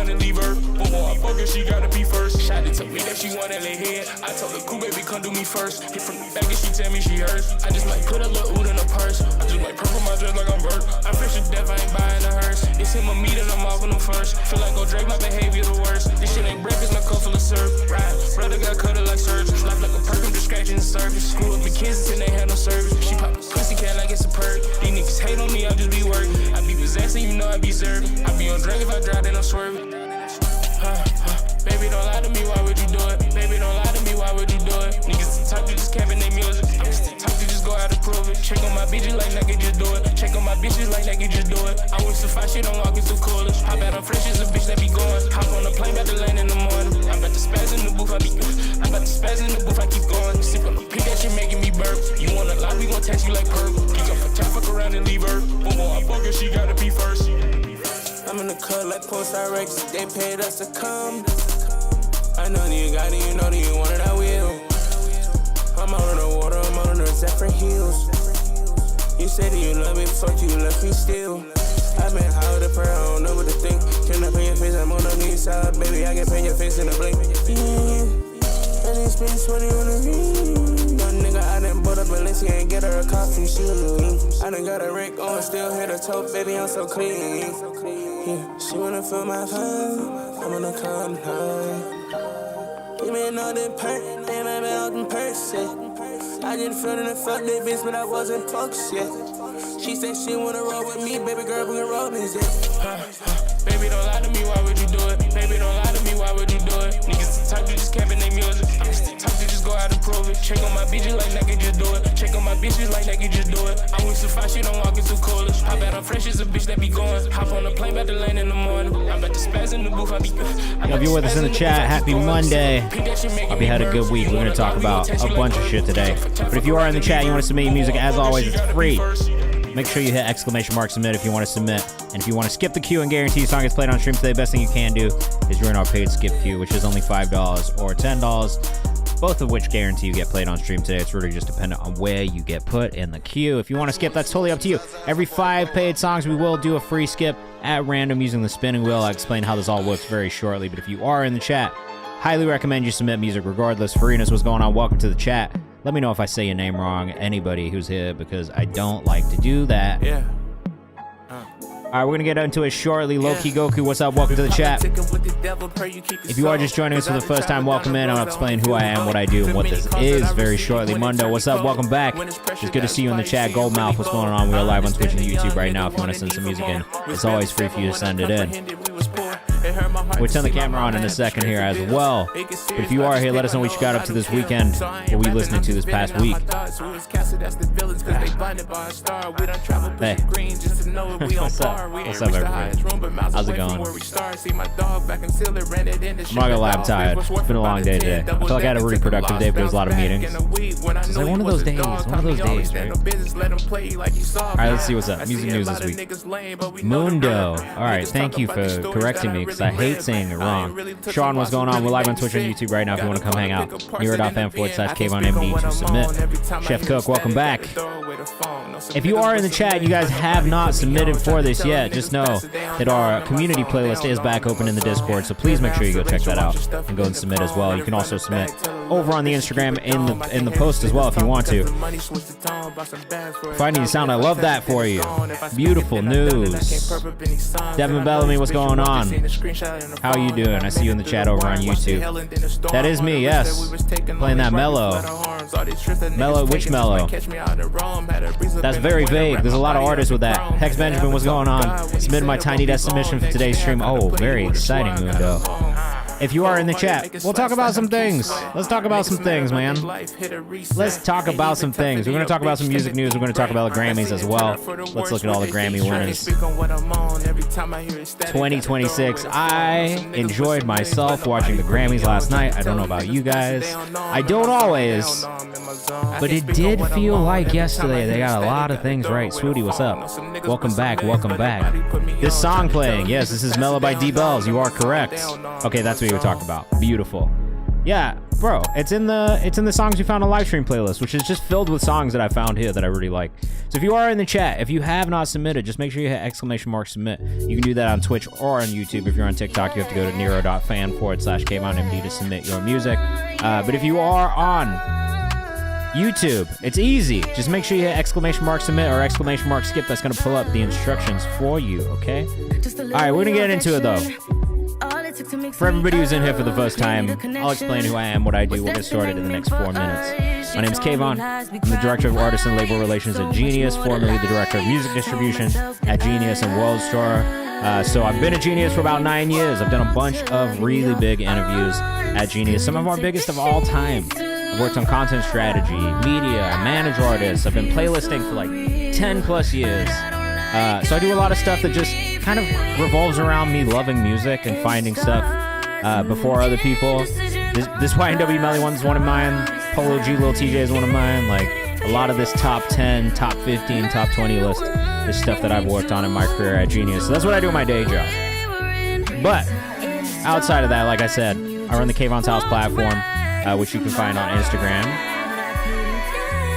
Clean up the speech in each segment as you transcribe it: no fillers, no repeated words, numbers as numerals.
around and leave her. Before I fuck her, she gotta be first. Shot it to me that she wanna lay head. I told her, cool baby, come do me first. Hit from the back and she tell me she hurts. I just might put a little oud in her purse. I just might purple my dress like I'm Bert. I'm fresh to death, I ain't buying a hearse. It's him or me that I'm off on them first. Feel like go Drake, my behavior the worst. This shit ain't breakfast, my cup full of syrup. Right, brother got cut like surgery. Life like a perk, I'm just scratching the surface. Screw up McKinsey and they had no service. She pop a pussy cat like it's a perk. These niggas hate on me, I just be working. I be possessing, you know I be serving. I be on drink if I drive, then I'm swerving. Baby, don't lie to me, why would you do it? Baby, don't lie to me, why would you do it? Niggas talk to just capping their music. I'm just talk to just go out and prove it. Check on my bitches like nigga, just do it. Check on my bitches like nigga, just do it. I wish to fight shit, I'm walking through coolers. Hop out, I'm fresh as a bitch that be going. Hop on the plane, about to land in the morning. I'm about to spaz in the booth, I keep going. Sip on the pee, that shit making me burp. You wanna lie, we gon' text you like perp. Geek up for time, fuck around and leave her. Boom, I fuck her, she gotta be first. I'm in the cut like post-star Rex, they paid us to come. I know that you got it, you know that you want it, I will. I'm out on the water, I'm out on the Zephyr Hills. You said that you love me, fuck you left me still. I've been high with a prayer, I don't know what to think. Can I pay your face, I'm on the knee side, baby, I can pay your face in a blink. Yeah, and it's been 20 on the ring. Young nigga, I done bought up Valencia and get her a coffee, she was I done got a Rick on, still hit her toe, baby, I'm so clean. Yeah, she wanna feel my vibe, I'm gonna come high. Give me another perk, then I'm out in person. I just felt in the fuck that bitch, but I wasn't fucked yet. She said she wanna roll with me, baby girl, we can roll this yet. Baby, don't lie to me, why would you do it? Baby, don't lie to me, why would you do it? Niggas talk to just capping their music. I'm just talk to just go out and prove it. Check on my bitches like nigga, just do it. Check on my bitches like nigga, just do it. I wish to fight shit, I'm walking through coolers. Hop out, I'm fresh as a bitch that be going. Hop on the plane, about to land in the morning. I'm about to spaz in the booth, if you're with us in the chat, happy Monday. Hope you had a good week. We're going to talk about a bunch of shit today. But if you are in the chat, you want to submit your music, as always, it's free. Make sure you hit !submit if you want to submit. And if you want to skip the queue and guarantee your song gets played on stream today, best thing you can do is join our paid skip queue, which is only $5 or $10, both of which guarantee you get played on stream today. It's really just dependent on where you get put in the queue. If you want to skip, that's totally up to you. Every 5 paid songs, we will do a free skip at random using the spinning wheel. I'll explain how this all works very shortly. But if you are in the chat, highly recommend you submit music regardless. Farinus, what's going on? Welcome to the chat. Let me know if I say your name wrong, anybody who's here, because I don't like to do that. Yeah. All right, we're going to get into it shortly. Low-Key Goku, what's up? Welcome to the chat. If you are just joining us for the first time, welcome in. I'll explain who I am, what I do, and what this is very shortly. Mundo, what's up? Welcome back. It's good to see you in the chat. Goldmouth, what's going on? We are live on Twitch and YouTube right now. If you want to send some music in, it's always free for you to send it in. We'll turn the camera on in a second here as well. But if you are here, let us know what you got up to this weekend. What we listening to this past week. Hey. What's up? What's up, everybody? How's it going? I'm not gonna lie, I'm tired. It's been a long day today. I feel like I had a really productive day, but there was a lot of meetings. It's like one of those days, right? Alright, let's see what's up. Music news this week. Mundo. Alright, thank you for correcting me, because I hate saying it wrong. Sean, what's going on? We're live on Twitch and YouTube right now if you want to come hang out. Near.fm/KayvanMD to submit. Chef Cook, welcome back. If you are in the chat, you guys have not submitted for this yet, just know that our community playlist is back open in the Discord, so please make sure you go check that out and go and submit as well. You can also submit over on the Instagram in the post as well if you want to. Finding the sound, I love that for you. Beautiful news. Devin Bellamy, what's going on? How are you doing? I see you in the chat over on YouTube. That is me, yes. Playing that mellow. Mellow, which mellow? That's very vague. There's a lot of artists with that. Hex Benjamin, what's going on? Submitted my Tiny Desk submission for today's stream. Oh, very exciting, Mundo. If you are in the chat, we'll talk about some things. Let's talk about some things, man. Let's talk about some things. We're going to talk about some music news. We're going to talk about the Grammys as well. Let's look at all the Grammy winners. 2026. I enjoyed myself watching the Grammys last night. I don't know about you guys. I don't always, but it did feel like yesterday they got a lot of things right. Swooty, what's up? Welcome back. Welcome back. This song playing. Yes, this is Mellow by D-Bells. You are correct. Okay, that's what you were talking about. Beautiful. Yeah, bro, it's in the songs we found on live stream playlist, which is just filled with songs that I found here that I really like. So if you are in the chat, if you have not submitted, just make sure you hit !submit. You can do that on Twitch or on YouTube. If you're on TikTok, you have to go to nero.fan/KayvanMD to submit your music. But if you are on YouTube, it's easy. Just make sure you hit !submit or !skip. That's going to pull up the instructions for you, okay? All right, we're going to get into it, though. For everybody who's in here for the first time, I'll explain who I am, what I do. We'll get started in the next 4 minutes. My name is Kayvan. I'm the Director of Artist and Label Relations at Genius, formerly the Director of Music Distribution at Genius and World Store. So I've been at Genius for about 9 years. I've done a bunch of really big interviews at Genius, some of our biggest of all time. I've worked on content strategy, media, I manage artists. I've been playlisting for like 10 plus years. So I do a lot of stuff that just kind of revolves around me loving music and finding stuff before other people. This YNW Melly one's one of mine. Polo G Lil TJ is one of mine. Like a lot of this top 10, top 15, top 20 list is stuff that I've worked on in my career at Genius. So that's what I do in my day job. But outside of that, like I said, I run the Kayvan's House platform, which you can find on Instagram.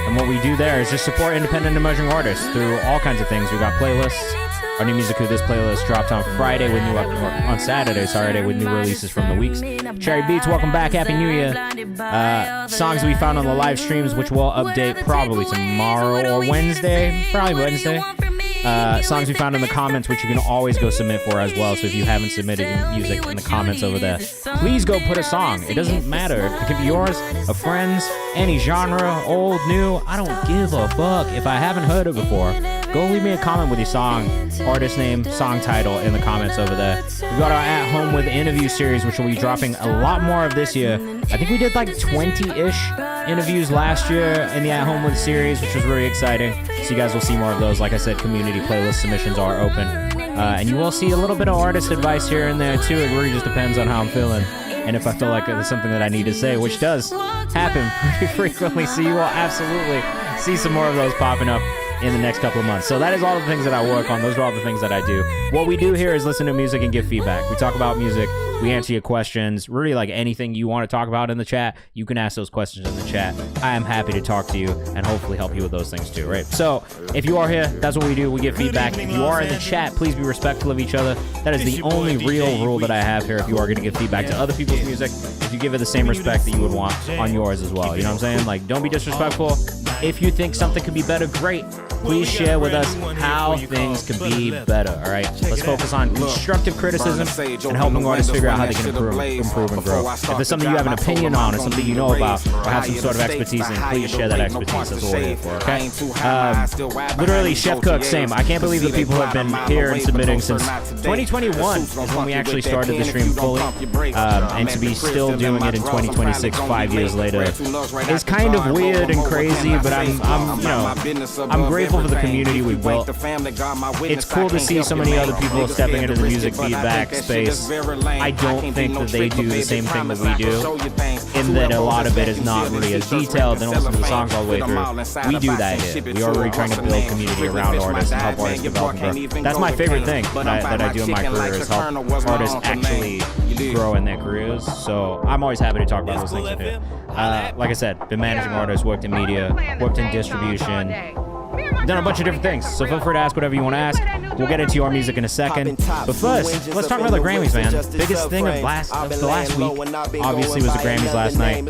And what we do there is just support independent emerging artists through all kinds of things. We got playlists. Our new Music Who This playlist dropped on Friday with on Saturday with new releases from the weeks. Cherry Beats, welcome back. Happy New Year. Songs we found on the live streams, which we'll update probably tomorrow or Wednesday. Probably Wednesday. Songs we found in the comments, which you can always go submit for as well. So if you haven't submitted your music in the comments over there, please go put a song. It doesn't matter. It could be yours, a friend's, any genre, old, new. I don't give a fuck if I haven't heard it before. Go leave me a comment with your song, artist name, song title in the comments over there. We've got our At Home With interview series, which will be dropping a lot more of this year. I think we did like 20-ish interviews last year in the At Home With series, which was really exciting. So you guys will see more of those. Like I said, community playlist submissions are open. And you will see a little bit of artist advice here and there too. It really just depends on how I'm feeling and if I feel like there's something that I need to say, which does happen pretty frequently. So you will absolutely see some more of those popping up in the next couple of months. So that is all the things that I work on. Those are all the things that I do. What we do here is listen to music and give feedback. We talk about music. We answer your questions. Really, like anything you want to talk about in the chat, you can ask those questions in the chat. I am happy to talk to you and hopefully help you with those things too, right? So if you are here, that's what we do. We give feedback. If you are in the chat, please be respectful of each other. That is the only real rule that I have here. If you are going to give feedback to other people's music, if you give it the same respect that you would want on yours as well. You know what I'm saying? Like, don't be disrespectful. If you think something could be better, great. Please share with us how things can be better, all right? Let's focus on constructive criticism and helping artists figure out how they can improve and grow. If there's something you have an opinion on or something you know about or have some sort of expertise in, please share that expertise. That's what we're here for, okay? Literally, Chef Cook, same. I can't believe the people who have been here and submitting since 2021 is when we actually started the stream fully. And to be still doing it in 2026, 5 years later, is kind of weird and crazy, but I'm grateful for the community we built. It's cool to see so many other people stepping into the music feedback space. I don't think that they do the same thing that we do, in that a lot of it is not really as detailed. They don't listen to the songs all the way through. We do that here. We are really trying to build community around artists and help artists develop and grow. That's my favorite thing that I do in my career, is help artists actually grow in their careers. So I'm always happy to talk about those things in here. Like I said, been managing artists, worked in media, worked in distribution, done a bunch of different things, so feel free to ask whatever you want to ask. We'll get into your music in a second. But first, let's talk about the Grammys, man. Biggest thing of the last week, obviously, was the Grammys last night.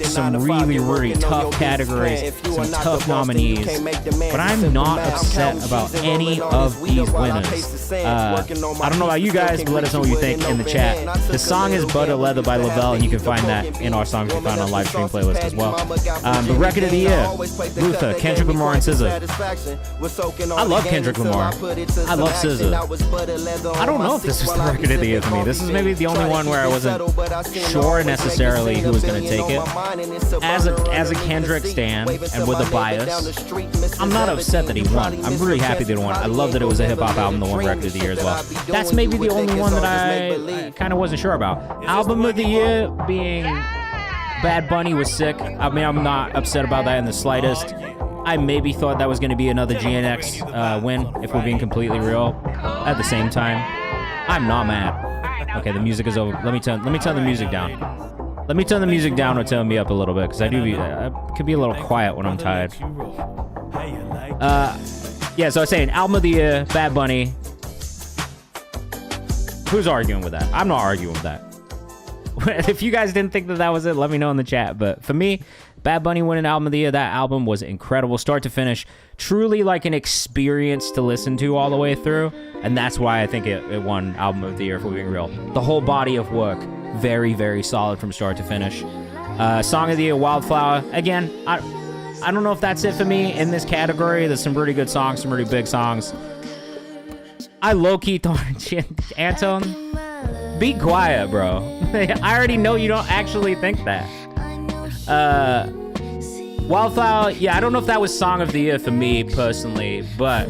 Some really tough categories, some tough nominees. But I'm not upset about any of these winners. I don't know about you guys, but let us know what you think in the chat. The song is Butter Leather by Lavelle, and you can find that in our songs we found on live stream playlist as well. The record of the year, Luther, Kendrick Lamar, and SZA. I love Kendrick Lamar. I love SZA. I don't know if this was the record of the year for me. This is maybe the only one where I wasn't sure necessarily who was going to take it. As a Kendrick stan and with a bias, I'm not upset that he won. I'm really happy that he won. I love that it was a hip-hop album that won record of the year as well. That's maybe the only one that I kind of wasn't sure about. Album of the year being Bad Bunny was sick. I mean, I'm not upset about that in the slightest. I maybe thought that was going to be another GNX win, if we're being completely real. At the same time, I'm not mad. Okay, the music is over. Let me turn the music down. Let me turn the music down or turn me up a little bit, because I could be a little quiet when I'm tired. Yeah, so I was saying, album of the year, Bad Bunny. Who's arguing with that? I'm not arguing with that. If you guys didn't think that was it, let me know in the chat. But for me, Bad Bunny winning album of the year. That album was incredible, start to finish. Truly like an experience to listen to all the way through. And that's why I think it won album of the year, if we're being real. The whole body of work, very, very solid from start to finish. Song of the year, Wildflower. Again, I don't know if that's it for me in this category. There's some pretty good songs, some really big songs. I low-key thought, Anton, be quiet, bro. I already know you don't actually think that. Wildflower, yeah, I don't know if that was Song of the Year for me personally, but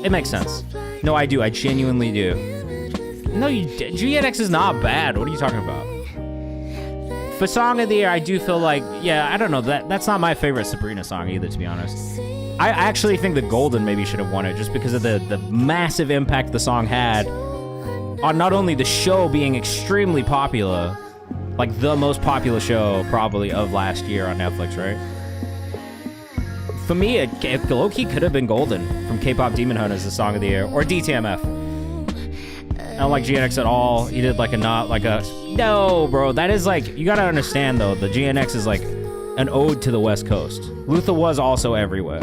it makes sense. No, I do. I genuinely do. No, GNX is not bad. What are you talking about? For Song of the Year, I do feel like, yeah, I don't know. That's not my favorite Sabrina song either, to be honest. I actually think that Golden maybe should have won it just because of the massive impact the song had on not only the show being extremely popular, like the most popular show probably of last year on Netflix, right? For me, it low-key could have been Golden from K-Pop Demon Hunters, the Song of the Year, or DTMF. I don't like GNX at all. He did no, bro. That is like, you gotta understand though, the GNX is like an ode to the West Coast. Luther was also everywhere.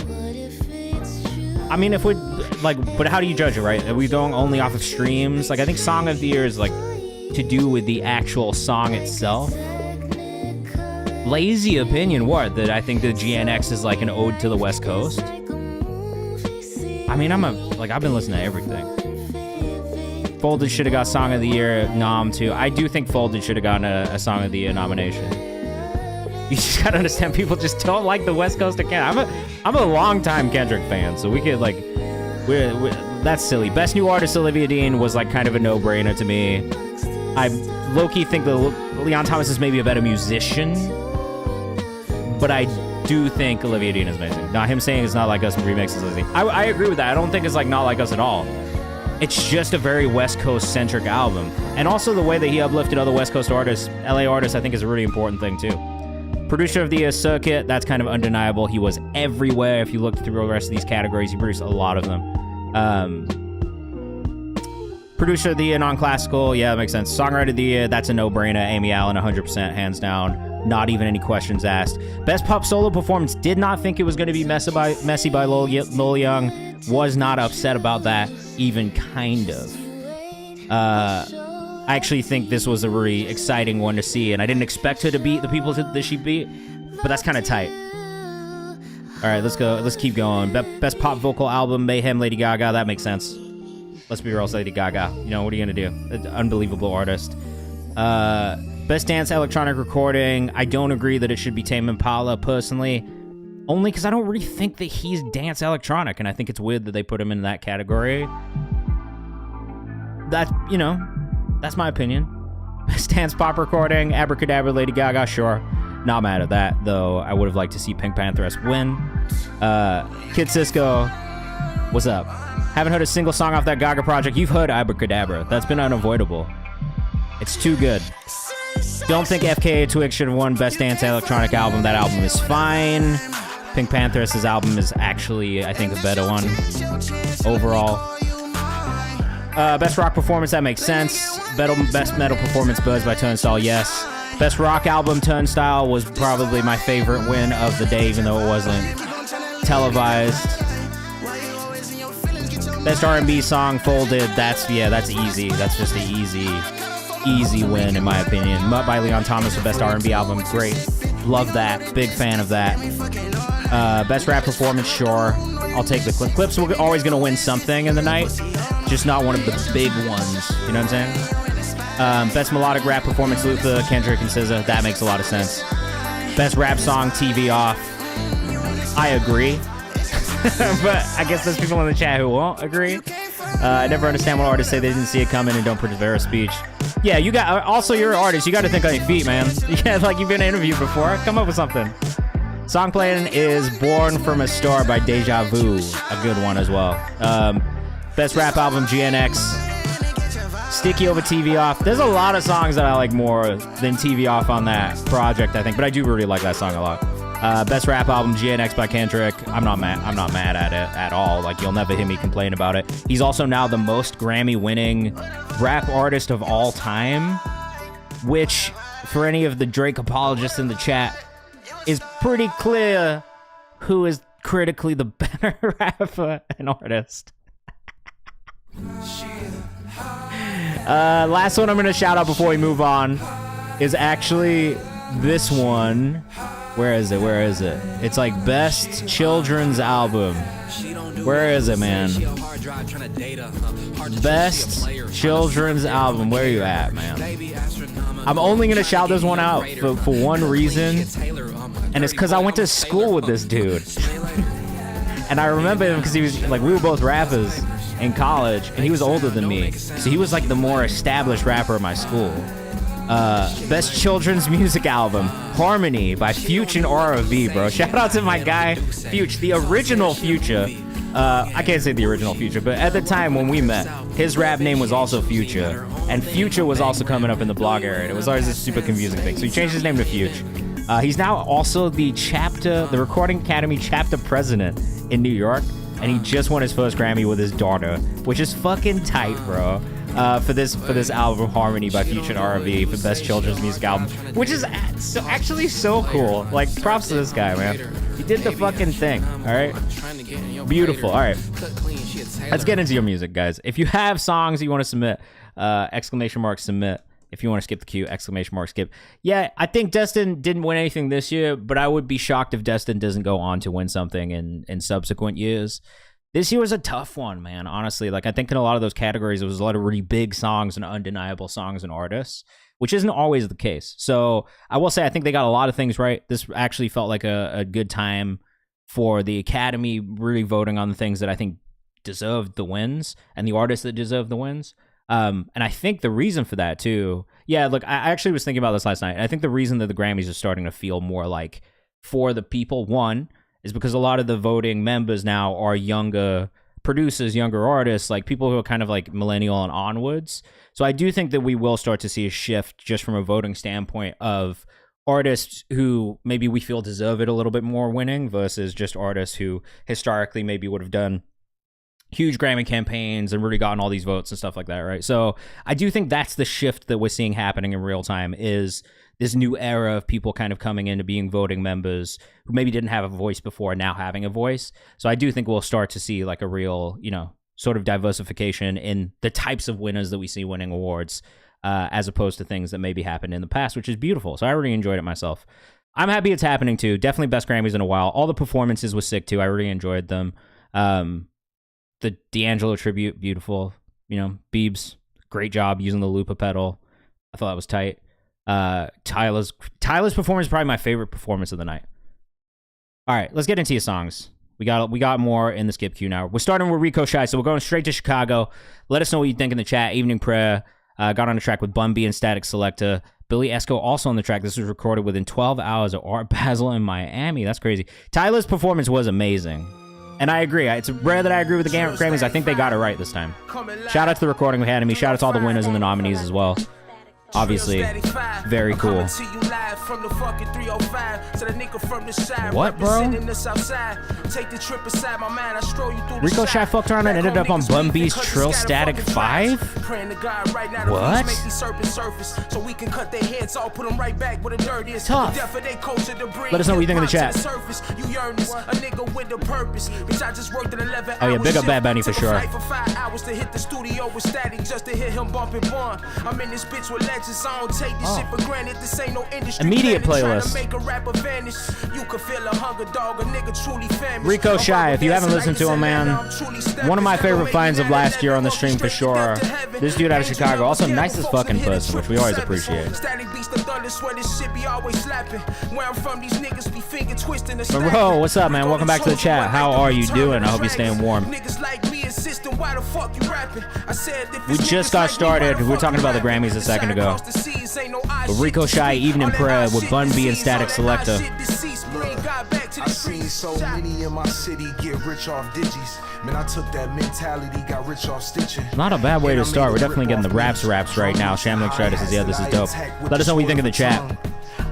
I mean, if we but how do you judge it, right? Are we going only off of streams? Like, I think Song of the Year is like to do with the actual song itself. Lazy opinion, what? That I think the GNX is like an ode to the West Coast. I mean, I've been listening to everything. Folded should have got Song of the Year nom too. I do think Folded should have gotten a Song of the Year nomination. You just gotta understand, people just don't like the West Coast of Kendrick. I'm a long-time Kendrick fan, so we could like, that's silly. Best New Artist, Olivia Dean was like kind of a no-brainer to me. I low-key think that Leon Thomas is maybe a better musician, but I do think Olivia Dean is amazing. Now, him saying it's not like us and remixes lazy. I agree with that. I don't think it's like not like us at all. It's just a very West Coast-centric album. And also the way that he uplifted other West Coast artists, LA artists, I think is a really important thing too. Producer of the Year, Circuit, that's kind of undeniable. He was everywhere. If you looked through the rest of these categories, he produced a lot of them. Producer of the Year, Non-Classical, yeah, that makes sense. Songwriter of the Year, that's a no-brainer. Amy Allen, 100%, hands down. Not even any questions asked. Best Pop Solo Performance, did not think it was going to be Messy by Lil Young. Was not upset about that, even kind of. I actually think this was a really exciting one to see, and I didn't expect her to beat the people that she beat, but that's kind of tight. All right, let's go. Let's keep going. Best Pop Vocal Album, Mayhem, Lady Gaga. That makes sense. Let's be real, it's Lady Gaga. You know, what are you going to do? Unbelievable artist. Best Dance Electronic Recording. I don't agree that it should be Tame Impala, personally. Only because I don't really think that he's dance electronic, and I think it's weird that they put him in that category. That, you know, that's my opinion. Best Dance Pop Recording, Abracadabra, Lady Gaga, sure. Not mad at that, though. I would have liked to see Pink Pantheress win. Kid Cisco, what's up? Haven't heard a single song off that Gaga project. You've heard Abracadabra. That's been unavoidable. It's too good. Don't think FKA Twigs should have won Best Dance Electronic Album. That album is fine. Pink Pantheress' album is actually, I think, a better one overall. Best Rock Performance, that makes sense. Best Metal Performance, Buzz by Turnstile, yes. Best Rock Album, Turnstile, was probably my favorite win of the day, even though it wasn't televised. Best R&B Song, Folded, that's easy. That's just an easy win, in my opinion. Mutt by Leon Thomas for Best R&B Album, great. Love that. Big fan of that. Best Rap Performance, sure. I'll take the clip. Clips are always going to win something in the night, just not one of the big ones. You know what I'm saying? Best Melodic Rap Performance, Luther, Kendrick, and SZA. That makes a lot of sense. Best Rap Song, TV Off. I agree. But I guess there's people in the chat who won't agree. I never understand when artists say they didn't see it coming and don't prepare a speech. Yeah, you got. Also, you're an artist. You got to think on your feet, man. Yeah, like you've been interviewed before. Come up with something. Song playing is Born From a Star by Deja Vu. A good one as well. Best Rap Album, GNX. Sticky over TV Off. There's a lot of songs that I like more than TV Off on that project, I think, but I do really like that song a lot. Best rap album, GNX by Kendrick. I'm not mad at it at all. Like, you'll never hear me complain about it. He's also now the most Grammy-winning rap artist of all time, which, for any of the Drake apologists in the chat, is pretty clear who is critically the better rapper and artist. Last one I'm going to shout out before we move on is actually this one. Where is it? It's like Best Children's Album. Where is it, man? Best Children's Album. Where are you at, man? I'm only going to shout this one out for one reason, and it's because I went to school with this dude. And I remember him because he was like, we were both rappers in college, and he was older than me. So he was like the more established rapper at my school. Best Children's Music Album, Harmony by Future and RV, bro. Shout out to my guy, Future, the original Future. I can't say the original Future, but at the time when we met, his rap name was also Future, and Future was also coming up in the blog area, and it was always a super confusing thing. So he changed his name to Future. He's now also the Recording Academy chapter president in New York, and he just won his first Grammy with his daughter, which is fucking tight, bro. For this album, Harmony by Future and RV, for Best Children's Music Album, which is actually so cool. Like, props to this guy, man. He did the fucking thing, all right? Beautiful. All right. Let's get into your music, guys. If you have songs you want to submit, _submit. If you want to skip the queue, !skip. Yeah, I think Destin didn't win anything this year, but I would be shocked if Destin doesn't go on to win something in subsequent years. This year was a tough one, man, honestly. Like, I think in a lot of those categories, there was a lot of really big songs and undeniable songs and artists, which isn't always the case. So I will say I think they got a lot of things right. This actually felt like a good time for the Academy really voting on the things that I think deserved the wins and the artists that deserved the wins. And I think the reason for that, too, yeah, look, I actually was thinking about this last night. I think the reason that the Grammys are starting to feel more like for the people, one, is because a lot of the voting members now are younger producers, younger artists, like people who are kind of like millennial and onwards. So I do think that we will start to see a shift just from a voting standpoint of artists who maybe we feel deserve it a little bit more winning versus just artists who historically maybe would have done huge Grammy campaigns and really gotten all these votes and stuff like that, right? So I do think that's the shift that we're seeing happening in real time, is this new era of people kind of coming into being voting members who maybe didn't have a voice before, now having a voice. So I do think we'll start to see like a real, sort of diversification in the types of winners that we see winning awards, as opposed to things that maybe happened in the past, which is beautiful. So I really enjoyed it myself. I'm happy it's happening too. Definitely best Grammys in a while. All the performances were sick too. I really enjoyed them. The D'Angelo tribute, beautiful. Biebs, great job using the Lupa pedal. I thought that was tight. Tyler's performance is probably my favorite performance of the night. All right, let's get into your songs. We got more in the skip queue now. We're starting with Rico Shy, so we're going straight to Chicago. Let us know what you think in the chat. Evening Prayer got on the track with Bun B and Static Selector. Billy Esco also on the track. This was recorded within 12 hours at Art Basel in Miami. That's crazy. Tyler's performance was amazing. And I agree. It's rare that I agree with the Grammys. I think they got it right this time. Shout out to the Recording Academy. Shout out to all the winners and the nominees as well. Obviously, very cool. What, bro? Rico Shy fucked around and ended up on Bun B's Trill Static 5? What? Tough. Let us know what you think in the chat. Oh yeah, big up Bad Bunny for sure. Immediate playlist. Rico Shy, if you haven't listened to him, man, one of my favorite finds of last year on the stream for sure. This dude out of Chicago, also nicest fucking person, which we always appreciate. Monroe, what's up, man? Welcome back to the chat. How are you doing? I hope you're staying warm. We just got started. We were talking about the Grammys a second ago. But Rico Shy, Evening Prayer with Bun B and Static Selector. I seen so many in my city get rich off digis. Man, I took that mentality, got rich off stitching. Not a bad way to start. We're definitely getting the raps right now. Shamlick Strider says, yeah, this is dope. Let us know what you think in the chat.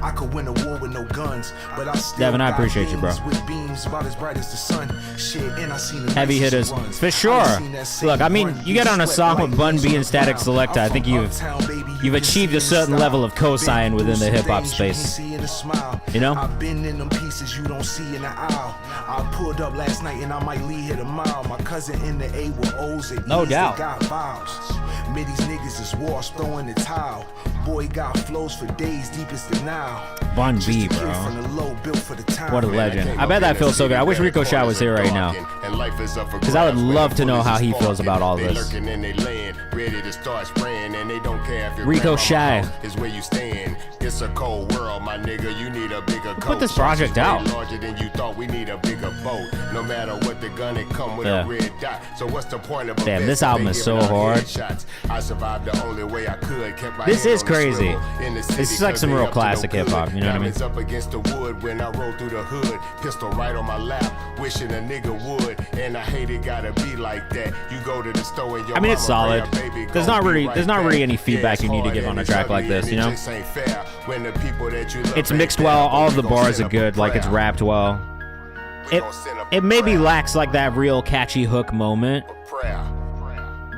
I could win a war with no guns, but I still Devin, I appreciate you, bro. with beams about as bright as the sun. Shit, and I seen the Heavy hitters, for sure. Look, I mean, you get on a song with Bun B and Static Selector, I think you've achieved a certain level of cosign within the hip hop space. You know? I've been in them pieces you don't see in the aisle. I pulled up last night and I might leave here tomorrow. My cousin in the A with O's and no doubt. Got vibes. Me, these niggas is washed, throwing the towel. Boy got flows for days, deep as the Nile. Bun B, bro. What a legend. I bet that feels so good. I wish Rico Shy was here right now, because I would love to know how he feels about all this. Rico Shy. It's a cold world, my nigga. You need a bigger put this project out. Larger than you thought. We need a bigger boat. No matter what the gun, it come with a red dot. So what's the point of damn, this album is so hard. I survived the only way I could. Kept my this is crazy. This is like some real classic hip hop. You know what I mean? Up against the wood when I roll through the hood. Pistol right on my lap. Wishing a nigga would. And I hate it gotta be like that. You go to the store and your I mean, it's solid. There's not really any feedback you need to give on a track like this, you know? It's mixed well, all of the bars are good, like it's rapped well. It maybe lacks like that real catchy hook moment,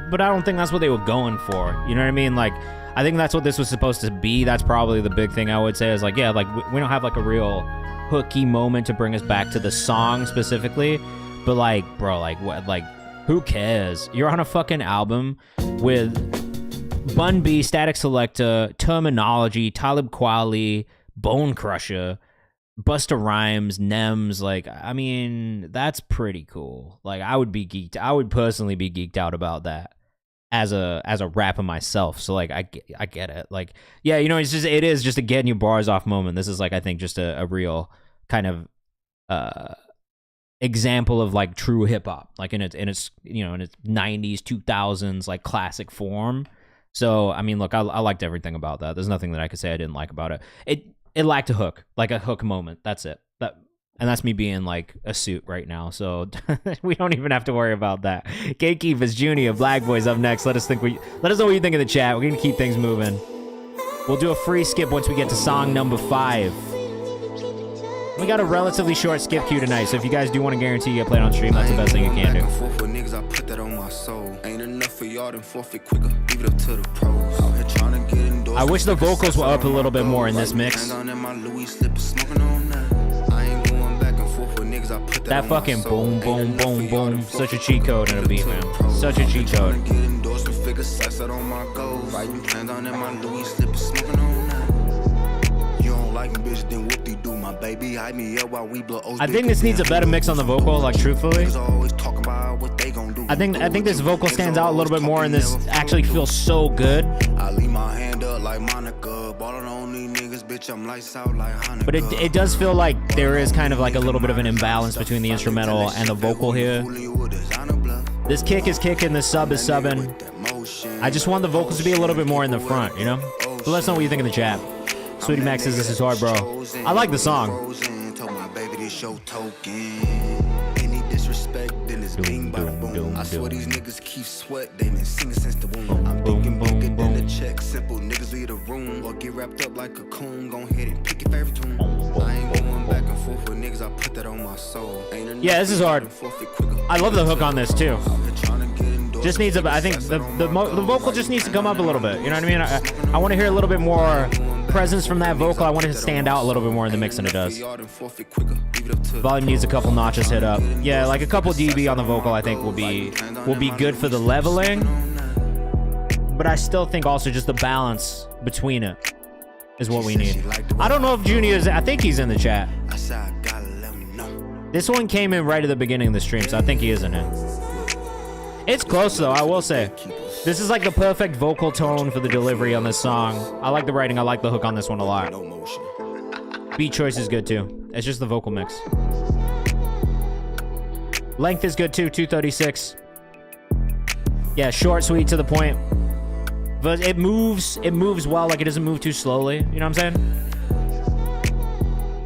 but I don't think that's what they were going for. You know what I mean? Like, I think that's what this was supposed to be. That's probably the big thing I would say is like, yeah, like we don't have like a real hooky moment to bring us back to the song specifically, but like, bro, like what, like who cares? You're on a fucking album with Bun B, Static Selector, Terminology, Talib Kweli, Bone Crusher, Busta Rhymes, Nems. Like, I mean, that's pretty cool. Like, I would personally be geeked out about that as a rapper myself. So like, I get it. Like, yeah, you know, it is just a getting your bars off moment. This is like, I think just a real kind of example of like true hip hop, like in its you know, in its 90s 2000s like classic form. So I mean, look, I liked everything about that. There's nothing that I could say I didn't like about it. It lacked a hook, like a hook moment. That's it. And that's me being like a suit right now. So we don't even have to worry about that. Gatekeepers Junior, Black Boys up next. Let us know what you think in the chat. We're gonna keep things moving. We'll do a free skip once we get to song number 5. We got a relatively short skip queue tonight, so if you guys do want to guarantee you get played on stream, that's the best thing you can do. I wish the vocals were up a little bit more in this mix. That fucking boom, boom, boom, boom. Such a cheat code in a beat, man. Such a cheat code. I think this needs a better mix on the vocal, like truthfully. I think this vocal stands out a little bit more, and this actually feels so good. But it does feel like there is kind of like a little bit of an imbalance between the instrumental and the vocal here. This kick is kicking, the sub is subbing. I just want the vocals to be a little bit more in the front, you know? So let us know what you think in the chat. Sweetie Max says this is hard, bro. I like the song. Doom, doom, doom, I swear these niggas keep sweat, they been singing since the womb. I'm thinking bigger than the check, simple niggas leave the room or get wrapped up like a coon. Gon' hit it, pick your favorite tune. I ain't going back and forth with niggas, I put that on my soul. Yeah, this is hard. I love the hook on this too. Just needs I think the vocal just needs to come up a little bit. You know what I mean? I want to hear a little bit more presence from that vocal. I want it to stand out a little bit more in the mix than it does. Volume needs a couple notches hit up. Yeah, like a couple dB on the vocal I think will be good for the leveling. But I still think also just the balance between it is what we need. I don't know if Junior's, I think he's in the chat. This one came in right at the beginning of the stream, so I think he is in it. It's close though, I will say. This is like the perfect vocal tone for the delivery on this song. I like the writing, I like the hook on this one a lot. Beat choice is good too. It's just the vocal mix. Length is good too, 236. Yeah, short, sweet, to the point. But it moves well, like it doesn't move too slowly. You know what I'm saying?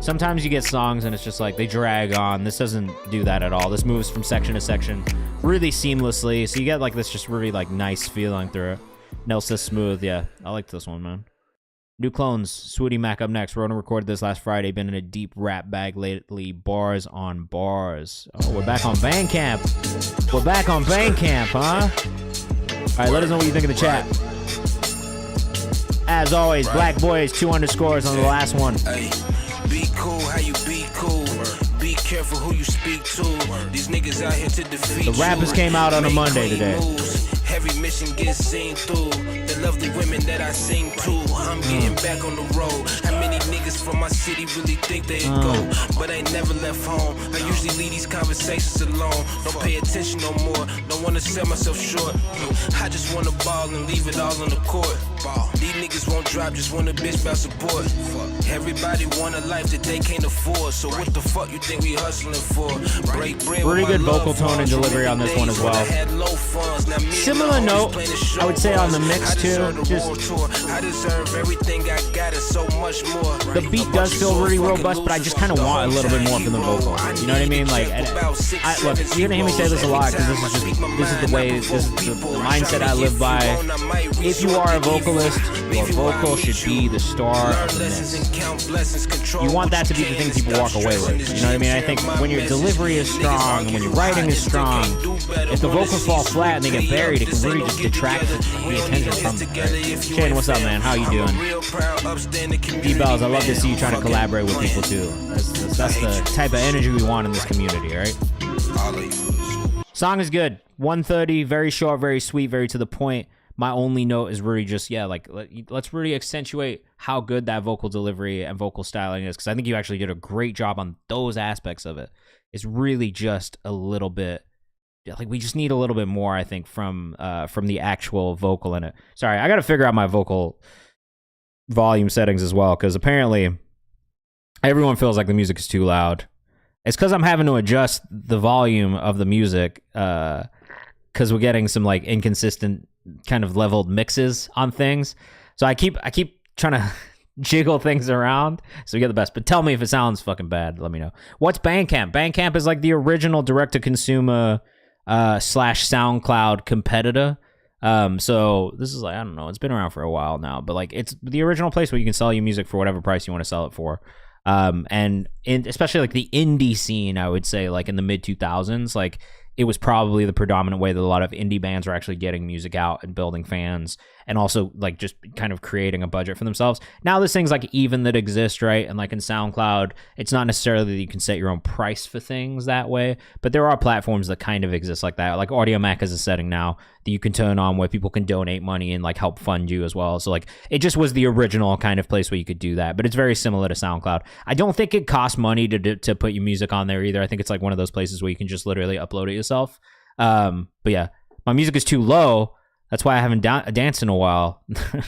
Sometimes you get songs and it's just like they drag on. This doesn't do that at all. This moves from section to section really seamlessly. So you get like this just really like nice feeling through it. Nelsa Smooth. Yeah, I like this one, man. New Clones, Swooty Mac up next. Rona recorded this last Friday. Been in a deep rap bag lately. Bars on bars. Oh, we're back on Bandcamp. We're back on Bandcamp, huh? All right, let us know what you think of the chat. As always, Black Boys, 2 underscores on the last one. Hey, be cool, how you be cool. Be careful who you speak to. These niggas out here to defeat The rappers came out on a Monday today. Every mission gets seen through. The lovely women that I sing to. I'm getting back on the road. How many niggas from my city really think they go? But I never left home. I usually leave these conversations alone. Don't pay attention no more. Don't wanna sell myself short. I just wanna ball and leave it all on the court. These niggas won't drop, just want a bitch about support. Everybody want a life that they can't afford. So what the fuck you think we hustling for? Break bread. Pretty good vocal tone and delivery on this one as well. Similar note, I would say on the mix too. Just I deserve everything I got and so much more. the beat does feel really robust, but I just kind of want a little bit more from the vocal. You know what I mean? Like, look, you're gonna hear me say this a lot because this is the way, this is the mindset I live by. If you are a vocalist, your vocal should be the star of the mix. You want that to be the thing people walk away with. You know what I mean? I think when your delivery is strong and when your writing is strong, if the vocals fall flat and they get buried, it can really just detract the attention from them. Right? Shane, what's up, man? How you doing? D-Bells, I love to see you trying to collaborate with people too. That's the type of energy we want in this community, right? Song is good. 1:30, very short, very sweet, very to the point. My only note is really just, yeah, like, let's really accentuate how good that vocal delivery and vocal styling is, because I think you actually did a great job on those aspects of it. It's really just a little bit, like, we just need a little bit more, I think, from the actual vocal in it. Sorry, I got to figure out my vocal volume settings as well, because apparently everyone feels like the music is too loud. It's because I'm having to adjust the volume of the music, because we're getting some, like, inconsistent kind of leveled mixes on things. So I keep trying to jiggle things around so we get the best. But tell me if it sounds fucking bad. Let me know. What's Bandcamp? Bandcamp is like the original direct-to-consumer / SoundCloud competitor. So this is like, I don't know, it's been around for a while now, but like it's the original place where you can sell your music for whatever price you want to sell it for. And especially like the indie scene, I would say, like in the mid 2000s, like it was probably the predominant way that a lot of indie bands were actually getting music out and building fans, and also like just kind of creating a budget for themselves. Now there's things like Even that exist, right? And like in SoundCloud, it's not necessarily that you can set your own price for things that way, but there are platforms that kind of exist like that. Like AudioMac is a setting now that you can turn on where people can donate money and like help fund you as well. So like it just was the original kind of place where you could do that, but it's very similar to SoundCloud. I don't think it costs money to put your music on there either. I think it's like one of those places where you can just literally upload it yourself. But yeah, my music is too low. That's why I haven't danced in a while.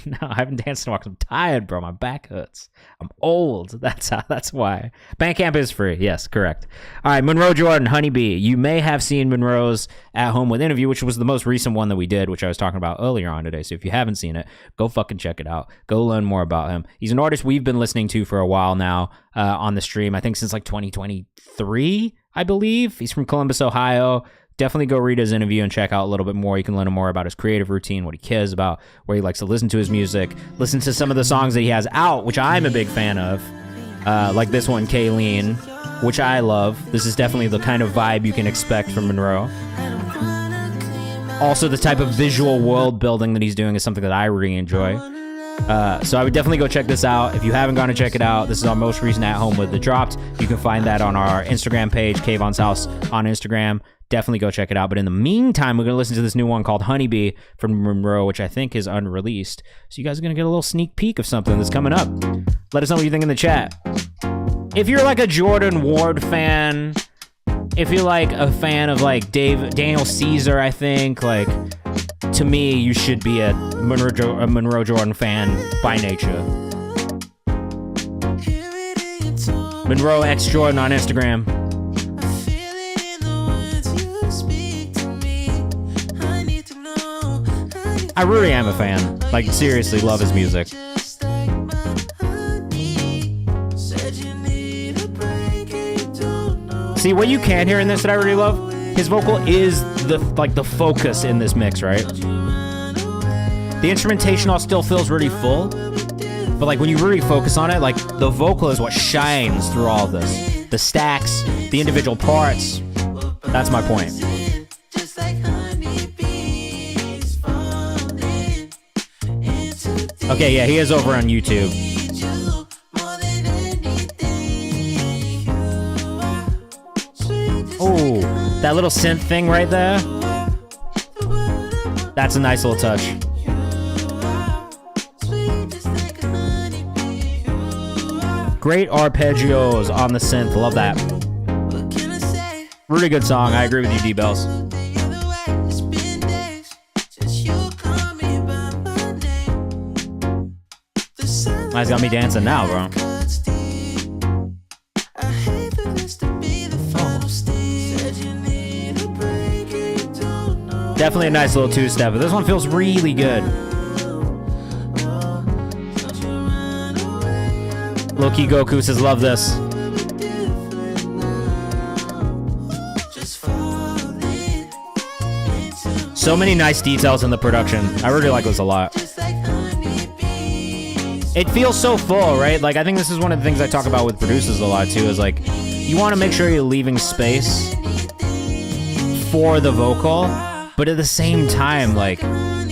No, I haven't danced in a while because I'm tired, bro. My back hurts. I'm old. That's why. Bandcamp is free. Yes, correct. All right, Monroe Jordan, Honeybee. You may have seen Monroe's At Home With interview, which was the most recent one that we did, which I was talking about earlier on today. So if you haven't seen it, go fucking check it out. Go learn more about him. He's an artist we've been listening to for a while now on the stream. I think since like 2023, I believe. He's from Columbus, Ohio. Definitely go read his interview and check out a little bit more. You can learn more about his creative routine, what he cares about, where he likes to listen to his music, listen to some of the songs that he has out, which I'm a big fan of, like this one, Kayleen, which I love. This is definitely the kind of vibe you can expect from Monroe. Also, the type of visual world building that he's doing is something that I really enjoy. So I would definitely go check this out. If you haven't gone to check it out, this is our most recent At Home With that dropped. You can find that on our Instagram page, Kayvan's House on Instagram. Definitely go check it out. But in the meantime, we're going to listen to this new one called Honeybee from Monroe, which I think is unreleased. So you guys are going to get a little sneak peek of something that's coming up. Let us know what you think in the chat. If you're like a Jordan Ward fan, if you're like a fan of like Daniel Caesar, I think, like, to me, you should be a Monroe Jordan fan by nature. Monroe X Jordan on Instagram. I really am a fan. Like, seriously, love his music. See, what you can hear in this that I really love, his vocal is the focus in this mix, right? The instrumentation all still feels really full, but like when you really focus on it, like the vocal is what shines through all of this. The stacks, the individual parts. That's my point. Okay, yeah, he is over on YouTube. Oh, that little synth thing right there. That's a nice little touch. Great arpeggios on the synth. Love that. Really good song. I agree with you, D-Bells. Nice, got me dancing now, bro. Definitely a nice little two-step, but this one feels really good. Low-key Goku says, love this. So many nice details in the production. I really like this a lot. It feels so full, right? Like, I think this is one of the things I talk about with producers a lot, too, is like, you want to make sure you're leaving space for the vocal, but at the same time, like,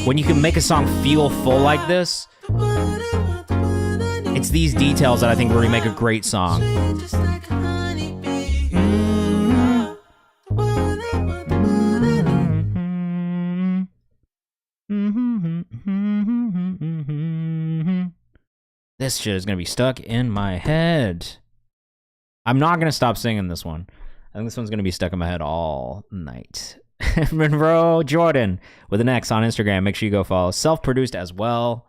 when you can make a song feel full like this, it's these details that I think really make a great song. This shit is gonna be stuck in my head. I'm not gonna stop singing this one. I think this one's gonna be stuck in my head all night. Monroe Jordan with an X on Instagram. Make sure you go follow. Self-produced as well.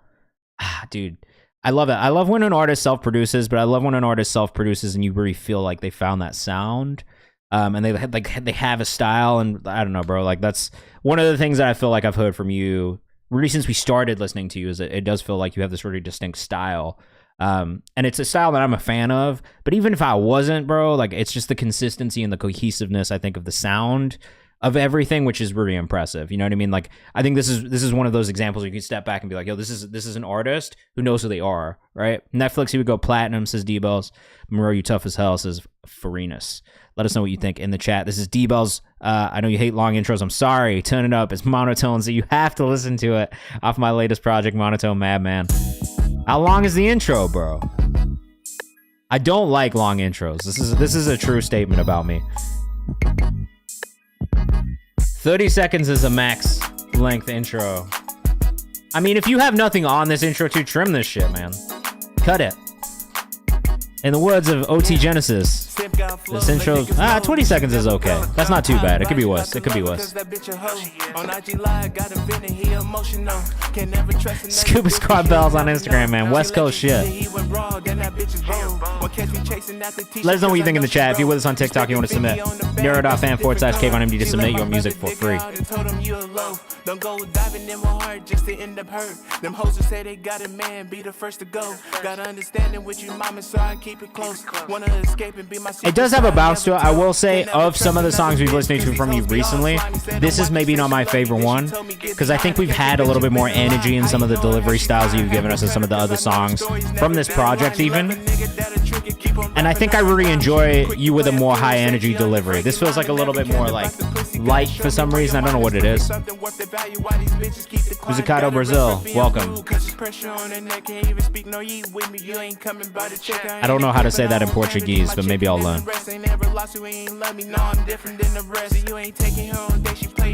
Dude, I love it. I love when an artist self-produces, but I love when an artist self-produces and you really feel like they found that sound. And they have a style, and I don't know, bro. Like, that's one of the things that I feel like I've heard from you really since we started listening to you, is that it does feel like you have this really distinct style. And it's a style that I'm a fan of, but even if I wasn't, bro, like, it's just the consistency and the cohesiveness, I think, of the sound of everything, which is really impressive. You know what I mean? Like, I think this is one of those examples where you can step back and be like, yo, this is an artist who knows who they are, right? Netflix, he would go platinum, says D-Bells. Monroe, you tough as hell, says Farinus. Let us know what you think in the chat. This is D-Bells. I know you hate long intros. I'm sorry. Turn it up. It's monotone, so you have to listen to it off my latest project, Monotone Madman. How long is the intro, bro? I don't like long intros. This is a true statement about me. 30 seconds is a max length intro. I mean, if you have nothing on this intro to trim this shit, man. Cut it. In the words of OT Genesis, this intro, 20 seconds is okay. That's not too bad. It could be worse. It could be worse. Scuba Squad Bells on Instagram, man. West Coast shit. Let us know what you think in the chat. If you're with us on TikTok, you want to submit. Nero.fan/KayvanMD to submit your music for free. Don't go diving in my heart just to end up hurt. Them hoes who say they got a man, be the first to go. Gotta understand it with you, mama, so I keep it close. Wanna escape and be my. It does have a bounce to it. I will say, of some of the songs we've listened to from you recently, this is maybe not my favorite one, because I think we've had a little bit more energy in some of the delivery styles you've given us in some of the other songs from this project even. And I think I really enjoy you with a more high energy delivery. This feels like a little bit more like light for some reason. I don't know what it is. Musicado Brazil, welcome. I don't know how to say that in Portuguese, but maybe I'll learn.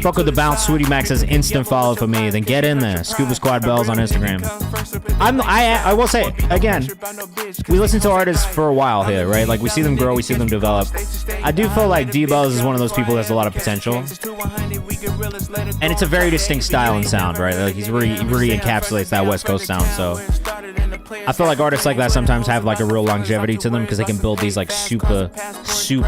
Fuck with the bounce. Sweetie Max says instant follow for me. Then get in there. Scuba Squad Bells on Instagram. I will say again, we listen to artists for a while here, right? Like, we see them grow, we see them develop. I do feel like D-Bells is one of those people that has a lot of potential, and it's a very distinct style and sound, right? Like, he really encapsulates that West Coast sound. So I feel like artists like that sometimes have like a real longevity to them because they can build these like super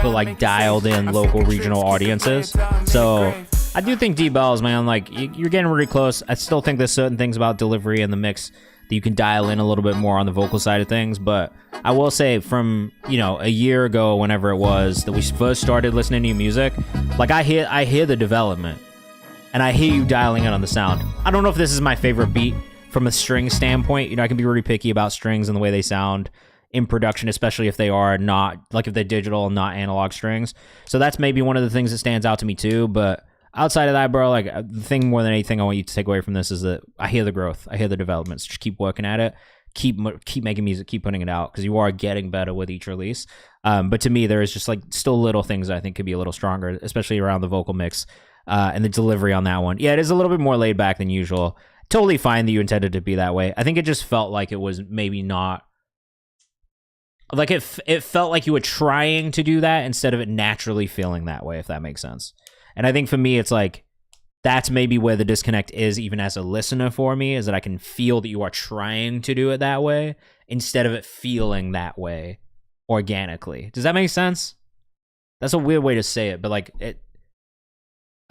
like dialed in local regional audiences. So I do think D-Bells, man, like, you're getting really close. I still think there's certain things about delivery and the mix that you can dial in a little bit more on the vocal side of things. But I will say from, a year ago, whenever it was that we first started listening to your music, like I hear the development and I hear you dialing in on the sound. I don't know if this is my favorite beat from a string standpoint. I can be really picky about strings and the way they sound in production, especially if they are not, like if they're digital and not analog strings. So that's maybe one of the things that stands out to me too. But outside of that, bro, like the thing more than anything I want you to take away from this is that I hear the growth. I hear the developments. Just keep working at it. Keep making music. Keep putting it out because you are getting better with each release. But to me, there is just like still little things that I think could be a little stronger, especially around the vocal mix and the delivery on that one. Yeah, it is a little bit more laid back than usual. Totally fine that you intended to be that way. I think it just felt like it was maybe not. Like it felt like you were trying to do that instead of it naturally feeling that way, if that makes sense. And I think for me, it's like, that's maybe where the disconnect is, even as a listener for me, is that I can feel that you are trying to do it that way instead of it feeling that way organically. Does that make sense? That's a weird way to say it, but like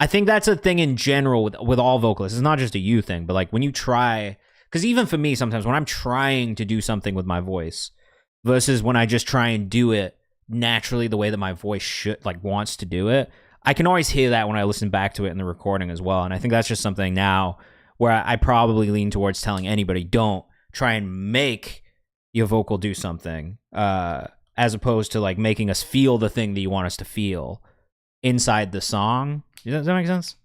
I think that's a thing in general with all vocalists. It's not just a you thing, but like when you try, because even for me, sometimes when I'm trying to do something with my voice versus when I just try and do it naturally the way that my voice wants to do it, I can always hear that when I listen back to it in the recording as well. And I think that's just something now where I probably lean towards telling anybody, don't try and make your vocal do something, as opposed to like making us feel the thing that you want us to feel inside the song. Does that make sense?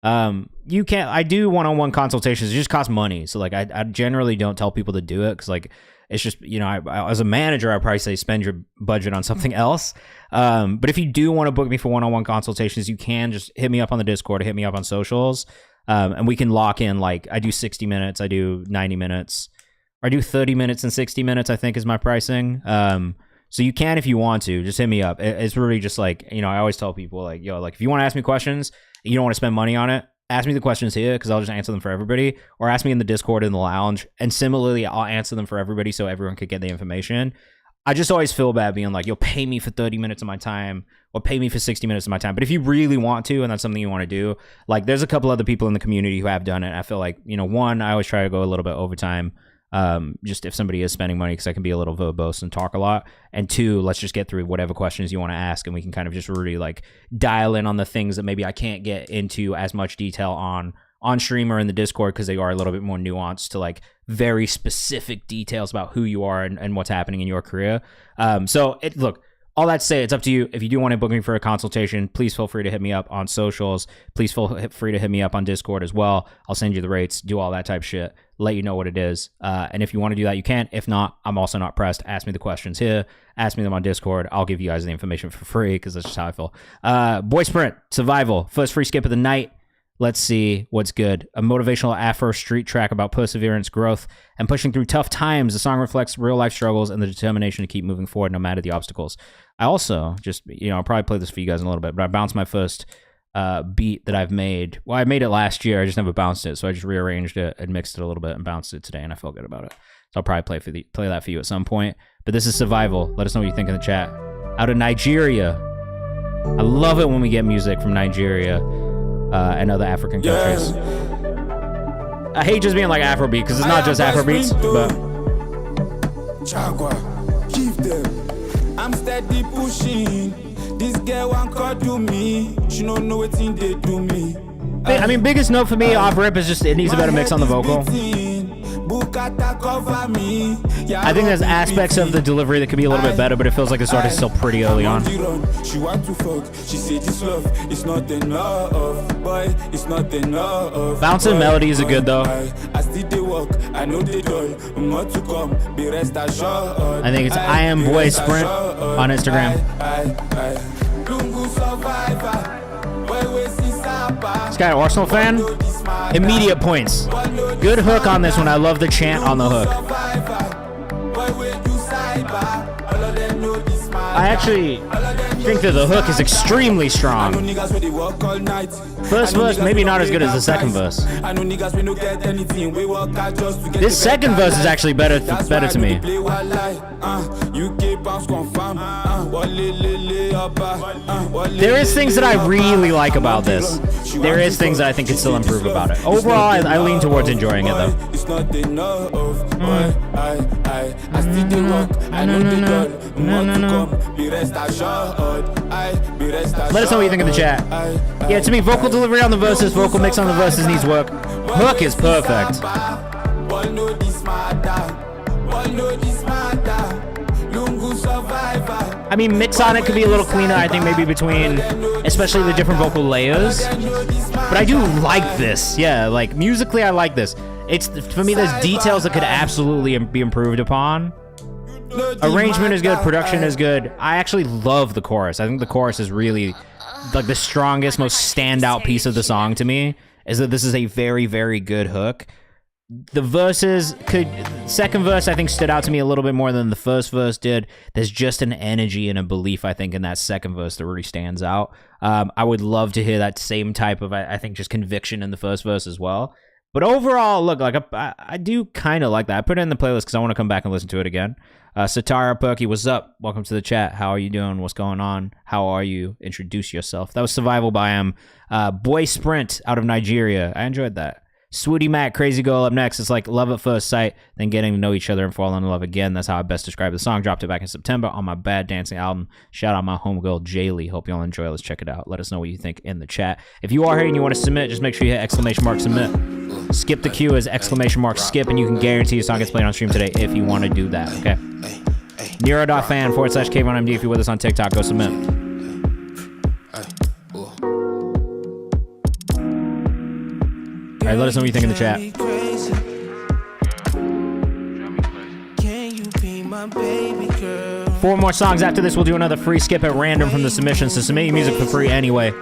I do one-on-one consultations. It just costs money. So like I generally don't tell people to do it because like it's just, I, as a manager, I'd probably say spend your budget on something else. But if you do want to book me for one-on-one consultations, you can just hit me up on the Discord or hit me up on socials. And we can lock in, like, I do 60 minutes, I do 90 minutes, or I do 30 minutes and 60 minutes, I think is my pricing. So you can, if you want to, just hit me up. It's really just like, I always tell people like, if you want to ask me questions, and you don't want to spend money on it, ask me the questions here because I'll just answer them for everybody, or ask me in the Discord in the lounge, and similarly I'll answer them for everybody so everyone could get the information. I just always feel bad being like, you'll pay me for 30 minutes of my time or pay me for 60 minutes of my time. But if you really want to, and that's something you want to do, like there's a couple other people in the community who have done it. I feel like, one, I always try to go a little bit overtime, just if somebody is spending money, because I can be a little verbose and talk a lot. And two, let's just get through whatever questions you want to ask, and we can kind of just really like dial in on the things that maybe I can't get into as much detail on stream or in the Discord, because they are a little bit more nuanced to like very specific details about who you are and what's happening in your career. Look, all that to say, it's up to you. If you do want to book me for a consultation, please feel free to hit me up on socials. Please feel free to hit me up on Discord as well. I'll send you the rates, do all that type of shit, let you know what it is. And if you want to do that, you can. If not, I'm also not pressed. Ask me the questions here. Ask me them on Discord. I'll give you guys the information for free because that's just how I feel. Boy Sprint, Survival, first free skip of the night. Let's see what's good. A motivational Afro street track about perseverance, growth, and pushing through tough times. The song reflects real-life struggles and the determination to keep moving forward no matter the obstacles. I also just, I'll probably play this for you guys in a little bit, but I bounced my first beat that I've made. Well, I made it last year. I just never bounced it, so I just rearranged it and mixed it a little bit and bounced it today, and I felt good about it. So I'll probably play that for you at some point. But this is Survival. Let us know what you think in the chat. Out of Nigeria. I love it when we get music from Nigeria. And other African countries. I hate just being like Afrobeat because it's not just Afrobeats, but give them. I'm steady pushing. This girl won't call to me. She don't know what thing they do me. I mean, biggest note for me off rip is just it needs a better mix on the vocal. I think there's aspects of the delivery that could be a little bit better, but it feels like this artist is still pretty early on. She want to fuck. She said this love is not enough, boy. It's not enough. Bouncing melodies are good though. I still they walk. I know they do. More to come. Be rest assured. I think it's I Am Boy Sprint on Instagram. This guy an Arsenal fan? Immediate points. Good hook on this one. I love the chant on the hook. I actually think that the hook is extremely strong. First verse, maybe not as good as the second verse. This second verse is actually better to me. There is things that I really like about this. There is things that I think could still improve about it. Overall, I lean towards enjoying it though. Let us know what you think in the chat. Yeah, to me, vocal delivery on the verses, vocal mix on the verses needs work. Hook is perfect. I mean, mix on it could be a little cleaner, I think, maybe between, especially the different vocal layers. But I do like this. Yeah, like, musically, I like this. It's, for me, there's details that could absolutely be improved upon. Arrangement is good, production is good. I actually love the chorus. I think the chorus is really, like, the strongest, most standout piece of the song to me, is that this is a very, very good hook. The verses second verse I think stood out to me a little bit more than the first verse did. There's just an energy and a belief I think in that second verse that really stands out. I would love to hear that same type of, I think, just conviction in the first verse as well. But overall, look, like I do kind of like that. I put it in the playlist because I want to come back and listen to it again. Satara Perky, what's up? Welcome to the chat. How are you doing? What's going on? How are you? Introduce yourself. That was Survival by Boy Sprint out of Nigeria. I enjoyed that. Swooty Mac, Crazy Girl up next. It's like love at first sight, then getting to know each other and falling in love again. That's how I best describe the song. Dropped it back in September on my Bad Dancing album. Shout out my homegirl, Jaylee. Hope y'all enjoy. Let's check it out. Let us know what you think in the chat. If you are here and you want to submit, just make sure you hit ! Submit. Skip the queue as ! Skip, and you can guarantee your song gets played on stream today if you want to do that, okay? Nero.fan / KayvanMD. If you're with us on TikTok, go submit. All right, let us know what you think in the chat. Four more songs after this. We'll do another free skip at random from the submissions. So submit your music for free anyway.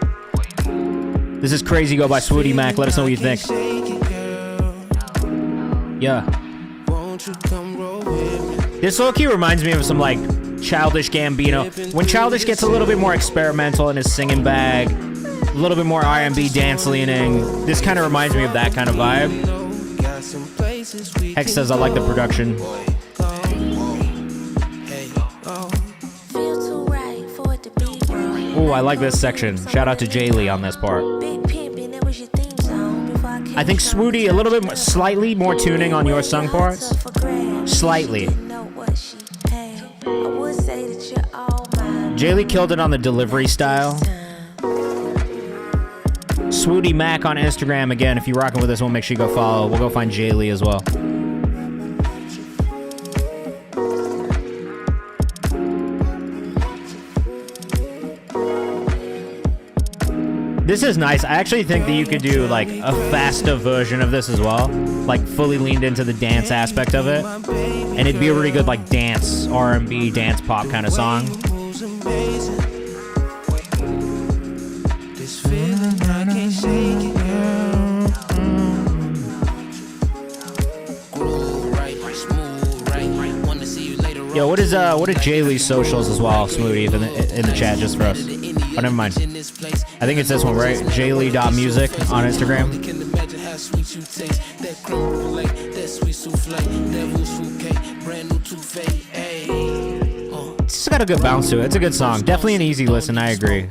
This is Crazy Go by Swooty Mac. Let us know what you think. Yeah. This low-key reminds me of some, like, Childish Gambino. When Childish gets a little bit more experimental in his singing bag, a little bit more R&B dance leaning. This kind of reminds me of that kind of vibe. Hex says, I like the production. Oh, I like this section. Shout out to Jaylee on this part. I think Swooty, a little bit more, slightly more tuning on your sung parts. Slightly. Jaylee killed it on the delivery style. Swooty Mac on Instagram. Again, if you're rocking with us, we'll make sure you go follow. We'll go find Jaylee as well. This is nice. I actually think that you could do like a faster version of this as well. Like fully leaned into the dance aspect of it. And it'd be a really good like dance, R&B, dance pop kind of song. Yo, what is Jaylee's socials as well, Smoothie, in the chat just for us? Oh, never mind. I think it's this one, right? Jaylee.music on Instagram. It's got a good bounce to it. It's a good song. Definitely an easy listen, I agree.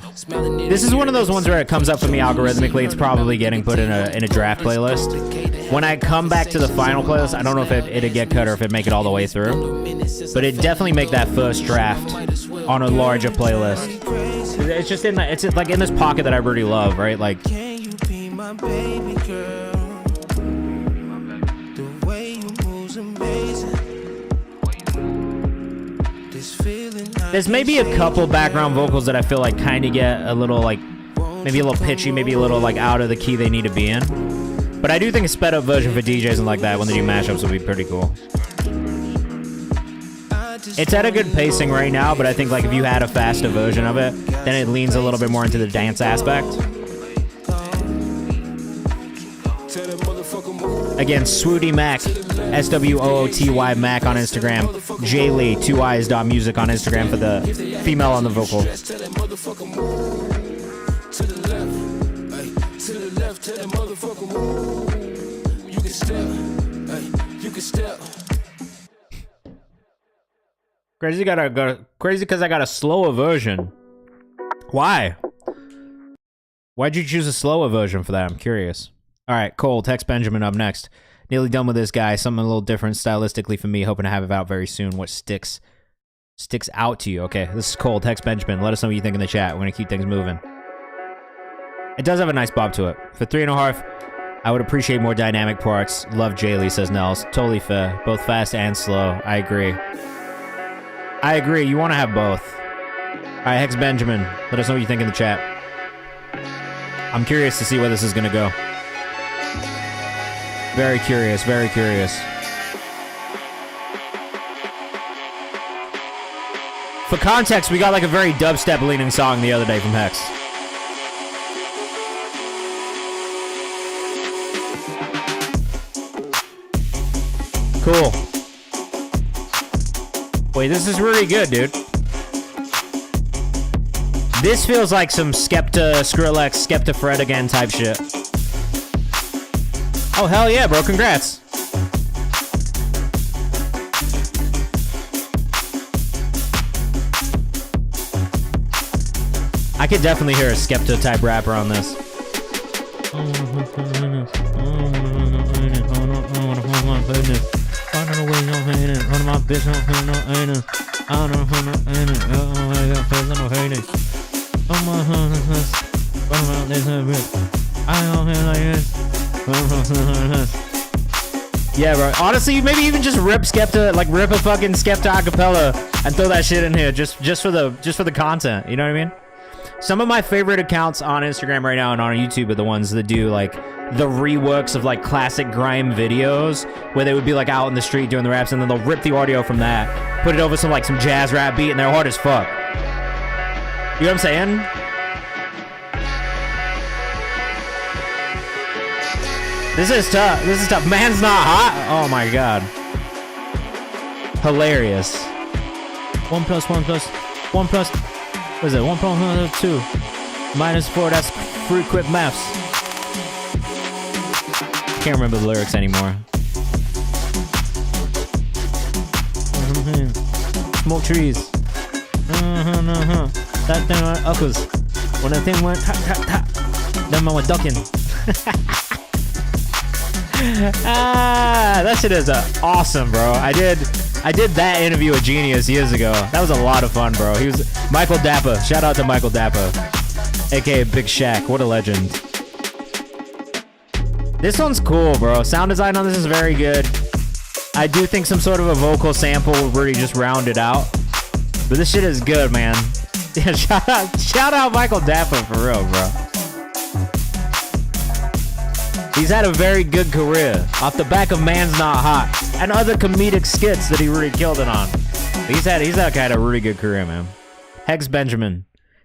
This is one of those ones where it comes up for me algorithmically. It's probably getting put in a draft playlist. When I come back to the final playlist, I don't know if it'd get cut or if it'd make it all the way through. But it'd definitely make that first draft on a larger playlist. It's just it's like in this pocket that I really love, right? Like, there's maybe a couple background vocals that I feel like kind of get a little like, maybe a little pitchy, maybe a little like out of the key they need to be in. But I do think a sped up version for DJs and like that when they do mashups would be pretty cool. It's at a good pacing right now, but I think like if you had a faster version of it, then it leans a little bit more into the dance aspect. Again, Swooty Mac, SWOOTY Mac on Instagram. Jaylee, 2eyes.music on Instagram for the female on the vocal. Crazy because I got a slower version. Why? Why'd you choose a slower version for that? I'm curious. All right, Cole, Tex Benjamin up next. Nearly done with this guy. Something a little different stylistically for me. Hoping to have it out very soon. What sticks out to you? Okay, this is Cole, Tex Benjamin. Let us know what you think in the chat. We're gonna keep things moving. It does have a nice bob to it. For 3.5, I would appreciate more dynamic parts. Love Jaylee, says Nels. Totally fair. Both fast and slow. I agree. You want to have both. All right, Hex Benjamin. Let us know what you think in the chat. I'm curious to see where this is gonna go. Very curious, very curious. For context, we got like a very dubstep-leaning song the other day from Hex. Cool. Wait, this is really good, dude. This feels like some Skepta, Skrillex, Skepta Fred again type shit. Oh, hell yeah, bro. Congrats. I could definitely hear a Skepta type rapper on this. Yeah, bro. Honestly, maybe even just rip Skepta, like rip a fucking Skepta acapella and throw that shit in here just for the content. You know what I mean? Some of my favorite accounts on Instagram right now and on YouTube are the ones that do like the reworks of like classic grime videos where they would be like out in the street doing the raps and then they'll rip the audio from that, put it over some jazz rap beat and they're hard as fuck. You know what I'm saying? This is tough. This is tough. Man's not hot. Oh my god. Hilarious. 1 + 1 + 1 + what is it? 1 + 2 -4. That's free quick maths. Can't remember the lyrics anymore. Smoke trees. That thing went uckers. When the thing went tap tap tap, then I went ducking. That shit is awesome, bro. I did that interview with Genius years ago. That was a lot of fun, bro. He was Michael Dappa. Shout out to Michael Dappa, aka Big Shaq. What a legend. This one's cool, bro. Sound design on this is very good. I do think some sort of a vocal sample would really just round it out. But this shit is good, man. Yeah, shout out Michael Dappa for real, bro. He's had a very good career off the back of Man's Not Hot and other comedic skits that he really killed it on. He's had kind of really good career, man. Hex Benjamin.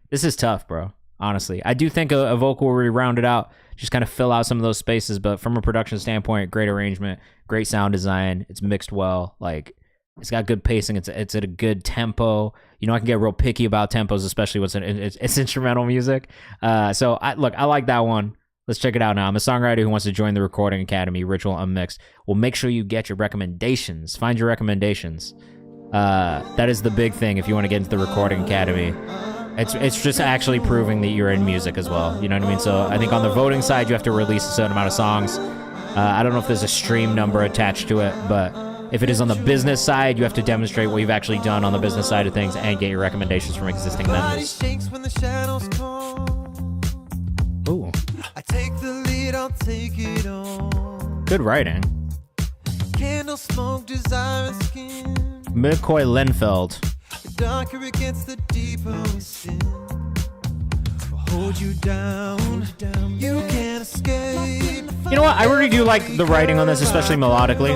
This is tough, bro. Honestly, I do think a vocal will really round it out, just kind of fill out some of those spaces. But from a production standpoint, great arrangement, great sound design. It's mixed well. Like it's got good pacing. It's at a good tempo. You know, I can get real picky about tempos, especially when it's instrumental music. So I like that one. Let's check it out now. I'm a songwriter who wants to join the Recording Academy, Ritual Unmixed. Well, make sure you get your recommendations. Find your recommendations. That is the big thing if you want to get into the Recording Academy. It's just actually proving that you're in music as well. You know what I mean? So I think on the voting side, you have to release a certain amount of songs. I don't know if there's a stream number attached to it, but if it is on the business side, you have to demonstrate what you've actually done on the business side of things and get your recommendations from existing members. Ooh. I take the lead, I'll take it on. Good writing. Candle smoke, desire and skin. McCoy Lenfeld. The darker it gets, the deeper we sin. Hold you down, you can't escape. You know what? I really do like the writing on this, especially melodically.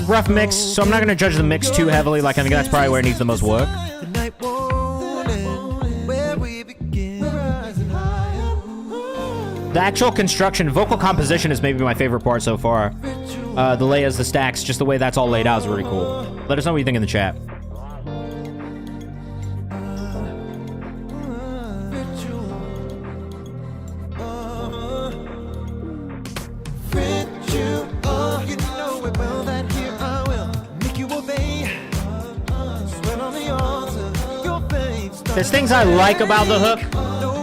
Rough mix, so I'm not going to judge the mix too heavily. Like, I think that's probably where it needs the most work. The night won't end, where we begin. The actual construction, vocal composition is maybe my favorite part so far. The layers, the stacks, just the way that's all laid out is really cool. Let us know what you think in the chat. There's things I like about the hook.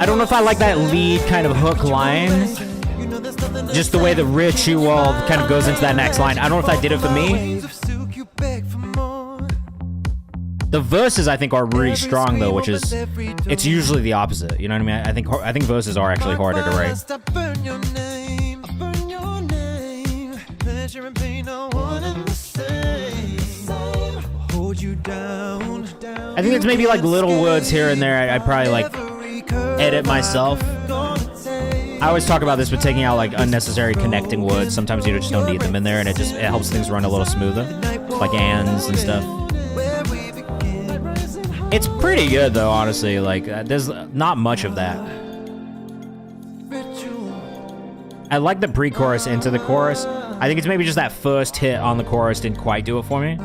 I don't know if I like that lead kind of hook line. Just the way the ritual kind of goes into that next line. I don't know if that did it for me. The verses I think are really strong though, which is, it's usually the opposite. You know what I mean? I think verses are actually harder to write. I think it's maybe like little words here and there. I'd probably like edit myself. I always talk about this with taking out like unnecessary connecting words. Sometimes you just don't need them in there, and it helps things run a little smoother, like ands and stuff. It's pretty good though, honestly. Like there's not much of that. I like the pre-chorus into the chorus. I think it's maybe just that first hit on the chorus didn't quite do it for me.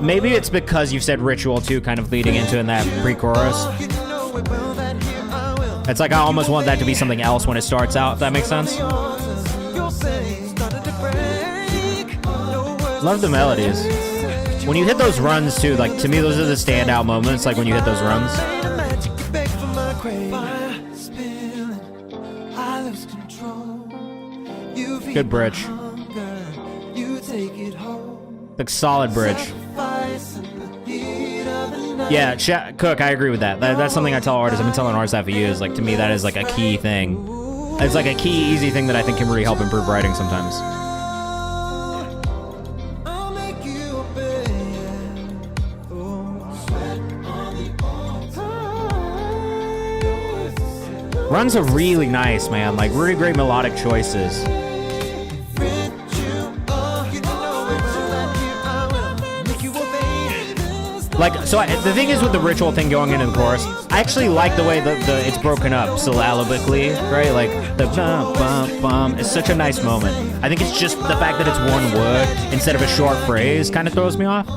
Maybe it's because you've said ritual too, kind of leading into in that pre-chorus. It's like I almost want that to be something else when it starts out, if that makes sense. Love the melodies. When you hit those runs too, like to me those are the standout moments, like when you hit those runs. Good bridge. Like solid bridge. Yeah, Cook, I agree with that. That's something I tell artists. I've been telling artists that for years. Like to me, that is like a key thing. It's like a key, easy thing that I think can really help improve writing sometimes. Runs are really nice, man. Like really great melodic choices. Like, so the thing is with the ritual thing going into the chorus, I actually like the way it's broken up syllabically, right? Like the bum bum bum. It's such a nice moment. I think it's just the fact that it's one word instead of a short phrase kind of throws me off.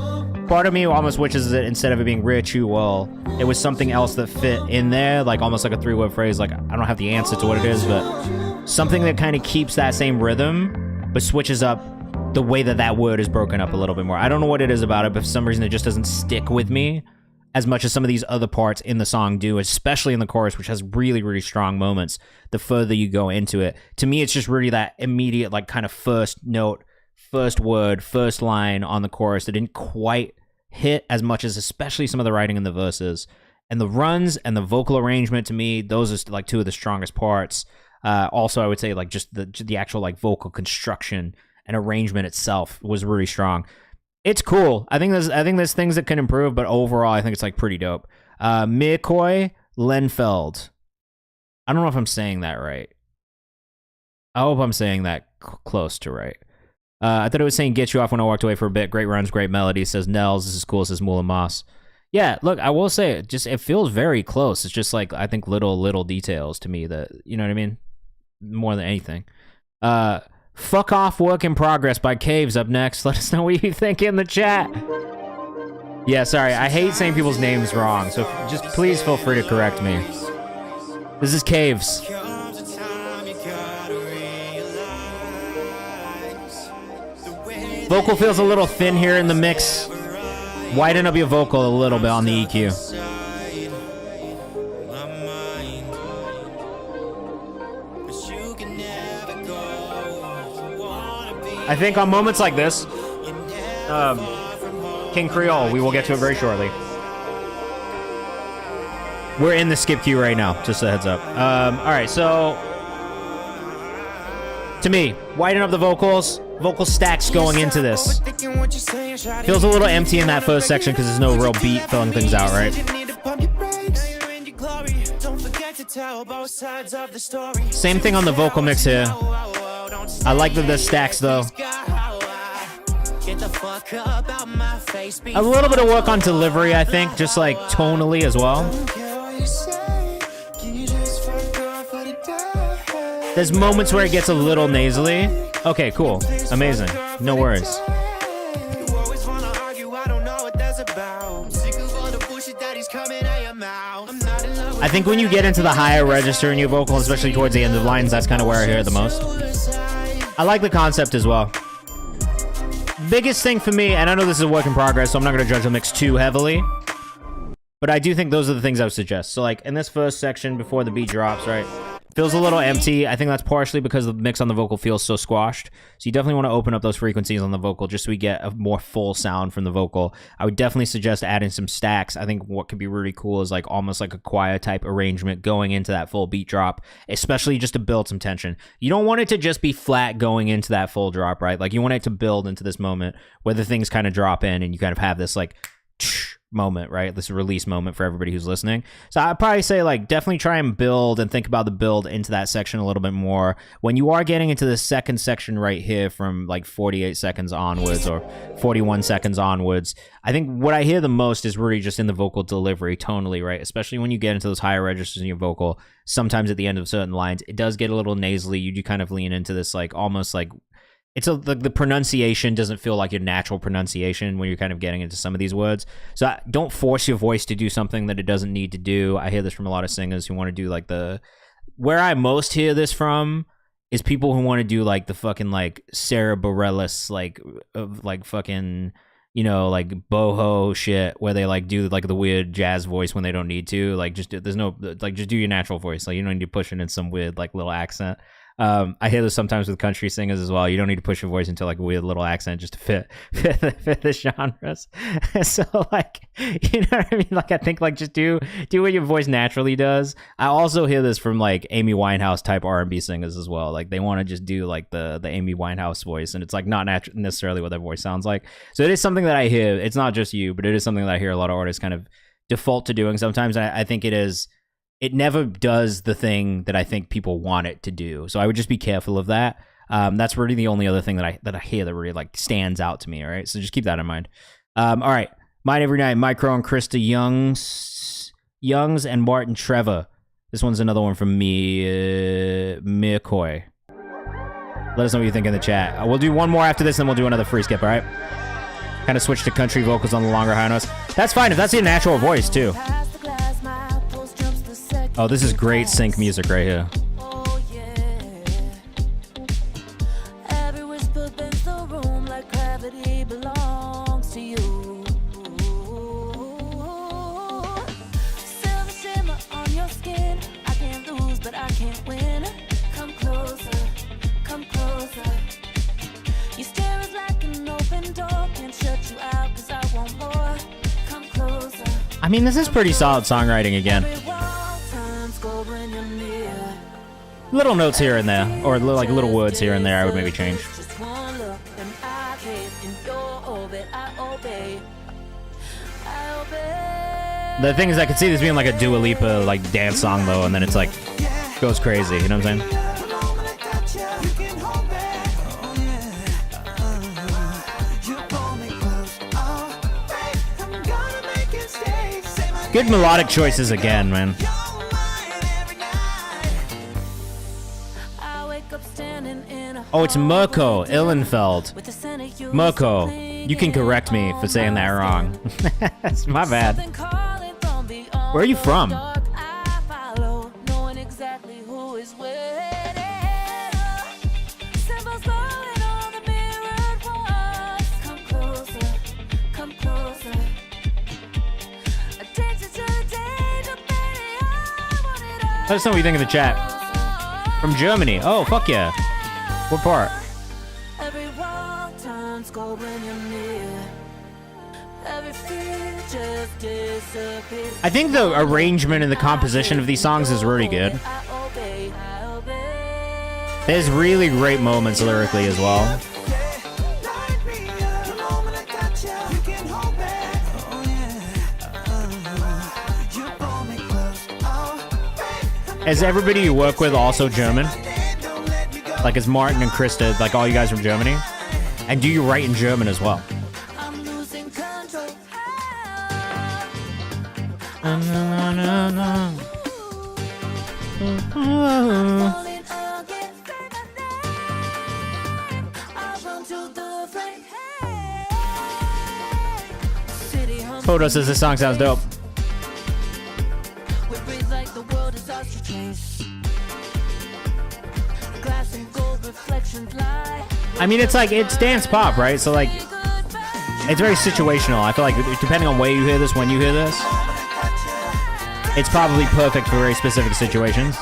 Part of me almost wishes that instead of it being ritual, it was something else that fit in there, like almost like a 3-word phrase. Like I don't have the answer to what it is, but something that kind of keeps that same rhythm, but switches up the way that word is broken up a little bit more. I don't know what it is about it, but for some reason it just doesn't stick with me as much as some of these other parts in the song do, especially in the chorus, which has really, really strong moments the further you go into it. To me, it's just really that immediate, like kind of first note, first word, first line on the chorus that didn't quite hit as much as especially some of the writing in the verses. And the runs and the vocal arrangement, to me, those are like two of the strongest parts. Also, I would say like just the actual like vocal construction and arrangement itself was really strong. It's cool. I think there's things that can improve, but overall, I think it's like pretty dope. Mikoy Lenfeld. I don't know if I'm saying that right. I hope I'm saying that close to right. I thought it was saying get you off when I walked away for a bit. Great runs, great melody. Says Nels. This is cool. Says Mula Moss. Yeah, look, I will say it feels very close. It's just like I think little details to me that, you know what I mean? More than anything. Fuck Off Work in Progress by Caves up next. Let us know what you think in the chat. Yeah, sorry. I hate saying people's names wrong, so just please feel free to correct me. This is Caves. Vocal feels a little thin here in the mix. Widen up your vocal a little bit on the EQ. I think on moments like this, King Creole, we will get to it very shortly. We're in the skip queue right now, just a heads up. All right, so to me, widen up the vocals, vocal stacks going into this. Feels a little empty in that first section because there's no real beat filling things out, right? Same thing on the vocal mix here. I like the stacks though. A little bit of work on delivery, I think, just like tonally as well. There's moments where it gets a little nasally. Okay, cool. Amazing. No worries. I think when you get into the higher register in your vocal, especially towards the end of lines, that's kind of where I hear it the most. I like the concept as well. Biggest thing for me, and I know this is a work in progress, so I'm not going to judge the mix too heavily, but I do think those are the things I would suggest. So like in this first section before the beat drops, right? Feels a little empty. I think that's partially because the mix on the vocal feels so squashed. So you definitely want to open up those frequencies on the vocal just so we get a more full sound from the vocal. I would definitely suggest adding some stacks. I think what could be really cool is like almost like a choir type arrangement going into that full beat drop, especially just to build some tension. You don't want it to just be flat going into that full drop, right? Like you want it to build into this moment where the things kind of drop in and you kind of have this like moment, right? This release moment for everybody who's listening. So I'd probably say like definitely try and build and think about the build into that section a little bit more. When you are getting into the second section right here from like 48 seconds onwards or 41 seconds onwards, I think what I hear the most is really just in the vocal delivery tonally, right? Especially when you get into those higher registers in your vocal, sometimes at the end of certain lines, it does get a little nasally. You do kind of lean into this like almost like the pronunciation doesn't feel like your natural pronunciation when you're kind of getting into some of these words. So don't force your voice to do something that it doesn't need to do. I hear this from a lot of singers who want to do like where I most hear this from is people who want to do like the fucking like Sarah Bareilles like fucking, you know, like boho shit where they like do like the weird jazz voice when they don't need to. Like just just do your natural voice. Like you don't need to push it in some weird like little accent. I hear this sometimes with country singers as well. You don't need to push your voice into like a weird little accent just to fit the genres. So like, you know what I mean? Like I think like just do what your voice naturally does. I also hear this from like Amy Winehouse type R&B singers as well. Like they want to just do like the Amy Winehouse voice, and it's like not necessarily what their voice sounds like. So it is something that I hear. It's not just you, but it is something that I hear a lot of artists kind of default to doing sometimes. And I think it never does the thing that I think people want it to do. So I would just be careful of that. That's really the only other thing that I hear that really like stands out to me. All right. So just keep that in mind. All right. Mine Every Night, Micro and Krista Youngs and Martin Trevor. This one's another one from me, McCoy. Let us know what you think in the chat. We'll do one more after this, and then we'll do another free skip. All right. Kind of switch to country vocals on the longer high notes. That's fine if that's your natural voice too. Oh, this is great sync music right here. Every whisper bends the room like gravity belongs to you. Silver shimmer on your skin. I can't lose, but I can't win. Come closer, come closer. Your stare is like an open door. Can't shut you out 'cause I want more. Come closer. I mean, this is pretty solid songwriting again. Little notes here and there, or like little words here and there, I would maybe change. The thing is, I could see this being like a Dua Lipa like dance song though, and then it's like goes crazy. You know what I'm saying? Good melodic choices again, man. Oh, it's Mirko Illenfeld. Mirko, you can correct me for saying that wrong. That's my bad. Where are you from? Let us know what you think in the chat. From Germany. Oh, fuck yeah. What part? I think the arrangement and the composition of these songs is really good. There's really great moments lyrically as well. Is everybody you work with also German? Like, is Martin and Krista, like all you guys from Germany? And do you write in German as well? Photo says this song sounds dope. I mean, it's like, it's dance pop, right? So like, it's very situational. I feel like depending on where you hear this, when you hear this, it's probably perfect for very specific situations.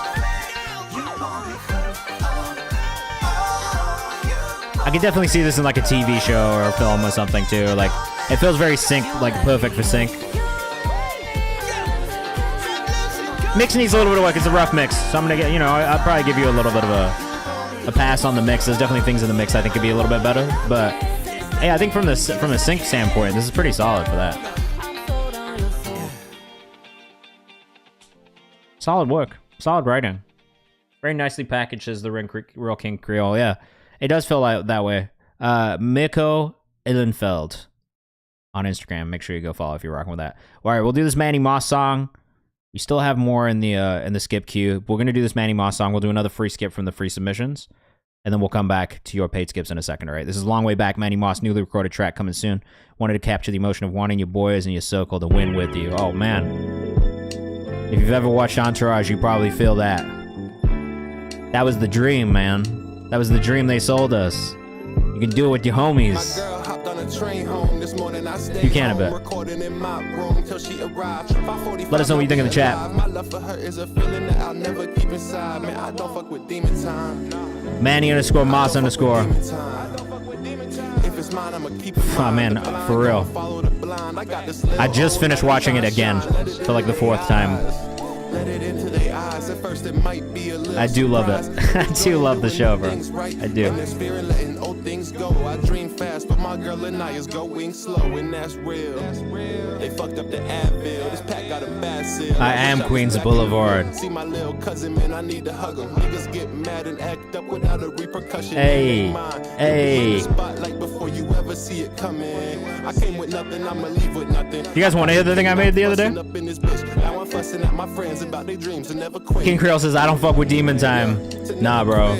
I could definitely see this in like a TV show or a film or something too. Like, it feels very sync, like perfect for sync. Mix needs a little bit of work. It's a rough mix, so I'm gonna get, I'll probably give you a little bit of a pass on the mix. There's definitely things in the mix I think could be a little bit better, but hey, I think from a sync standpoint, this is pretty solid for that. Solid work, solid writing, very nicely packaged as the Real King Creole. Yeah, it does feel like that way. Mikko Illenfeld on Instagram. Make sure you go follow if you're rocking with that. All right, we'll do this Manny Moss song. We still have more in the skip queue. We're gonna do this Manny Moss song. We'll do another free skip from the free submissions, and then we'll come back to your paid skips in a second. All right, this is Long Way Back, Manny Moss, newly recorded track coming soon. Wanted to capture the emotion of wanting your boys and your circle to win with you. Oh man, if you've ever watched Entourage, you probably feel that. That was the dream, man. That was the dream they sold us. You can do it with your homies. You can a bit. Let us know what you think in the chat. Manny_Moss_. Oh man, for real. I just finished watching it again for like the 4th time. I do love it. I do love the show, bro. I do. I dream fast, but my girl and I is going slow, and that's real. They fucked up the Advil. This pack got a bad seal. I am Queens Boulevard. See my little cousin, man, I need to hug him. Niggas get mad and act up without a repercussion. Hey, hey. Spotlight before you ever see it coming. I came with nothing, I'ma leave with nothing. You guys want to hear the thing I made the other day? King Creole says, I don't fuck with demon time. Nah, bro.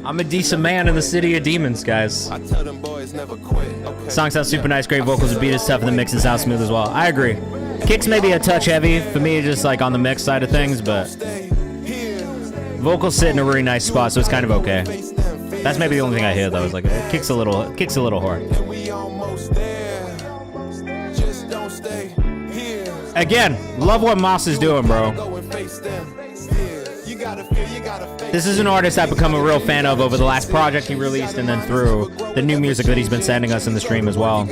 I'm a decent man in the city of demons, guys. Song sounds super nice, great vocals, the beat is tough, and the mix and sounds smooth as well. I agree. Kicks may be a touch heavy for me, just like on the mix side of things, but vocals sit in a really nice spot, so it's kind of okay. That's maybe the only thing I hear though. Is like it kicks a little hard. Again, love what Moss is doing, bro. This is an artist I've become a real fan of over the last project he released and then through the new music that he's been sending us in the stream as well.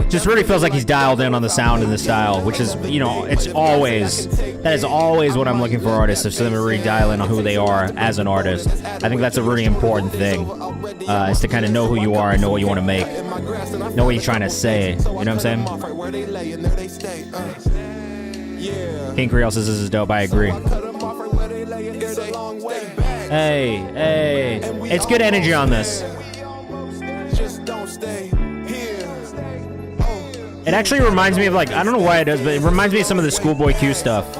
Just really feels like he's dialed in on the sound and the style, which is, that is always what I'm looking for artists, is for them to really dial in on who they are as an artist. I think that's a really important thing, is to kind of know who you are and know what you want to make, know what you're trying to say, you know what I'm saying? King Creole says this is dope, I agree. Hey, it's good energy on this. It actually reminds me of like, I don't know why it does, but it reminds me of some of the Schoolboy Q stuff.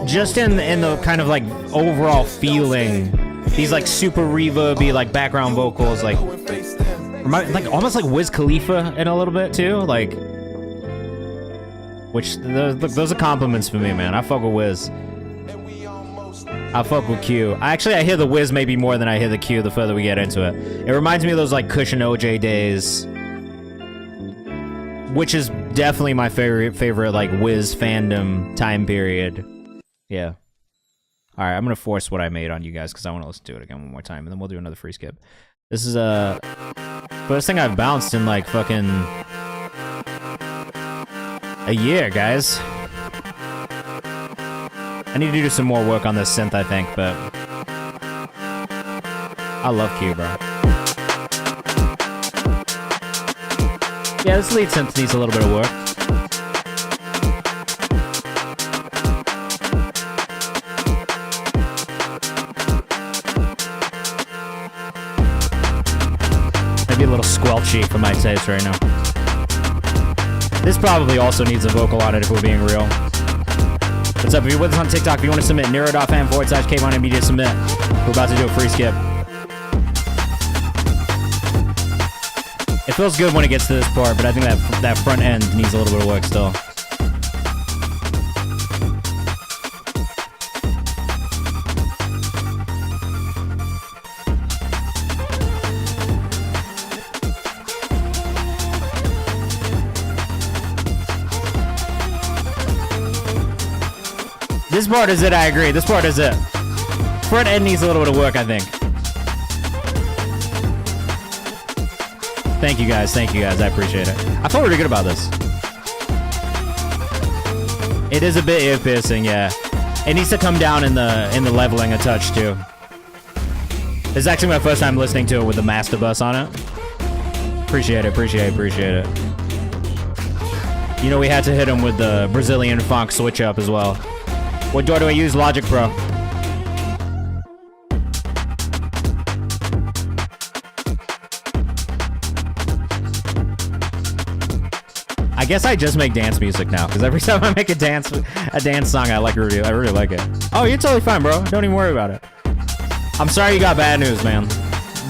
Just in the kind of like overall feeling, these like super reverby like background vocals, like almost like Wiz Khalifa in a little bit too, like. Which those are compliments for me, man. I fuck with Wiz. I fuck with Q. I hear the Wiz maybe more than I hear the Q the further we get into it. It reminds me of those like Kush and OJ days, which is definitely my favorite like Wiz fandom time period. Yeah. All right, I'm gonna force what I made on you guys because I want to listen to it again one more time, and then we'll do another free skip. This is first thing I've bounced in like fucking a year, guys. I need to do some more work on this synth, I think, but I love Q, bro. Yeah, this lead synth needs a little bit of work. Maybe a little squelchy for my taste right now. This probably also needs a vocal on it if we're being real. What's up? If you're with us on TikTok, if you want to submit, Nero.fm/KayvanMD to submit. We're about to do a free skip. It feels good when it gets to this part, but I think that front end needs a little bit of work still. This part is it, I agree. This part is it. Front end needs a little bit of work, I think. Thank you guys, I appreciate it. I feel really good about this. It is a bit ear-piercing, yeah. It needs to come down in the leveling a touch, too. This is actually my first time listening to it with the master bus on it. Appreciate it. You know, we had to hit him with the Brazilian funk switch up as well. What door do I use? Logic Pro. I guess I just make dance music now, because every time I make a dance song, I like a review. I really like it. Oh, you're totally fine, bro. Don't even worry about it. I'm sorry you got bad news, man.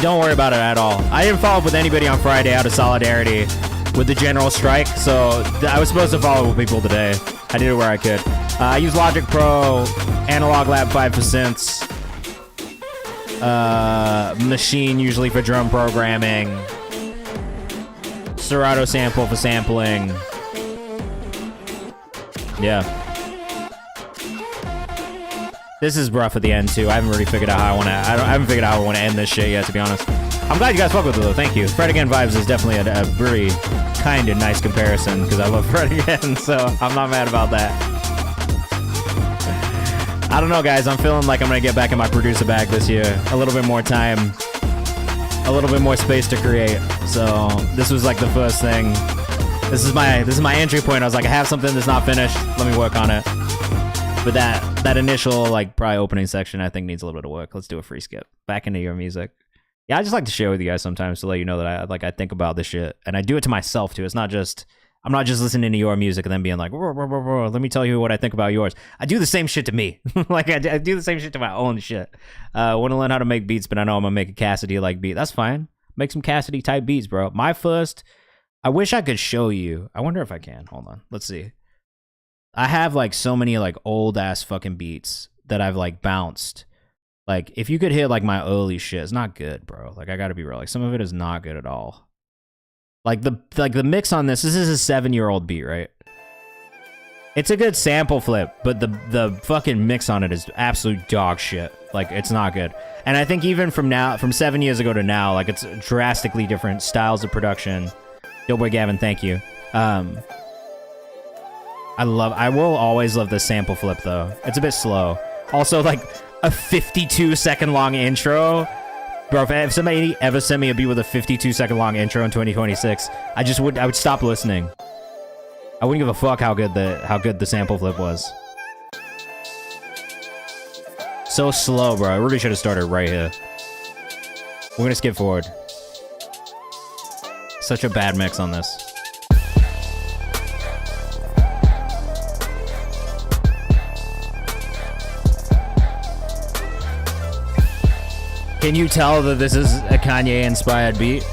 Don't worry about it at all. I didn't follow up with anybody on Friday out of solidarity with the general strike, so I was supposed to follow up with people today. I did it where I could. I use Logic Pro, Analog Lab 5 for synths, Machine usually for drum programming, Serato Sample for sampling. Yeah. This is rough at the end too. I haven't really figured out how I haven't figured out how I want to end this shit yet, to be honest. I'm glad you guys fuck with it though. Thank you. Fred Again Vibes is definitely a very kind of nice comparison because I love Fred Again, so I'm not mad about that. I don't know, guys. I'm feeling like I'm gonna get back in my producer bag this year. A little bit more time, a little bit more space to create. So this was like the first thing. This is my entry point. I was like, I have something that's not finished. Let me work on it. But that initial like probably opening section, I think needs a little bit of work. Let's do a free skip. Back into your music. Yeah, I just like to share with you guys sometimes to let you know that I think about this shit, and I do it to myself too. It's not just I'm not just listening to your music and then being like, let me tell you what I think about yours. I do the same shit to me. Like I do the same shit to my own shit. I want to learn how to make beats, but I know I'm gonna make a Cassidy like beat. That's fine. Make some Cassidy type beats, bro. My first. I wish I could show you. I wonder if I can. Hold on. Let's see. I have like so many like old ass fucking beats that I've like bounced. Like if you could hear like my early shit, it's not good, bro. Like I gotta be real. Like some of it is not good at all. Like the mix on this is a 7-year-old beat, right? It's a good sample flip, but the fucking mix on it is absolute dog shit. Like it's not good. And I think even from 7 years ago to now, like it's drastically different styles of production. Doughboy Gavin, thank you. I will always love the sample flip though. It's a bit slow. Also, like a 52-second long intro, bro. If somebody ever sent me a beat with a 52-second long intro in 2026, I would stop listening. I wouldn't give a fuck how good the sample flip was. So slow, bro. I really should have started right here. We're gonna skip forward. Such a bad mix on this. Can you tell that this is a Kanye-inspired beat?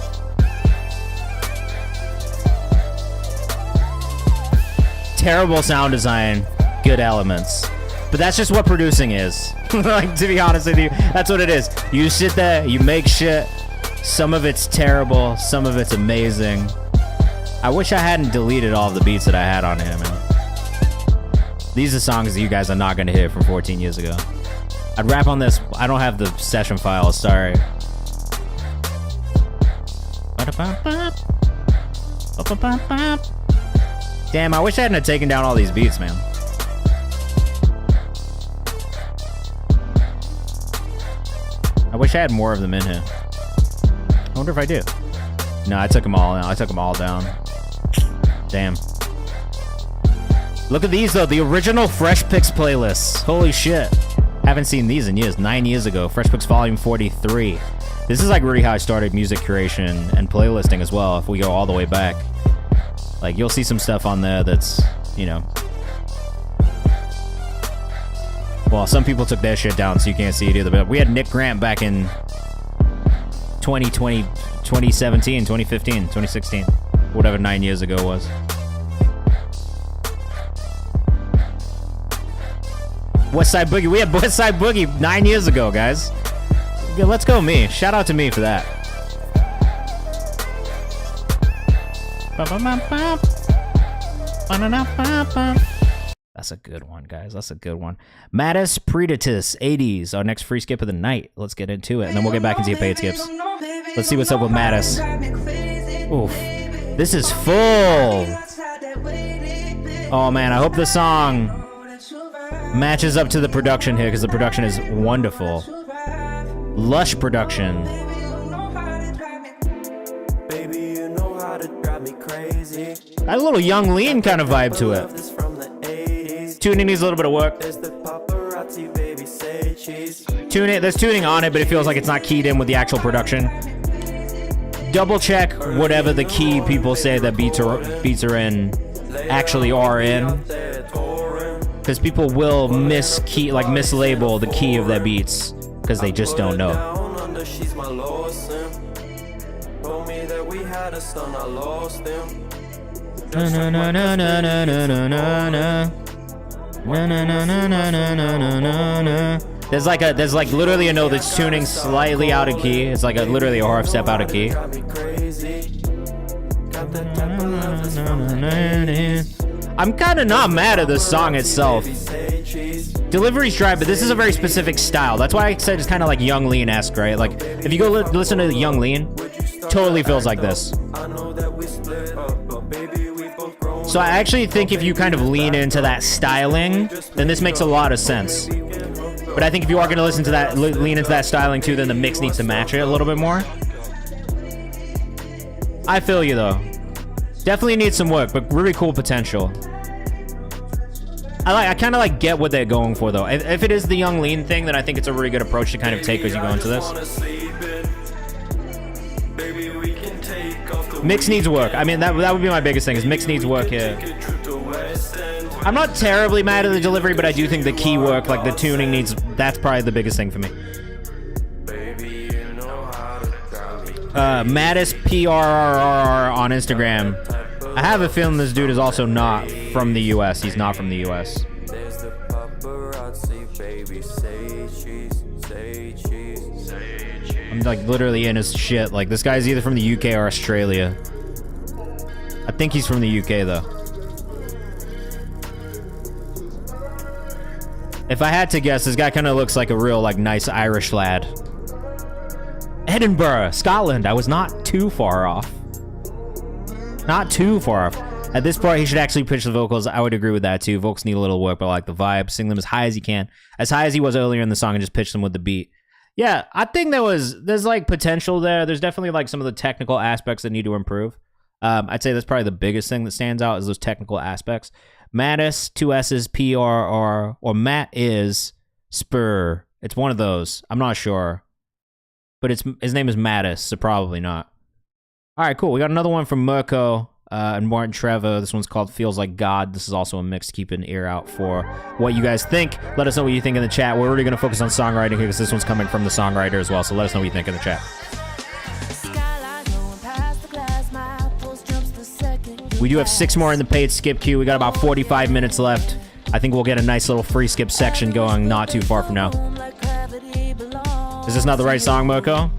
Terrible sound design, good elements. But that's just what producing is. Like, to be honest with you, that's what it is. You sit there, you make shit. Some of it's terrible, some of it's amazing. I wish I hadn't deleted all of the beats that I had on here, man. These are songs that you guys are not going to hear from 14 years ago. I'd rap on this. I don't have the session files, sorry. Damn, I wish I hadn't taken down all these beats, man. I wish I had more of them in here. I wonder if I do. No, I took them all down. I took them all down. Damn. Look at these, though. The original Fresh Picks playlists. Holy shit. Haven't seen these in years. 9 years ago. Fresh Picks Volume 43. This is like really how I started music curation and playlisting as well, if we go all the way back. Like, you'll see some stuff on there that's, you know. Well, some people took their shit down, so you can't see it either. But we had Nick Grant back in 2020, 2017, 2015, 2016. Whatever 9 years ago was. West Side Boogie. We had West Side Boogie 9 years ago, guys. Yeah, let's go me. Shout out to me for that. That's a good one, guys. That's a good one. Mattis Predatus 80s. Our next free skip of the night. Let's get into it, and then we'll get back into your paid skips. Let's see what's up with Mattis. Oof. This is full. Oh, man. I hope the song matches up to the production here, because the production is wonderful. Lush production. Got a little Young Lean kind of vibe to it. Tuning needs a little bit of work. There's tuning on it, but it feels like it's not keyed in with the actual production. Double check whatever the key people say that beats are in actually are in, because people will mislabel the key of their beats because they just don't know. There's like literally a note that's tuning slightly out of key. It's like literally a half step out of key. I'm kind of not mad at the song itself. Delivery's dry, but this is a very specific style. That's why I said it's kind of like Young Lean-esque, right? Like, if you go listen to Young Lean, totally feels like this. So I actually think if you kind of lean into that styling, then this makes a lot of sense. But I think if you are going to listen to that, lean into that styling too, then the mix needs to match it a little bit more. I feel you though. Definitely needs some work, but really cool potential. I kind of like get what they're going for though. If it is the Young Lean thing, then I think it's a really good approach to kind of take as you go into this. Mix needs work. I mean, that would be my biggest thing, is mix needs work here. I'm not terribly mad at the delivery, but I do think the key work, like the tuning needs, that's probably the biggest thing for me. Mattis PRRR on Instagram. I have a feeling this dude is also not from the US. He's not from the US. I'm like literally in his shit. Like, this guy's either from the UK or Australia. I think he's from the UK though. If I had to guess, this guy kind of looks like a real like nice Irish lad. Edinburgh, Scotland. I was not too far off. Not too far off. At this part, he should actually pitch the vocals. I would agree with that too. Vocals need a little work, but I like the vibe. Sing them as high as you can. As high as he was earlier in the song, and just pitch them with the beat. Yeah, I think there's like potential there. There's definitely like some of the technical aspects that need to improve. I'd say that's probably the biggest thing that stands out, is those technical aspects. Mattis, 2 S's, PRR, or Matt is Spur. It's one of those. I'm not sure. But his name is Mattis, so probably not. All right, cool. We got another one from Mirko and Martin Trevor. This one's called Feels Like God. This is also a mix. Keep an ear out for what you guys think. Let us know what you think in the chat. We're already going to focus on songwriting here, because this one's coming from the songwriter as well. So let us know what you think in the chat. We do have 6 more in the paid skip queue. We got about 45 minutes left. I think we'll get a nice little free skip section going not too far from now. Is this not the right song, Mirko?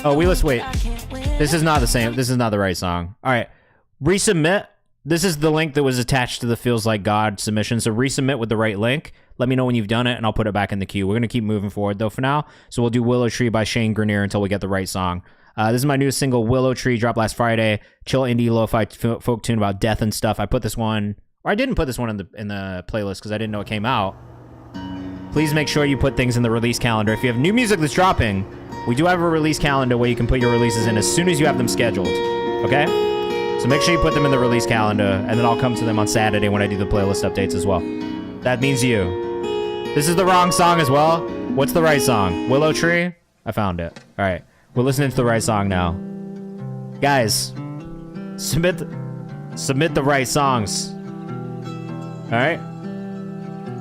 Oh, wait. This is not the same. This is not the right song. All right. Resubmit. This is the link that was attached to the Feels Like God submission. So resubmit with the right link. Let me know when you've done it, and I'll put it back in the queue. We're going to keep moving forward, though, for now. So we'll do Willow Tree by Shane Grenier until we get the right song. This is my newest single, Willow Tree, dropped last Friday. Chill indie lo-fi folk tune about death and stuff. I put this one, or I didn't put this one in the playlist because I didn't know it came out. Please make sure you put things in the release calendar. If you have new music that's dropping, we do have a release calendar where you can put your releases in as soon as you have them scheduled. Okay? So make sure you put them in the release calendar, and then I'll come to them on Saturday when I do the playlist updates as well. That means you. This is the wrong song as well. What's the right song? Willow Tree? I found it. All right. We're listening to the right song now. Guys, submit Submit the right songs. All right?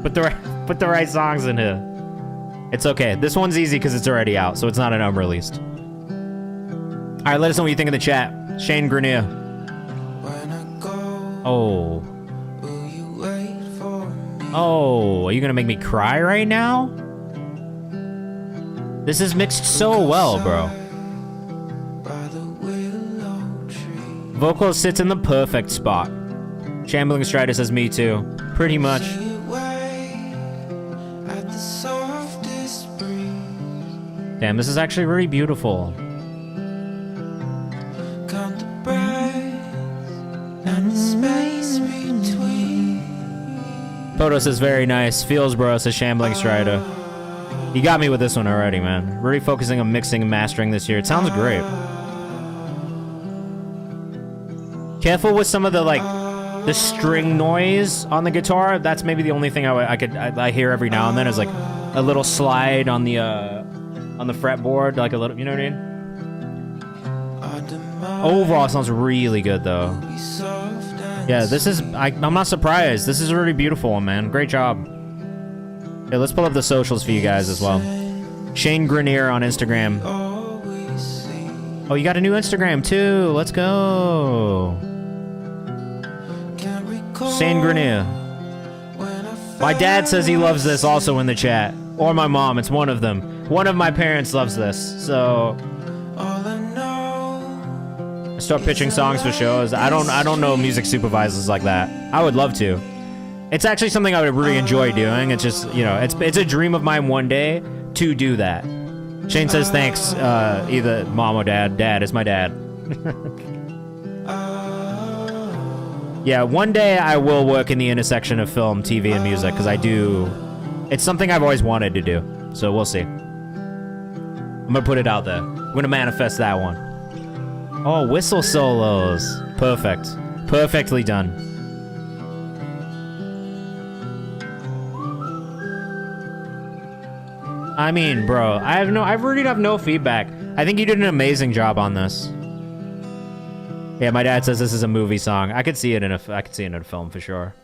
Put the right songs in here. It's okay. This one's easy because it's already out, so it's not an unreleased. All right, let us know what you think in the chat. Shane Grenier. Oh. Oh, are you gonna make me cry right now? This is mixed so well, bro. Vocal sits in the perfect spot. Shambling Strider says me too. Pretty much. Damn, this is actually really beautiful. Photo says very nice. Feels bro says Shambling Strider. You got me with this one already, man. Really focusing on mixing and mastering this year. It sounds great. Careful with some of the the string noise on the guitar. That's maybe the only thing I hear every now and then is like a little slide on the fretboard, like a little, you know what I mean? Overall, it sounds really good though. Yeah, this is, I'm not surprised. This is a really beautiful one, man. Great job. Yeah, let's pull up the socials for you guys as well. Shane Grenier on Instagram. Oh, you got a new Instagram too. Let's go. Shane Grenier. My dad says he loves this also in the chat. Or my mom, it's one of them. One of my parents loves this, so I start pitching songs for shows. I don't know music supervisors like that. I would love to. It's actually something I would really enjoy doing. It's just, you know, it's a dream of mine one day to do that. Shane says thanks, either mom or dad. Dad is my dad. Yeah, one day I will work in the intersection of film, TV, and music, because I do. It's something I've always wanted to do, so we'll see. I'm gonna put it out there. I'm gonna manifest that one. Oh, whistle solos. Perfect. Perfectly done. I mean, bro, I really have no feedback. I think you did an amazing job on this. Yeah, my dad says this is a movie song. I could see it in a film for sure.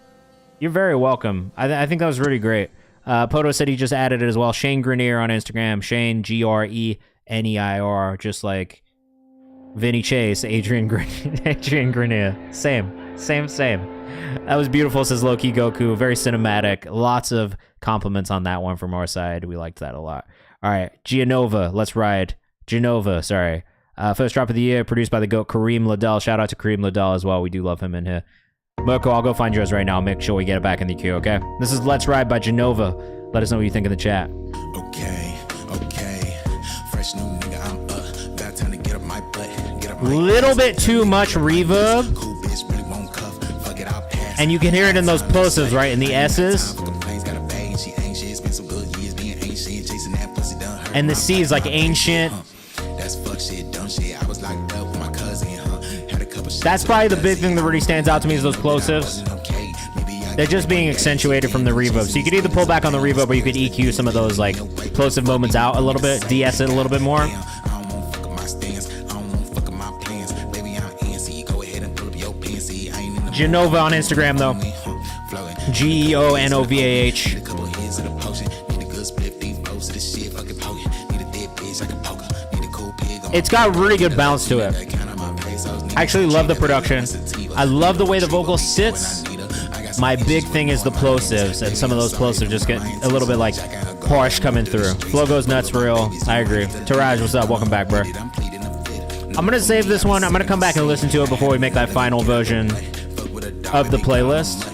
You're very welcome. I think that was really great. Poto said he just added it as well. Shane Grenier on Instagram. Shane Greneir, just like Vinny Chase, Adrian Grenier. Same. That was beautiful, says Loki Goku. Very cinematic. Lots of compliments on that one from our side. We liked that a lot. All right, Gianova, let's ride. Sorry. First drop of the year, produced by the GOAT Kareem Liddell. Shout out to Kareem Liddell as well. We do love him in here. Mirko, I'll go find yours right now. Make sure we get it back in the queue, okay? This is Let's Ride by Genova. Let us know what you think in the chat. Okay. Fresh new nigga, I'm up. About time to get up my butt. Little bit too much reverb. And you can hear it in those plosives, right? In the S's. And the C is like ancient. That's probably the big thing that really stands out to me is those plosives. They're just being accentuated from the reverb. So you could either pull back on the reverb or you could EQ some of those like plosive moments out a little bit, DS it a little bit more. Genova on Instagram though. GEONOVAH. It's got really good bounce to it. I actually love the production. I love the way the vocal sits. My big thing is the plosives, and some of those plosives just get a little bit like harsh coming through. Flow goes nuts for real. I agree. Taraj, what's up? Welcome back, bro. I'm gonna save this one. I'm gonna come back and listen to it before we make that final version of the playlist.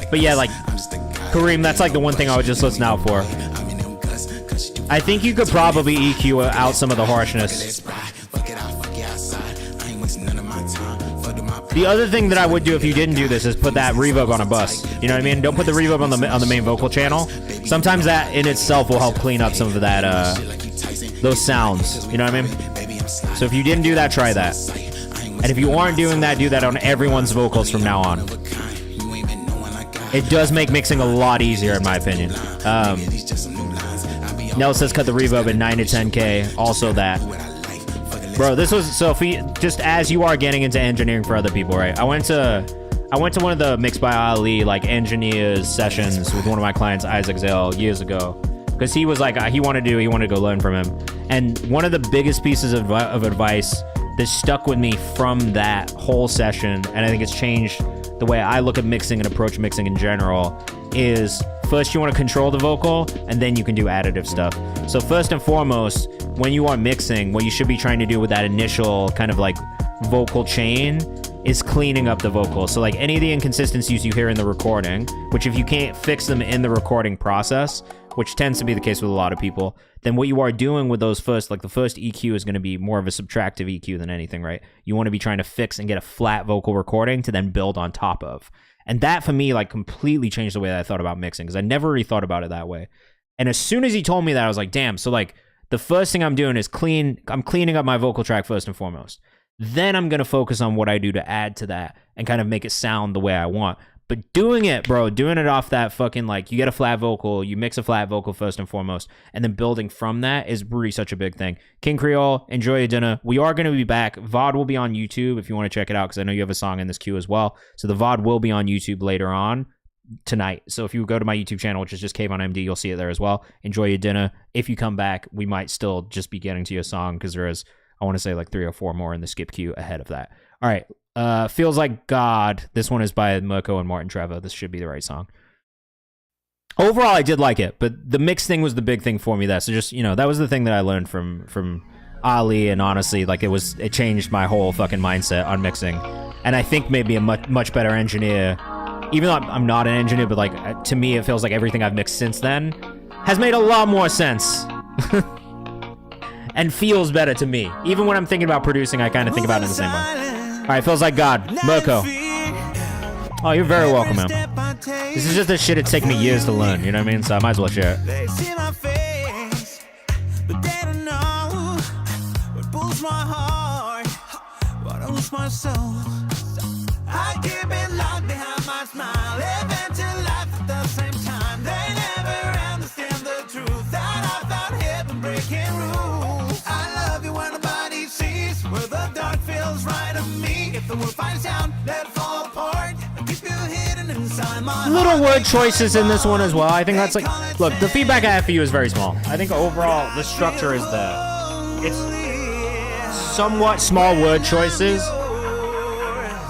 But yeah, like Kareem, that's like the one thing I would just listen out for. I think you could probably EQ out some of the harshness. The other thing that I would do if you didn't do this is put that reverb on a bus. You know what I mean? Don't put the reverb on the main vocal channel. Sometimes that in itself will help clean up some of that those sounds. You know what I mean? So if you didn't do that, try that. And if you aren't doing that, do that on everyone's vocals from now on. It does make mixing a lot easier, in my opinion. Nell says cut the reverb at 9 to 10K. Also that. Bro, this was so for you, just as you are getting into engineering for other people, right? I went to one of the Mixed by Ali like engineers sessions with one of my clients, Isaac Zale, years ago, because he was like he wanted to go learn from him. And one of the biggest pieces of advice that stuck with me from that whole session, and I think it's changed the way I look at mixing and approach mixing in general, is first you want to control the vocal, and then you can do additive stuff. So first and foremost, when you are mixing, what you should be trying to do with that initial kind of like vocal chain is cleaning up the vocal. So like any of the inconsistencies you hear in the recording, which if you can't fix them in the recording process, which tends to be the case with a lot of people, then what you are doing with those first, like the first EQ is going to be more of a subtractive EQ than anything, right? You want to be trying to fix and get a flat vocal recording to then build on top of. And that for me like completely changed the way that I thought about mixing, because I never really thought about it that way. And as soon as he told me that, I was like, damn, so like the first thing I'm doing is I'm cleaning up my vocal track first and foremost. Then I'm going to focus on what I do to add to that and kind of make it sound the way I want. But doing it off that fucking, like, you get a flat vocal, you mix a flat vocal first and foremost, and then building from that is really such a big thing. King Creole, enjoy your dinner. We are going to be back. VOD will be on YouTube if you want to check it out, because I know you have a song in this queue as well. So the VOD will be on YouTube later on tonight. So if you go to my YouTube channel, which is just KayvanMD, you'll see it there as well. Enjoy your dinner. If you come back, we might still just be getting to your song, because there is, I want to say, like 3 or 4 more in the skip queue ahead of that. All right. Feels Like God. This one is by Mirko and Martin Trevor. This should be the right song. Overall, I did like it, but the mix thing was the big thing for me there. So just, you know, that was the thing that I learned from Ali, and honestly, like it changed my whole fucking mindset on mixing. And I think maybe a much better engineer, even though I'm not an engineer, but like to me, it feels like everything I've mixed since then has made a lot more sense. And feels better to me. Even when I'm thinking about producing, I kind of think about it in the same way. All right, Feels Like God, Mirko. Oh, you're very welcome, man. This is just the shit it's taken me years to learn, you know what I mean? So I might as well share it. They see my face, but they don't know what pulls my heart, what owns my soul. I keep it locked behind my smile, live into life at the same time. They never understand the truth that I found heaven breaking rules. I love you when nobody sees where the dark feels right on me. If the world finds out, let it fall apart. I keep you hidden inside my little word choices in this one as well. I think that's like, look, the feedback I have for you is very small. I think overall the structure is there. It's somewhat small word choices,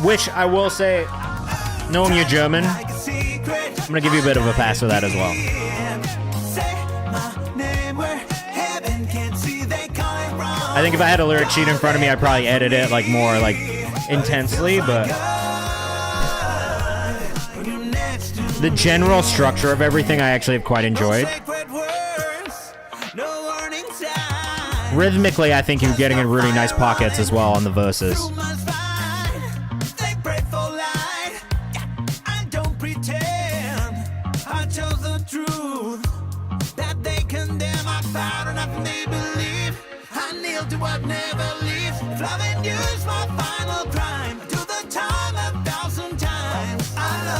which I will say, knowing you're German, I'm gonna give you a bit of a pass for that as well. I think if I had a lyric sheet in front of me, I'd probably edit it like more like intensely, but the general structure of everything I actually have quite enjoyed. Rhythmically, I think you're getting in really nice pockets as well on the verses.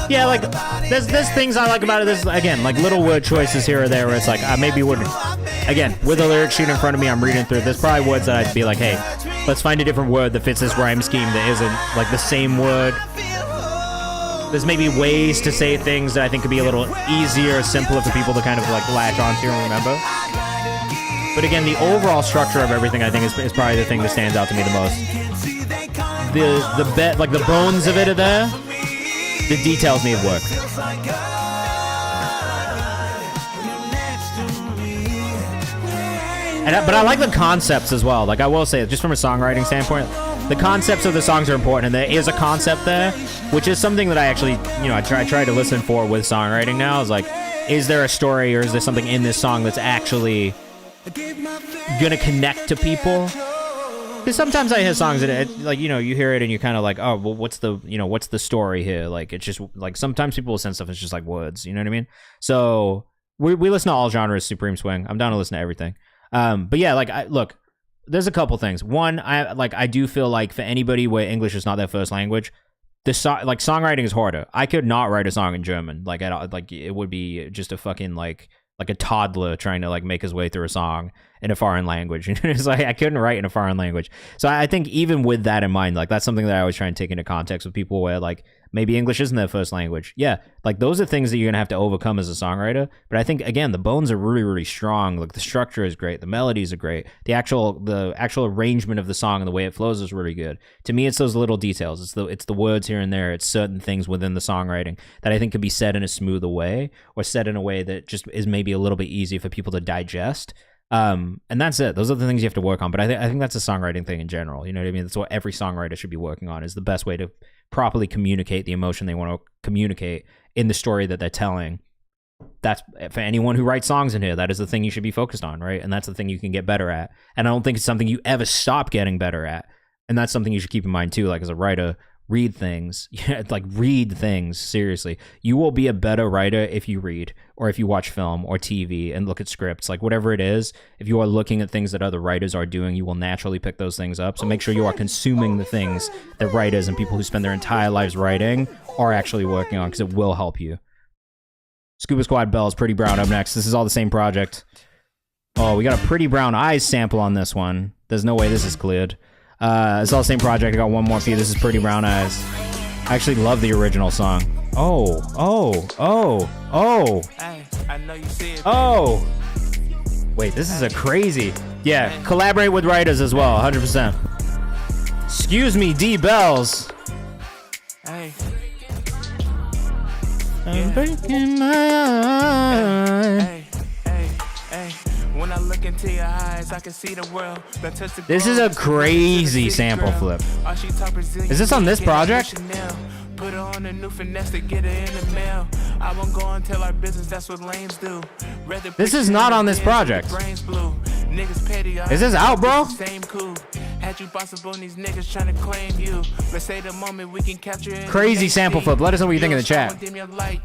Yeah, like there's things I like about it. There's again like little word choices here or there where it's like I maybe wouldn't. Again, with a lyric sheet in front of me, I'm reading through. There's probably words that I'd be like, hey, let's find a different word that fits this rhyme scheme that isn't like the same word. There's maybe ways to say things that I think could be a little easier, simpler for people to kind of like latch onto and remember. But again, the overall structure of everything I think is probably the thing that stands out to me the most. The bones of it are there. The details need work. But I like the concepts as well. Like I will say, just from a songwriting standpoint, the concepts of the songs are important, and there is a concept there, which is something that I actually, you know, I try to listen for with songwriting now. Is like, is there a story or is there something in this song that's actually gonna connect to people? Because sometimes I hear songs that, like, you know, you hear it and you're kind of like, oh, well, what's the story here? Like, it's just, like, sometimes people will send stuff, it's just, like, words, you know what I mean? So, we listen to all genres, Supreme Swing. I'm down to listen to everything. But yeah, like, look, there's a couple things. One, I do feel like for anybody where English is not their first language, songwriting is harder. I could not write a song in German. Like, it would be just a fucking, like a toddler trying to, like, make his way through a song. in a foreign language. It's like I couldn't write in a foreign language. So I think even with that in mind, like that's something that I always try and take into context with people where like maybe English isn't their first language. Yeah, like those are things that you're gonna have to overcome as a songwriter. But I think again, the bones are really, really strong. Like the structure is great, the melodies are great, the actual arrangement of the song and the way it flows is really good. To me, it's those little details. It's the words here and there. It's certain things within the songwriting that I think could be said in a smoother way, or said in a way that just is maybe a little bit easier for people to digest. And that's it. Those are the things you have to work on. But I think that's a songwriting thing in general. You know what I mean? That's what every songwriter should be working on, is the best way to properly communicate the emotion they want to communicate in the story that they're telling. That's for anyone who writes songs in here. That is the thing you should be focused on, right? And that's the thing you can get better at. And I don't think it's something you ever stop getting better at. And that's something you should keep in mind too. Like as a writer, read things. Read things seriously. You will be a better writer if you read, or if you watch film or TV and look at scripts, like whatever it is. If you are looking at things that other writers are doing, you will naturally pick those things up. So make sure you are consuming the things that writers and people who spend their entire lives writing are actually working on, because it will help you. Scuba Squad Bells, Pretty Brown up next. This is all the same project. Oh, we got a Pretty Brown Eyes sample on this one. There's no way this is cleared. It's all the same project. I got one more for you. This is Pretty Brown Eyes. I actually love the original song. Oh. I know you see it. Oh. Wait, this is a crazy. Yeah, collaborate with writers as well, 100%. Excuse me, D Bells. Hey. I'm breaking my heart. Hey. When I look into your eyes, I can see the world. This is a crazy sample flip. Is this on this project? Put her on a new finesse to get her in the mail. I won't go and tell our business, that's what lames do. This is not on this project. Is this out, bro? Had you possible these niggas trying to claim you. Let's say the moment we can capture it. Crazy sample flip. Let us know what you think in the chat.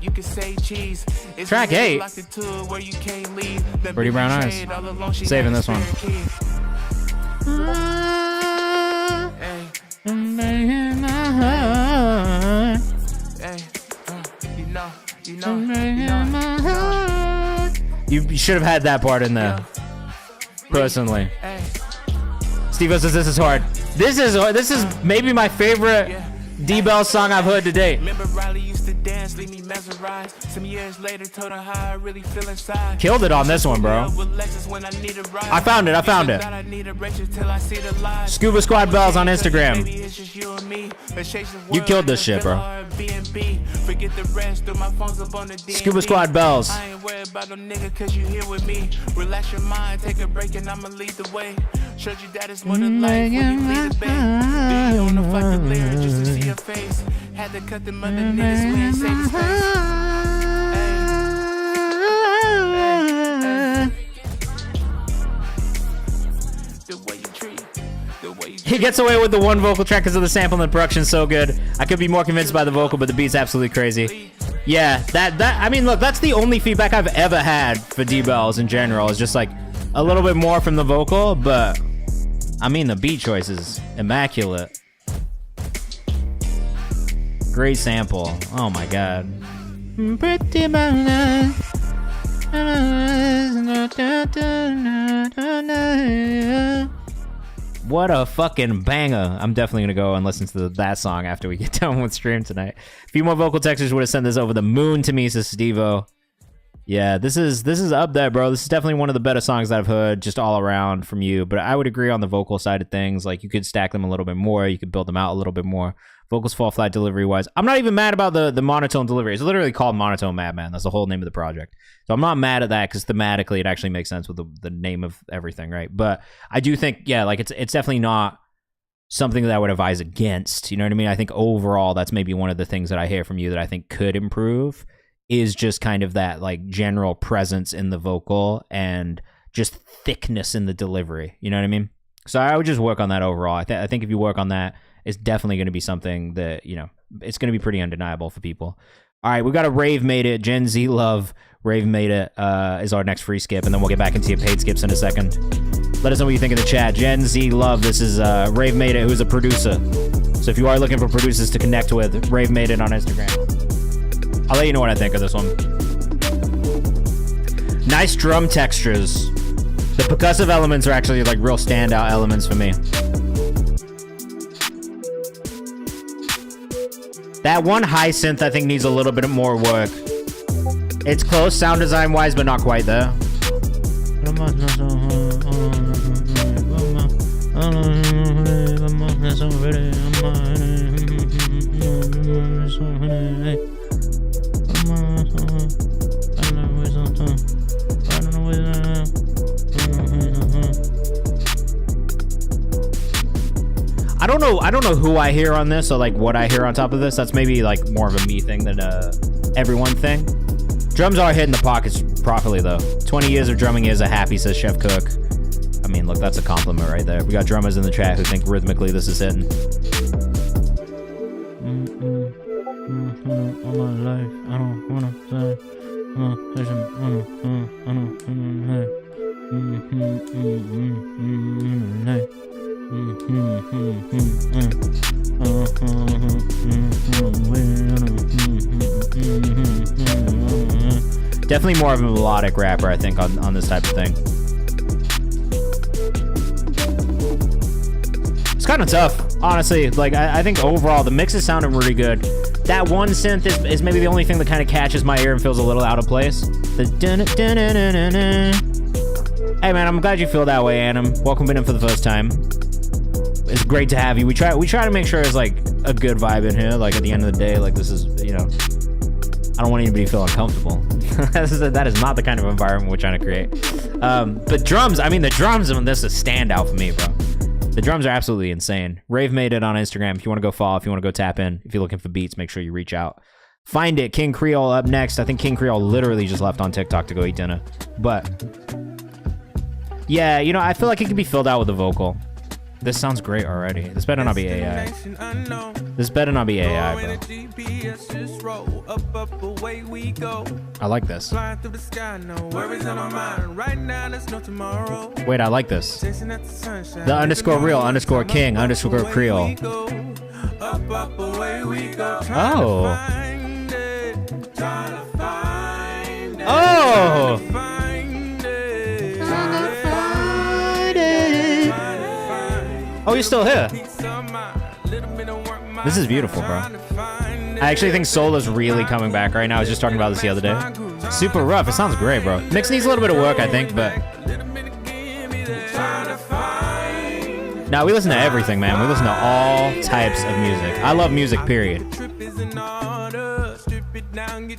You can say cheese. Track 8. Pretty Brown Eyes. Saving this one. You should have had that part in there. Personally. Steve says this is hard. This is maybe my favorite D-Bell song I've heard to date. Remember Riley used to dance, leave me mesmerized. Some years later told her how I really feel inside. Killed it on this one, bro. I found it. Scuba Squad Bells on Instagram. You killed this shit, bro. Scuba Squad Bells. I ain't worried about no nigga cause you here with me. Relax your mind, take a break and I'ma lead the way. Showed you that it's more than life when you lead the bed. Do you wanna fuck the lyric just to see your face? Had to cut them underneath we ain't save his face. He gets away with the one vocal track because of the sample and the production's so good. I could be more convinced by the vocal, but the beat's absolutely crazy. Yeah, I mean, look, that's the only feedback I've ever had for D-Bells in general, is just like a little bit more from the vocal, but I mean, the beat choice is immaculate. Great sample. Oh my god. Pretty brown eyes. What a fucking banger. I'm definitely gonna go and listen to that song after we get done with stream tonight. A few more vocal textures would have sent this over the moon to me, says Steve-O. Yeah, this is up there, bro. This is definitely one of the better songs that I've heard just all around from you. But I would agree on the vocal side of things. Like, you could stack them a little bit more. You could build them out a little bit more. Vocals fall flat delivery-wise. I'm not even mad about the monotone delivery. It's literally called Monotone Madman. That's the whole name of the project. So I'm not mad at that because thematically it actually makes sense with the name of everything, right? But I do think, yeah, like it's definitely not something that I would advise against. You know what I mean? I think overall that's maybe one of the things that I hear from you that I think could improve is just kind of that like general presence in the vocal and just thickness in the delivery. You know what I mean? So I would just work on that overall. I think if you work on that, it's definitely going to be something that, you know, it's going to be pretty undeniable for people. All right, we got a Rave Made It. Gen Z Love, Rave Made It is our next free skip, and then we'll get back into your paid skips in a second. Let us know what you think in the chat. Gen Z Love, this is Rave Made It, who's a producer. So if you are looking for producers to connect with, Rave Made It on Instagram. I'll let you know what I think of this one. Nice drum textures. The percussive elements are actually like real standout elements for me. That one high synth I think needs a little bit more work. It's close sound design wise, but not quite there. I don't know who I hear on this or like what I hear on top of this. That's maybe like more of a me thing than everyone thing. Drums are hitting the pockets properly though. 20 years of drumming is a happy, says Chef Cook. I mean, look, that's a compliment right there. We got drummers in the chat who think rhythmically this is hitting. All my life, I don't wanna say. Definitely more of a melodic rapper, I think, on this type of thing. It's kind of tough, honestly. Like, I think overall the mix is sounding really good. That one synth is maybe the only thing that kind of catches my ear and feels a little out of place. Hey man, I'm glad you feel that way, Annam. Welcome in for the first time. It's great to have you. We try to make sure it's like a good vibe in here. Like at the end of the day, like this is, you know, I don't want anybody to feel uncomfortable. That is not the kind of environment we're trying to create. But drums, I mean the drums on this is standout for me, bro. The drums are absolutely insane. Rave made it on Instagram. If you want to go follow, if you want to go tap in, if you're looking for beats, make sure you reach out. Find it. King Creole up next. I think King Creole literally just left on TikTok to go eat dinner. But yeah, you know, I feel like it could be filled out with a vocal. This sounds great already. This better not be AI. This better not be AI, bro. I like this. Wait, I like this. The underscore real underscore king underscore Creole. Oh. Oh. Oh, you're still here. This is beautiful, bro. I actually think soul is really coming back right now. I was just talking about this the other day. Super rough. It sounds great, bro. Mix needs a little bit of work, I think, but... Now, we listen to everything, man. We listen to all types of music. I love music, period.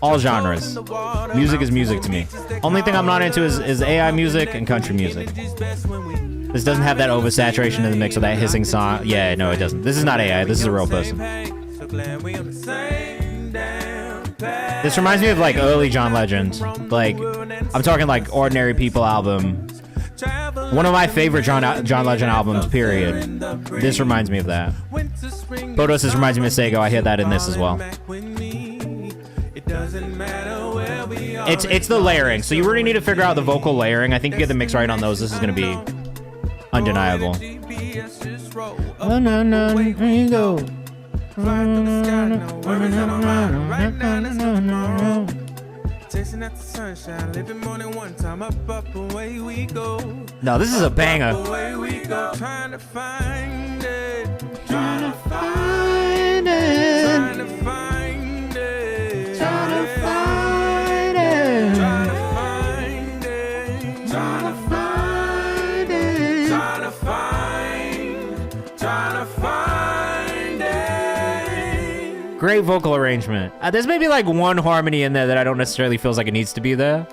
All genres. Music is music to me. Only thing I'm not into is AI music and country music. This doesn't have that oversaturation in the mix or that hissing song. Yeah, no, it doesn't. This is not AI. This is a real person. This reminds me of like early John Legend. Like, I'm talking like Ordinary People album. One of my favorite John Legend albums, period. This reminds me of that. Photos reminds me of Sego. I hear that in this as well. It's the layering. So you really need to figure out the vocal layering. I think you get the mix right on those. This is going to be undeniable. Oh, no, here you go. No, this is a banger. Trying to find it. Trying to find it. Trying to find it. Trying to find it. Trying to find it. Trying to find it. Trying to find. Trying to find it. Great vocal arrangement. There's maybe like one harmony in there that I don't necessarily feels like it needs to be there.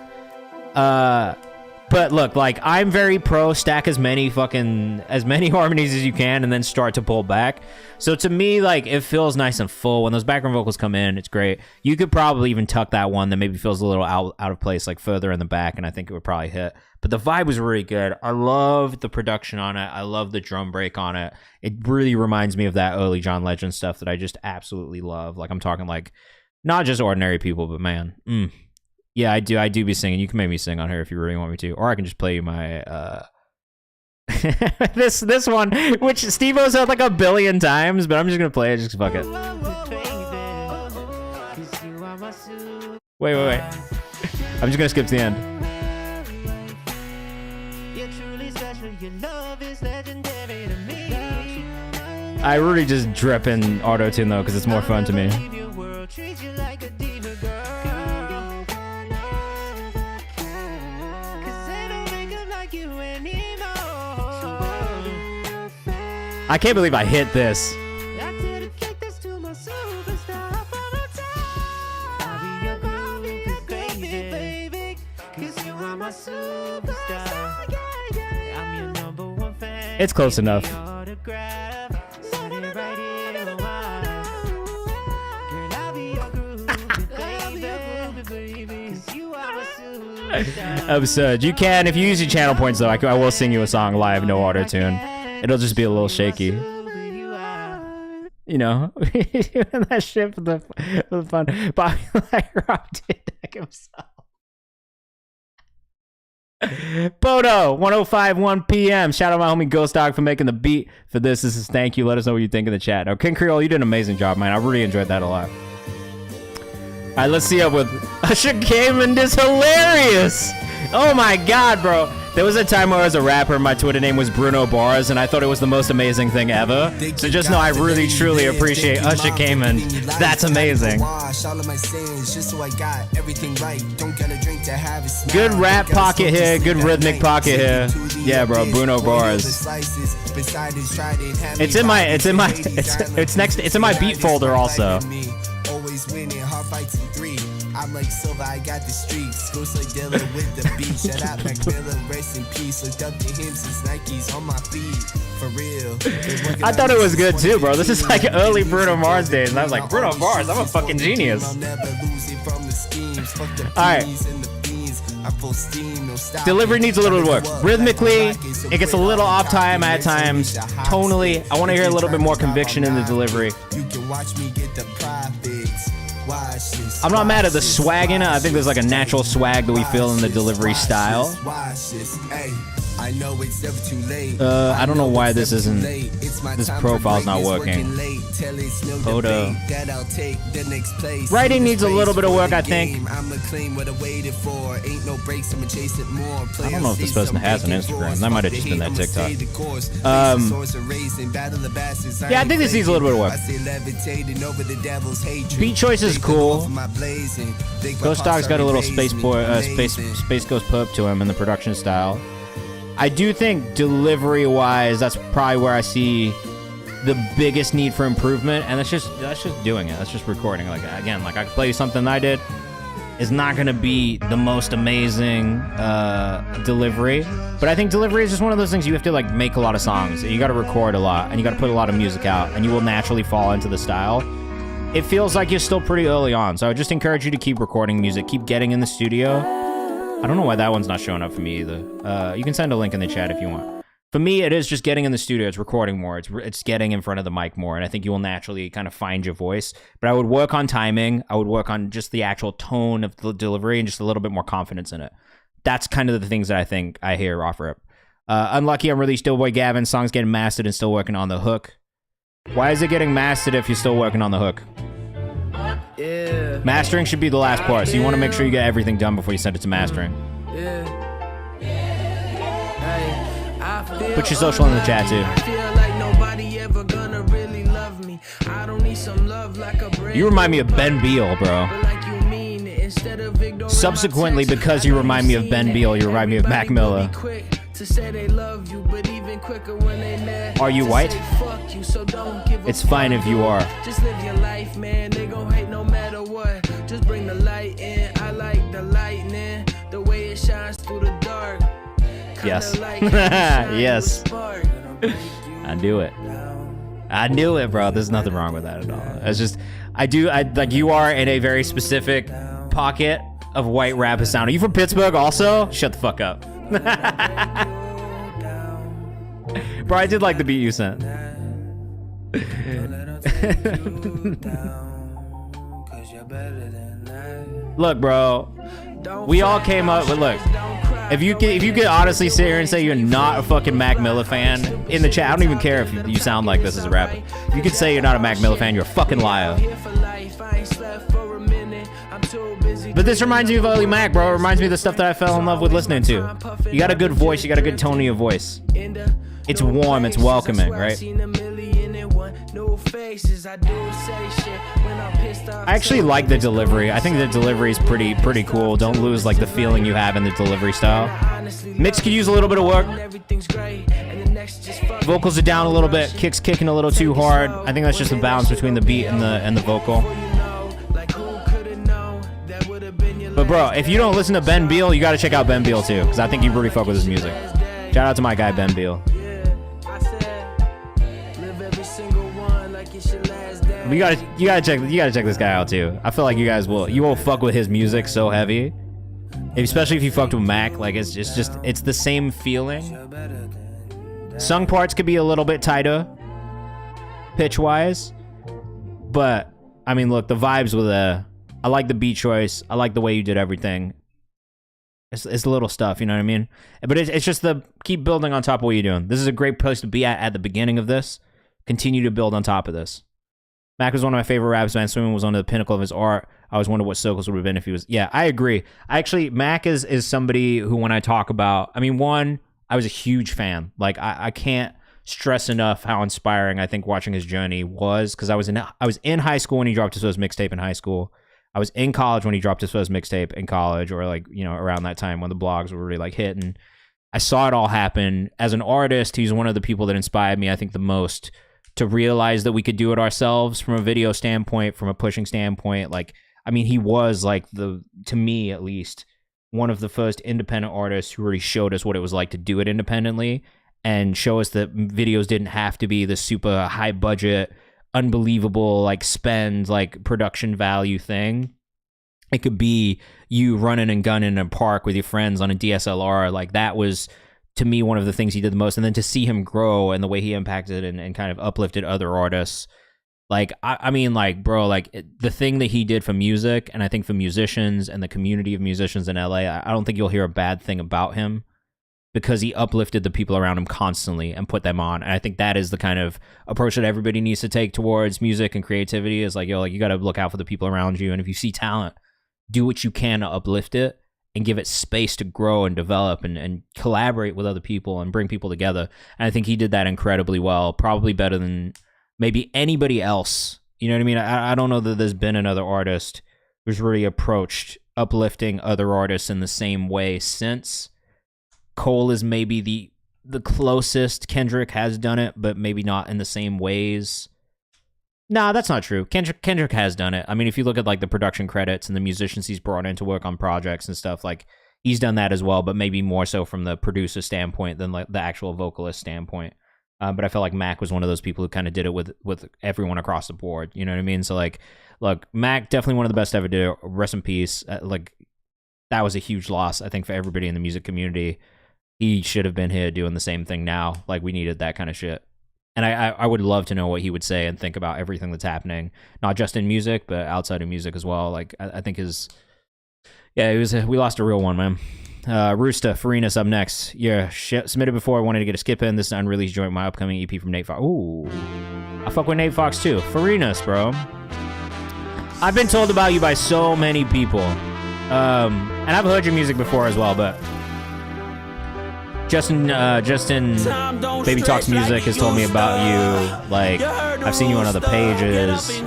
But look, like, I'm very pro stack as many harmonies as you can and then start to pull back. So to me, like, it feels nice and full. When those background vocals come in, it's great. You could probably even tuck that one that maybe feels a little out of place, like further in the back, and I think it would probably hit. But the vibe was really good. I love the production on it. I love the drum break on it. It really reminds me of that early John Legend stuff that I just absolutely love. Like, I'm talking like, not just Ordinary People, but man, yeah, I do be singing. You can make me sing on here if you really want me to. Or I can just play you my this one, which Steve-O's said like 1 billion times, but I'm just gonna play it, just fuck it. Wait. I'm just gonna skip to the end. I really just drip in auto-tune though because it's more fun to me. I can't believe I hit this. It's close enough. Absurd. You can, if you use your channel points though, I will sing you a song live, no auto-tune. It'll just be a little shaky. You know, that shit for the fun. Bobby Rob did that himself. Bodo, 1:05 p.m. Shout out my homie Ghost Dog for making the beat for this. This is thank you. Let us know what you think in the chat. Now, King Creole, you did an amazing job, man. I really enjoyed that a lot. All right, let's see up with Usher KayvanMD is hilarious. Oh my God, bro. There was a time where I was a rapper, my Twitter name was Bruno Bars, and I thought it was the most amazing thing ever. So just know I really, truly appreciate Usher KayvanMD. That's amazing. Good rap pocket here, good rhythmic pocket here. Yeah, bro, Bruno Bars. It's in my beat folder also. I'm like Silva, I got the streets. Ghost like Dilla with the beat. Shut up, Mac Miller, rest in peace. Looked up to him since Nike's on my feet. For real. I thought it was good too, bro. This is like early Bruno Mars days, and I was like, Bruno Mars, I'm a fucking genius. Alright. Delivery needs a little bit of work. Rhythmically, it gets a little off time at times. Tonally, I want to hear a little bit more conviction in the delivery. You can watch me get the profits. I'm not mad at the swag in it. I think there's like a natural swag that we feel in the delivery style. I don't know why this isn't. This profile's not working. Photo. Writing needs a little bit of work, I think. I don't know if this person has an Instagram. That might have just been that TikTok. Yeah, I think this needs a little bit of work. Beat choice is cool. Ghost Dog's got a little Space Ghost pop to him in the production style. I do think delivery-wise, that's probably where I see the biggest need for improvement, and that's just doing it. That's just recording. Like again, like I could play you something I did. It's not gonna be the most amazing delivery, but I think delivery is just one of those things you have to like make a lot of songs. You got to record a lot, and you got to put a lot of music out, and you will naturally fall into the style. It feels like you're still pretty early on, so I would just encourage you to keep recording music, keep getting in the studio. I don't know why that one's not showing up for me either. You can send a link in the chat if you want. For me, it is just getting in the studio. It's recording more. It's getting in front of the mic more, and I think you will naturally kind of find your voice. But I would work on timing. I would work on just the actual tone of the delivery and just a little bit more confidence in it. That's kind of the things that I think I hear offer up. Unlucky, I'm released Doughboy Gavin. Song's getting mastered and still working on the hook. Why is it getting mastered if you're still working on the hook? Yeah. Mastering should be the last part, so you want to make sure you get everything done before you send it to mastering. Put your social in the chat too. You remind me of Ben Beal, bro. Subsequently, because you remind me of Ben Beal, you remind me of Mac Miller. Are you white? It's fine if you are. Just live your life, man. They gon' hate no matter what. Just bring the light in. I like the lightning, the way it shines through the dark. Yes. Yes. I knew it. I knew it, bro. There's nothing wrong with that at all. It's just, I like you are in a very specific pocket of white rap sound. Are you from Pittsburgh also? Shut the fuck up. Bro, I did like the beat you sent. Look, bro, we all came up with, look, if you could honestly sit here and say you're not a fucking Mac Miller fan in the chat, I don't even care if you sound like this as a rapper. If you could say you're not a Mac Miller fan, you're a fucking liar. for a minute. I'm too busy. But this reminds me of early Mac, bro. It reminds me of the stuff that I fell in love with listening to. You got a good voice. You got a good tone in your voice. It's warm. It's welcoming, right? I actually like the delivery. I think the delivery is pretty cool. Don't lose like the feeling you have in the delivery style. Mix could use a little bit of work. Vocals are down a little bit. Kicks kicking a little too hard. I think that's just the balance between the beat and the vocal. But bro, if you don't listen to Ben Beal, you got to check out Ben Beal too, because I think you really fuck with his music. Shout out to my guy Ben Beal. You gotta check this guy out too. I feel like you will fuck with his music so heavy, especially if you fucked with Mac. Like it's the same feeling. Sung parts could be a little bit tighter, pitch wise, but I mean, look, the vibes were there. I like the beat choice. I like the way you did everything. It's the little stuff, you know what I mean? But it's just the keep building on top of what you're doing. This is a great place to be at the beginning of this. Continue to build on top of this. Mac was one of my favorite raps, man. Swimming was on the pinnacle of his art. I always wondered what Circles would have been if he was... Yeah, I agree. Mac is somebody who, when I talk about... I mean, one, I was a huge fan. Like, I can't stress enough how inspiring I think watching his journey was, because I was in high school when he dropped his first mixtape in high school. I was in college when he dropped his first mixtape in college, or like, you know, around that time when the blogs were really like hitting. I saw it all happen. As an artist, he's one of the people that inspired me, I think, the most to realize that we could do it ourselves from a video standpoint, from a pushing standpoint. Like, I mean, he was like to me at least, one of the first independent artists who really showed us what it was like to do it independently and show us that videos didn't have to be the super high budget, unbelievable, like spend, like production value thing. It could be you running and gunning in a park with your friends on a DSLR. Like, that was, to me, one of the things he did the most. And then to see him grow and the way he impacted and kind of uplifted other artists. Like, I mean, like, bro, like, the thing that he did for music, and I think for musicians and the community of musicians in LA, I don't think you'll hear a bad thing about him, because he uplifted the people around him constantly and put them on. And I think that is the kind of approach that everybody needs to take towards music and creativity, is like, yo, like, you got to look out for the people around you. And if you see talent, do what you can to uplift it and give it space to grow and develop and collaborate with other people and bring people together. And I think he did that incredibly well, probably better than maybe anybody else. You know what I mean? I don't know that there's been another artist who's really approached uplifting other artists in the same way since. Cole is maybe the closest. Kendrick has done it, but maybe not in the same ways. Nah, that's not true. Kendrick has done it. I mean, if you look at like the production credits and the musicians he's brought in to work on projects and stuff, like, he's done that as well, but maybe more so from the producer standpoint than like the actual vocalist standpoint. But I felt like Mac was one of those people who kind of did it with everyone across the board. You know what I mean? So like, look, Mac, definitely one of the best ever did it. Rest in peace. Like, that was a huge loss, I think, for everybody in the music community. He should have been here doing the same thing now. Like, we needed that kind of shit. And I would love to know what he would say and think about everything that's happening, not just in music, but outside of music as well. Like, I think we lost a real one, man. Rooster, Farina's up next. Yeah, shit, submitted before. I wanted to get a skip in. This is an unreleased joint, my upcoming EP from Nate Fox. Ooh, I fuck with Nate Fox too. Farina's, bro. I've been told about you by so many people. And I've heard your music before as well, but Justin Baby Talks Music has told me about you. Like, I've seen you on other pages.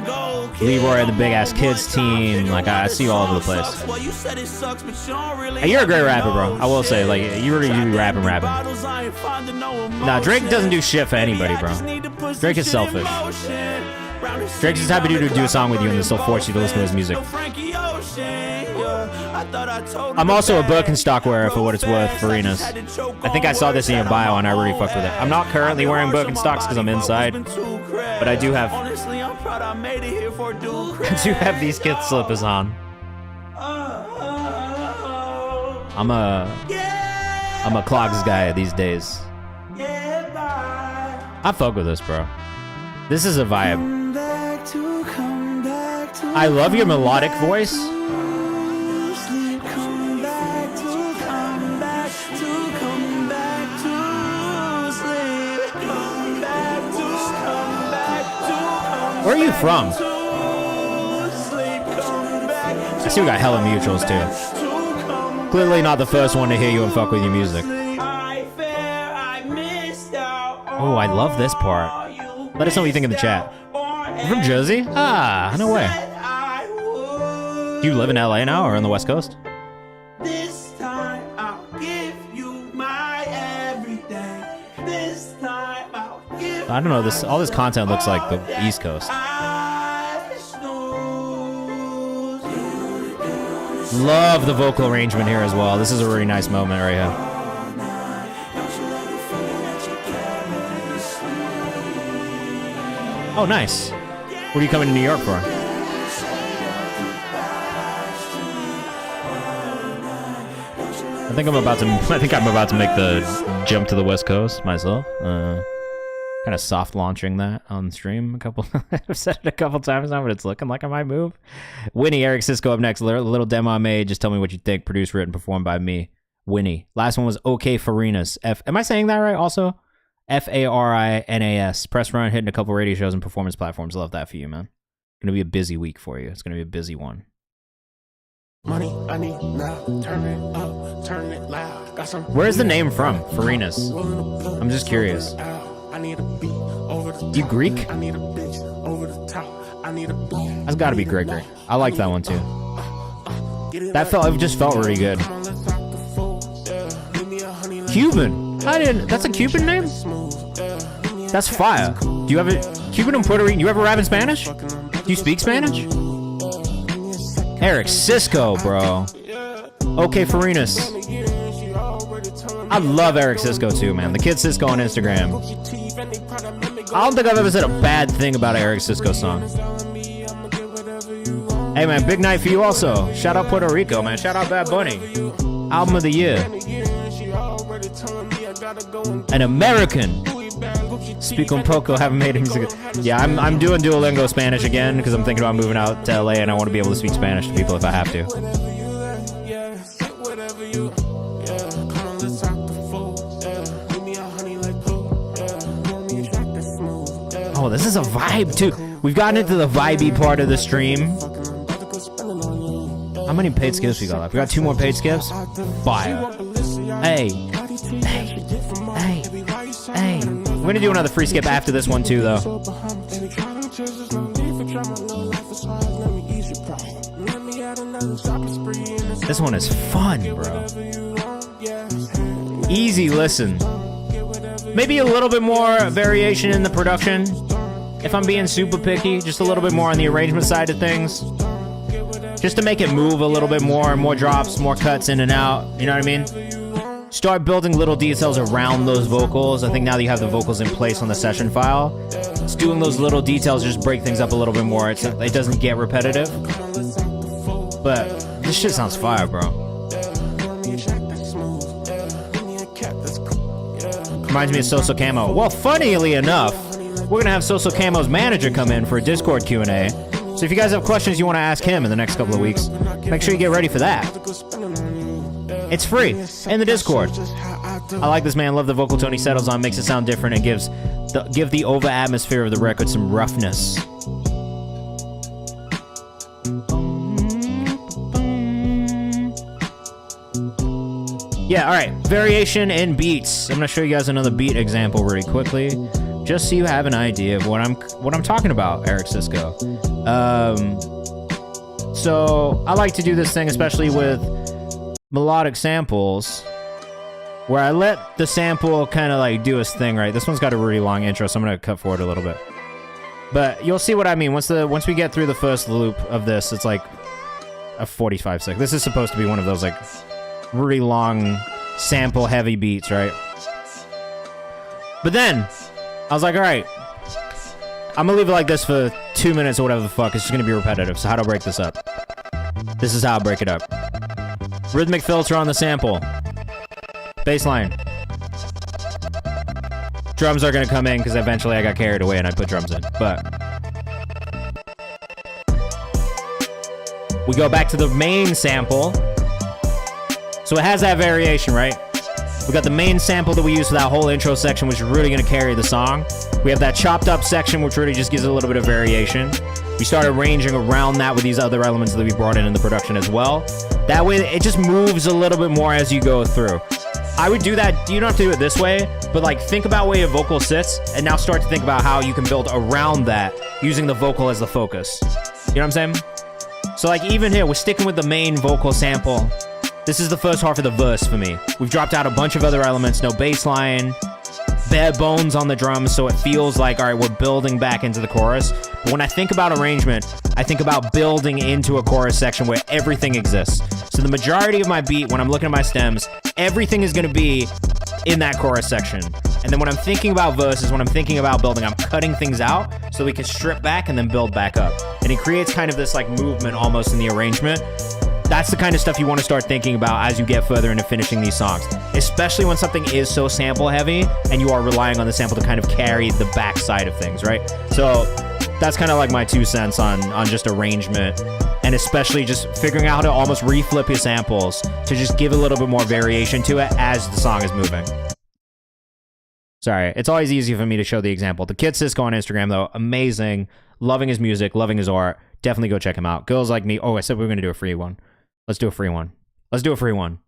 Leroy and the Big Ass Kids team. Like, I see you all over the place. Hey, you're a great rapper, bro. I will say, like, you really be rapping. Nah, Drake doesn't do shit for anybody, bro. Drake is selfish. Drake's the type of dude who do a song with you and then still force you to listen to his music. I'm also a Birkenstock wearer, for what it's worth, Farina's. I think I saw this in your bio and I really fucked with it. I'm not currently wearing Birkenstocks because I'm inside, but I do have these kid slippers on. I'm a clogs guy these days. I fuck with this, bro. This is a vibe. I love your melodic voice. Where are you from? see we got hella mutuals too. Clearly not the first one to hear you and fuck with your music. Oh, I love this part. Let us know what you think in the chat. You're from Jersey? Ah, no way. Do you live in LA now or on the West Coast? This time I'll give you my everything. This time I'll give I don't know. All this content looks like the East Coast. Love the vocal arrangement here as well. This is a really nice moment right here. Oh, nice. What are you coming to New York for? I think I'm about to make the jump to the West Coast myself. Kind of soft launching that on stream I've said it a couple times now, but it's looking like I might move. Winnie, Eric Cisco up next. Little demo I made. Just tell me what you think. Produced, written, performed by me. Winnie. Last one was OK Farinas. Am I saying that right also? Farinas. Press run, hitting a couple radio shows and performance platforms. Love that for you, man. Gonna be a busy week for you. It's gonna be a busy one. money I need now. Turn it up, turn it loud. Got some. Where's the name from? Farinas. I'm just curious. I need a beat over the You Greek? I need a bitch over the top. I need a beat. That's gotta be Gregory. I like that one too. It just felt really good. Cuban. That's a Cuban name? That's fire. Do you ever, Cuban and Puerto Rican, you ever rap in Spanish? Do you speak Spanish? Eric Cisco, bro. OK Farinas. I love Eric Cisco too, man. The kid Cisco on Instagram. I don't think I've ever said a bad thing about an Eric Cisco song. Hey, man, big night for you also. Shout out Puerto Rico, man. Shout out Bad Bunny. Album of the year. An American. Speak un poco, haven't made music. Yeah, I'm doing Duolingo Spanish again because I'm thinking about moving out to LA and I want to be able to speak Spanish to people if I have to. Oh, this is a vibe too. We've gotten into the vibey part of the stream. How many paid skips we got left? We got 2 more paid skips? Fire. Hey. We're gonna do another free skip after this one too, though. This one is fun, bro. Easy listen. Maybe a little bit more variation in the production. If I'm being super picky, just a little bit more on the arrangement side of things. Just to make it move a little bit more drops, more cuts in and out. You know what I mean? Start building little details around those vocals. I think now that you have the vocals in place on the session file, it's doing those little details just break things up a little bit more. It doesn't get repetitive. But this shit sounds fire, bro. Reminds me of Soso Camo. Well, funnily enough, we're going to have Soso Camo's manager come in for a Discord Q&A. So if you guys have questions you want to ask him in the next couple of weeks, make sure you get ready for that. It's free in the Discord. I like this man. Love the vocal tone he settles on. Makes it sound different and give the over atmosphere of the record some roughness. Yeah, all right. Variation in beats. I'm gonna show you guys another beat example really quickly, just so you have an idea of what I'm talking about, Eric Cisco. So I like to do this thing, especially with melodic samples, where I let the sample kind of like do its thing, right? This one's got a really long intro, so I'm gonna cut forward a little bit. But you'll see what I mean. Once we get through the first loop of this, it's like a 45 second. This is supposed to be one of those like really long sample heavy beats, right? But then I was like, all right, I'm gonna leave it like this for 2 minutes or whatever the fuck. It's just gonna be repetitive. So how do I break this up? This is how I break it up. Rhythmic filter on the sample. Bass line. Drums are gonna come in because eventually I got carried away and I put drums in. But we go back to the main sample. So it has that variation, right? We got the main sample that we use for that whole intro section, which is really gonna carry the song. We have that chopped up section, which really just gives it a little bit of variation. We start arranging around that with these other elements that we brought in the production as well. That way, it just moves a little bit more as you go through. I would do that. You don't have to do it this way, but like think about where your vocal sits and now start to think about how you can build around that using the vocal as the focus. You know what I'm saying? So like even here, we're sticking with the main vocal sample. This is the first half of the verse for me. We've dropped out a bunch of other elements, no bass line, bare bones on the drums, so it feels like, all right, we're building back into the chorus. But when I think about arrangement, I think about building into a chorus section where everything exists. So the majority of my beat, when I'm looking at my stems, everything is going to be in that chorus section. And then when I'm thinking about verses, when I'm thinking about building, I'm cutting things out so we can strip back and then build back up. And it creates kind of this like movement almost in the arrangement. That's the kind of stuff you want to start thinking about as you get further into finishing these songs, especially when something is so sample heavy and you are relying on the sample to kind of carry the backside of things, right? So that's kind of like my 2 cents on just arrangement, and especially just figuring out how to almost reflip your samples to just give a little bit more variation to it as the song is moving. Sorry, it's always easy for me to show the example. The Kid Cisco on Instagram, though, amazing. Loving his music, loving his art. Definitely go check him out. Girls Like Me. Oh, I said we were going to do a free one. Let's do a free one. Let's do a free one.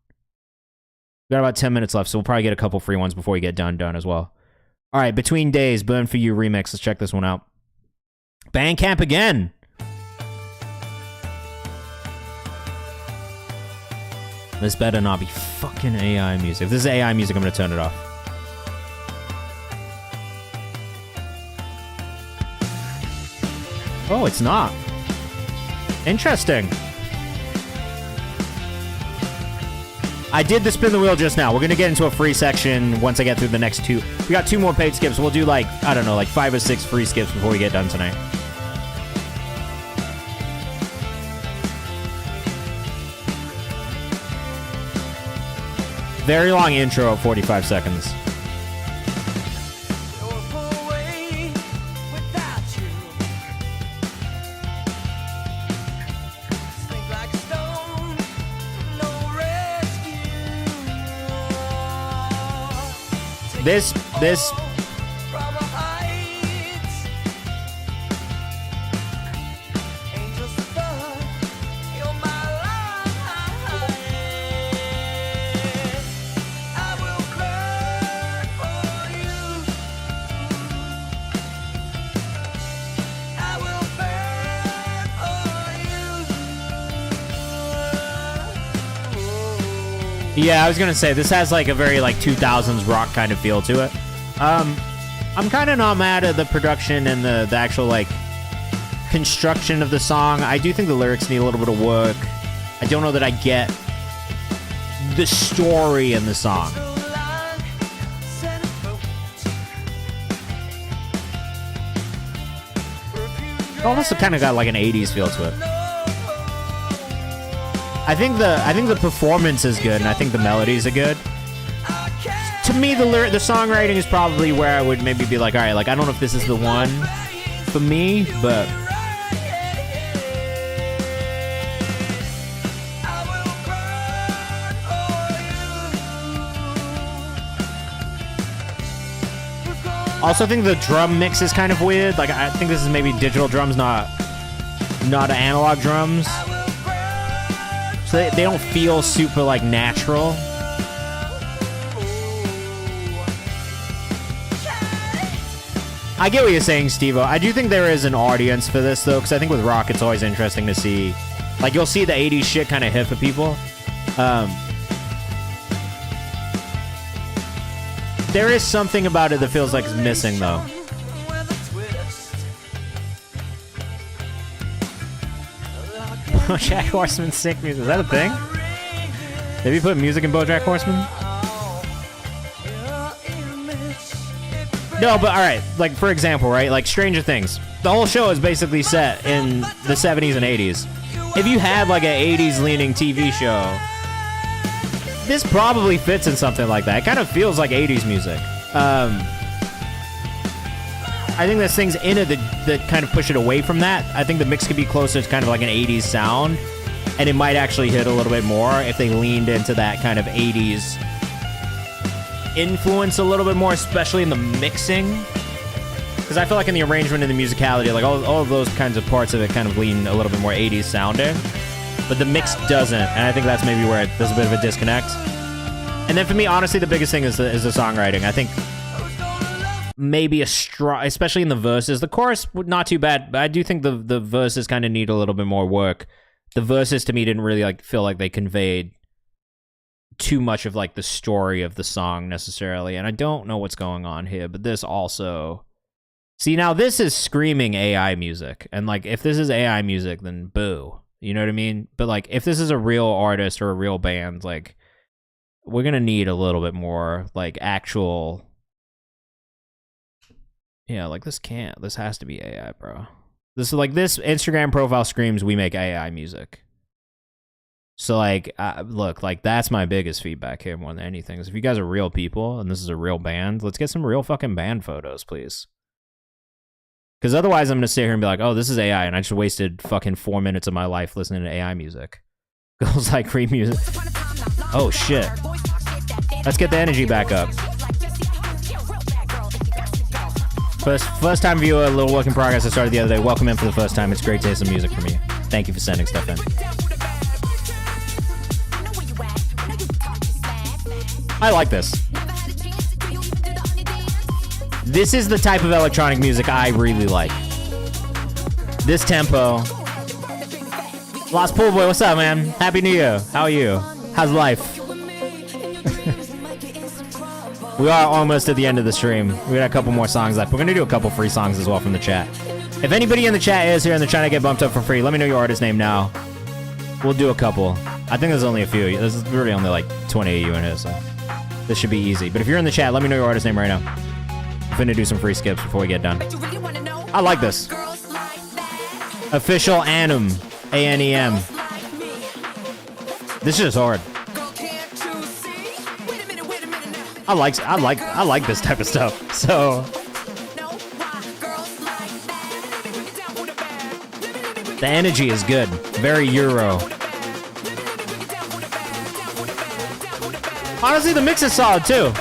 We got about 10 minutes left, so we'll probably get a couple free ones before we get done as well. All right, Between Days, Burn For You remix. Let's check this one out. Bandcamp again. This better not be fucking AI music. If this is AI music, I'm going to turn it off. Oh, it's not. Interesting. I did the spin the wheel just now. We're going to get into a free section once I get through the next 2. We got 2 more paid skips. We'll do like, I don't know, like 5 or 6 free skips before we get done tonight. Very long intro of 45 seconds. This Yeah, I was gonna say, this has like a very like 2000s rock kind of feel to it. I'm kind of not mad at the production and the actual like construction of the song. I do think the lyrics need a little bit of work. I don't know that I get the story in the song. It almost kind of got like an 80s feel to it. I think the performance is good, and I think the melodies are good. To me, the songwriting is probably where I would maybe be like, all right, like I don't know if this is the one for me, but also I think the drum mix is kind of weird. Like I think this is maybe digital drums, not analog drums. So they don't feel super like natural. I get what you're saying, Steve-O. I do think there is an audience for this, though, because I think with rock, it's always interesting to see. Like, you'll see the 80s shit kind of hit for people. There is something about it that feels like it's missing, though. BoJack Horseman's sick music. Is that a thing? Have you put music in BoJack Horseman? No, but alright, like for example, right? Like Stranger Things. The whole show is basically set in the 70s and 80s. If you had like an 80s leaning TV show, this probably fits in something like that. It kind of feels like 80s music. I think there's things in it that kind of push it away from that. I think the mix could be closer to kind of like an 80s sound, and it might actually hit a little bit more if they leaned into that kind of 80s influence a little bit more, especially in the mixing. Because because I feel like in the arrangement and the musicality, like all of those kinds of parts of it kind of lean a little bit more 80s sounding, but the mix doesn't, and I think that's maybe where there's a bit of a disconnect. And then for me, honestly, the biggest thing is the songwriting. I think maybe a strong, especially in the verses. The chorus, not too bad, but I do think the verses kind of need a little bit more work. The verses to me didn't really like feel like they conveyed too much of like the story of the song necessarily, and I don't know what's going on here, but this also... See, now this is screaming AI music, and like if this is AI music, then boo. You know what I mean? But like if this is a real artist or a real band, like we're gonna need a little bit more like actual... Yeah, like this has to be AI, bro. This Instagram profile screams we make AI music. So like, look, like that's my biggest feedback here more than anything is if you guys are real people and this is a real band, let's get some real fucking band photos, please. Because otherwise I'm going to sit here and be like, oh, this is AI, and I just wasted fucking 4 minutes of my life listening to AI music. Girls like free music. Oh, shit. Let's get the energy back up. First time viewer, a little work in progress. I started the other day. Welcome in for the first time. It's great to hear some music from you. Thank you for sending stuff in. I like this. This is the type of electronic music I really like. This tempo. Lost Pool Boy, what's up, man? Happy New Year. How are you? How's life? We are almost at the end of the stream. We got a couple more songs left. We're going to do a couple free songs as well from the chat. If anybody in the chat is here and they're trying to get bumped up for free, let me know your artist name now. We'll do a couple. I think there's only a few. There's really only like 20 of you in here, so this should be easy. But if you're in the chat, let me know your artist name right now. I'm finna do some free skips before we get done. I like this. Official Anem. A-N-E-M. This shit is hard. I like this type of stuff. So the energy is good. Very Euro. Honestly, the mix is solid too.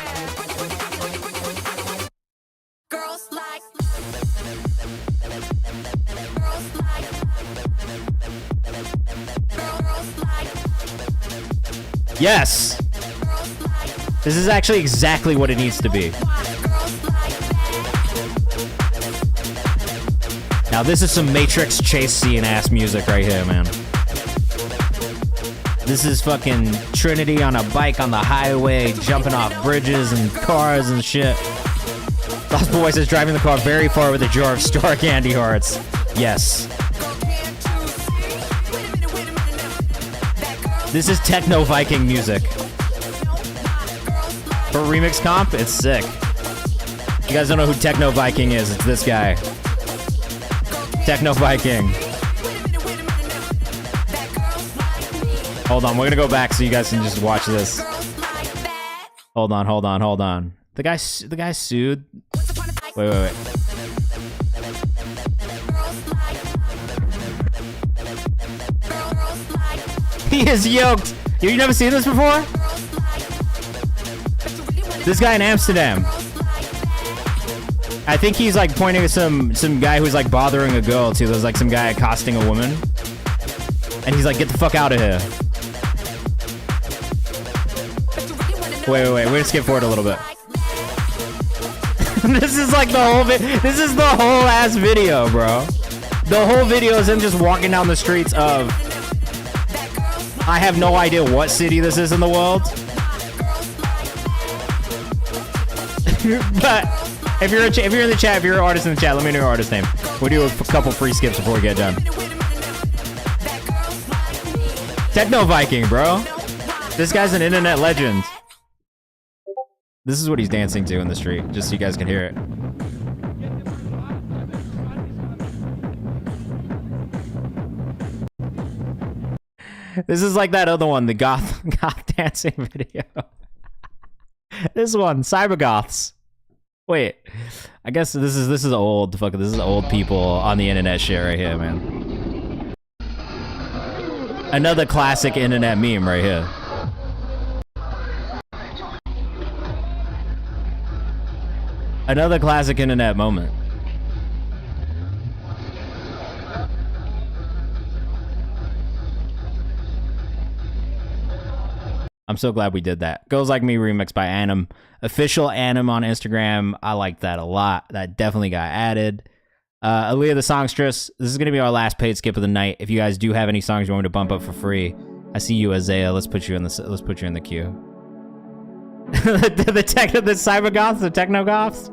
Yes. This is actually exactly what it needs to be. Now this is some Matrix chase scene ass music right here, man. This is fucking Trinity on a bike on the highway, jumping off bridges and cars and shit. Lost Boy says driving the car very far with a jar of Star Candy Hearts. Yes. This is Techno Viking music. For remix comp, it's sick. You guys don't know who Techno Viking is, it's this guy. Techno Viking. Hold on, we're gonna go back so you guys can just watch this. Hold on. The guy sued. Wait. He is yoked. You never seen this before? This guy in Amsterdam. I think he's like pointing at some guy who's like bothering a girl too. There's like some guy accosting a woman. And he's like, get the fuck out of here. Wait. We're gonna skip forward a little bit. This is like the whole this is the whole ass video, bro. The whole video is him just walking down the streets of... I have no idea what city this is in the world. But if you're in the chat, if you're an artist in the chat, let me know your artist name. We'll do a couple free skips before we get done. Techno Viking, bro. This guy's an internet legend. This is what he's dancing to in the street, just so you guys can hear it. This is like that other one, the goth dancing video. This one, cybergoths. Wait, I guess this is old. Fuck, this is old people on the internet shit right here, man. Another classic internet meme right here. Another classic internet moment. I'm so glad we did that. Goes Like Me remix by Anim. Official Anim on Instagram. I like that a lot. That definitely got added. Aaliyah the Songstress. This is going to be our last paid skip of the night. If you guys do have any songs you want me to bump up for free, I see you, Isaiah. Let's put you in the queue. the cyber goths, the techno goths.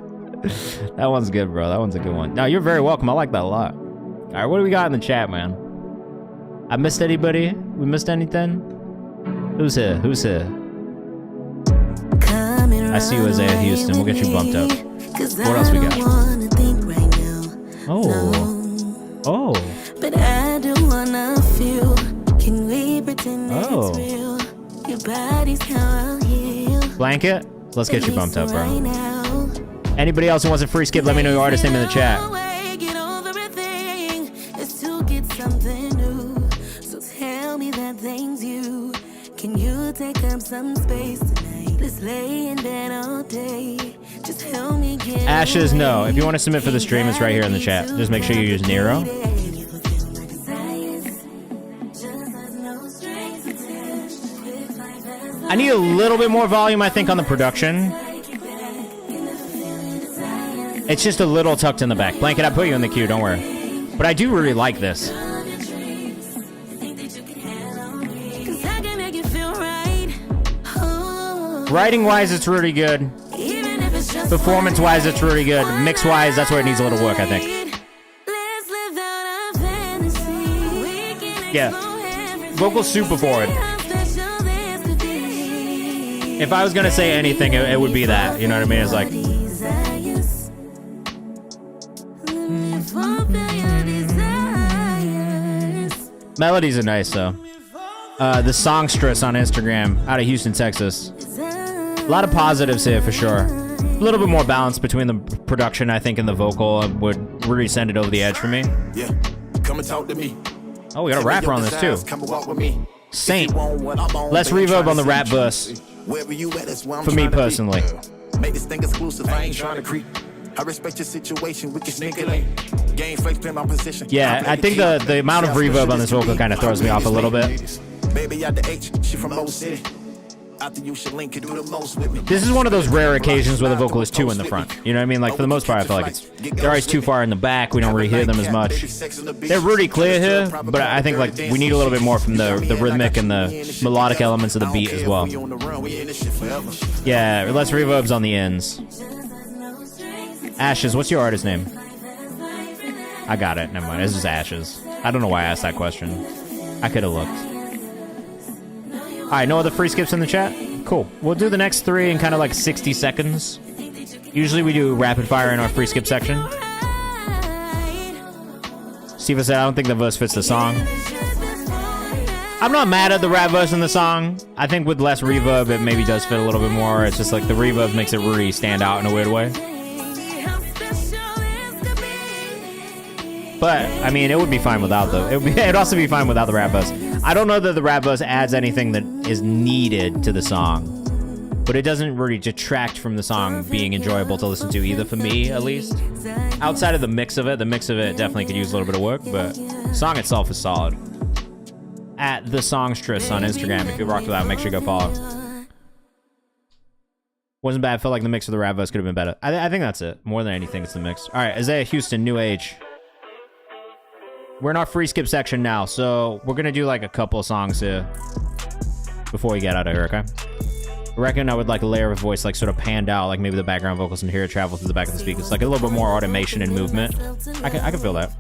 That one's good, bro. That one's a good one. No, you're very welcome. I like that a lot. All right, what do we got in the chat, man? I missed anybody? We missed anything? Who's here? Who's here? I see you, Isaiah Houston. We'll get you bumped up. What else we got? Oh. But I don't wanna feel. Can we pretend that it's real? Your body's how I'll heal. Blanket? Let's get you bumped up, bro. Anybody else who wants a free skip, let me know your artist name in the chat. Get over everything. It's to get something new. So tell me that thing's you. Can you take up some space tonight? Let's lay in bed all day. Just help me get Ashes, no. If you want to submit for the stream, it's right here in the chat. Just make sure you use Nero. I need a little bit more volume, I think, on the production. It's just a little tucked in the back. Blanket, I put you in the queue, don't worry. But I do really like this. Writing-wise, it's really good. Performance-wise, it's really good. Mix-wise, that's where it needs a little work, I think. Yeah. Vocals super forward. If I was going to say anything, it would be that. You know what I mean? It's like... Melodies are nice, though. The Songstress on Instagram, out of Houston, Texas. A lot of positives here, for sure. A little bit more balance between the production, I think, and the vocal would really send it over the edge for me. Yeah, come and talk to me. Oh, we got a rapper on this, too. Saint. Less reverb on the rap bus. For me, personally. Make this thing exclusive, I ain't trying to creep. I respect your situation, we can sneak it lane. Game flex, play my position. Yeah, I think the amount of reverb on this vocal kind of throws me off a little bit. Baby out the H, she from Old City. After you should link, could do the most with me. This is one of those rare occasions where the vocal is too in the front. You know what I mean? Like, for the most part, I feel like they're always too far in the back. We don't really hear them as much. They're really clear here, but I think, like, we need a little bit more from the rhythmic and the melodic elements of the beat as well. Yeah, less reverbs on the ends. Ashes, what's your artist name? I got it. Never mind. It's just Ashes. I don't know why I asked that question. I could have looked. All right, no other free skips in the chat? Cool. We'll do the next 3 in kind of like 60 seconds. Usually we do rapid fire in our free skip section. Steve said, I don't think the verse fits the song. I'm not mad at the rap verse in the song. I think with less reverb, it maybe does fit a little bit more. It's just like the reverb makes it really stand out in a weird way. But, I mean, it would be fine without the... It'd also be fine without the rap verse. I don't know that the rap verse adds anything that is needed to the song. But it doesn't really detract from the song being enjoyable to listen to, either for me, at least. Outside of the mix of it definitely could use a little bit of work, but the song itself is solid. At the Songstress on Instagram, if you rocked with that, make sure you go follow. Wasn't bad. I felt like the mix of the rap verse could have been better. I think that's it. More than anything, it's the mix. All right, Isaiah Houston, New Age. We're in our free skip section now, so we're gonna do like a couple of songs here before we get out of here, okay? I reckon I would like a layer of voice like sort of panned out, like maybe the background vocals in here travel through the back of the speakers, like a little bit more automation and movement. I can feel that.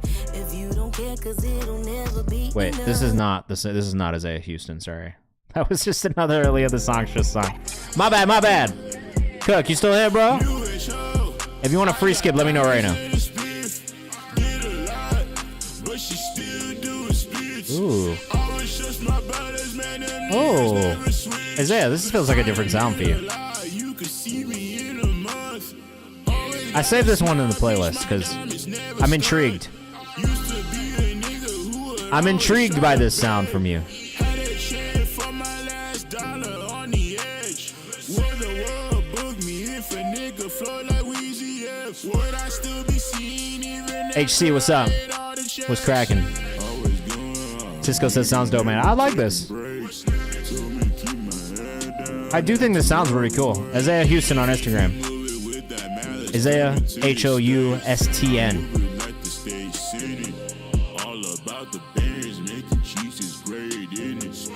Wait, this is not Isaiah Houston, sorry. That was just another Aaliyah the Songstress song. My bad. Cook, you still here, bro? If you want a free skip, let me know right now. Ooh. Oh. Isaiah, this feels like a different sound for you. I saved this one in the playlist because I'm intrigued. I'm intrigued by this sound from you. HC, what's up? What's cracking? Cisco says sounds dope, man. I like this. I do think this sounds really cool. Isaiah Houston on Instagram. Isaiah Houstn.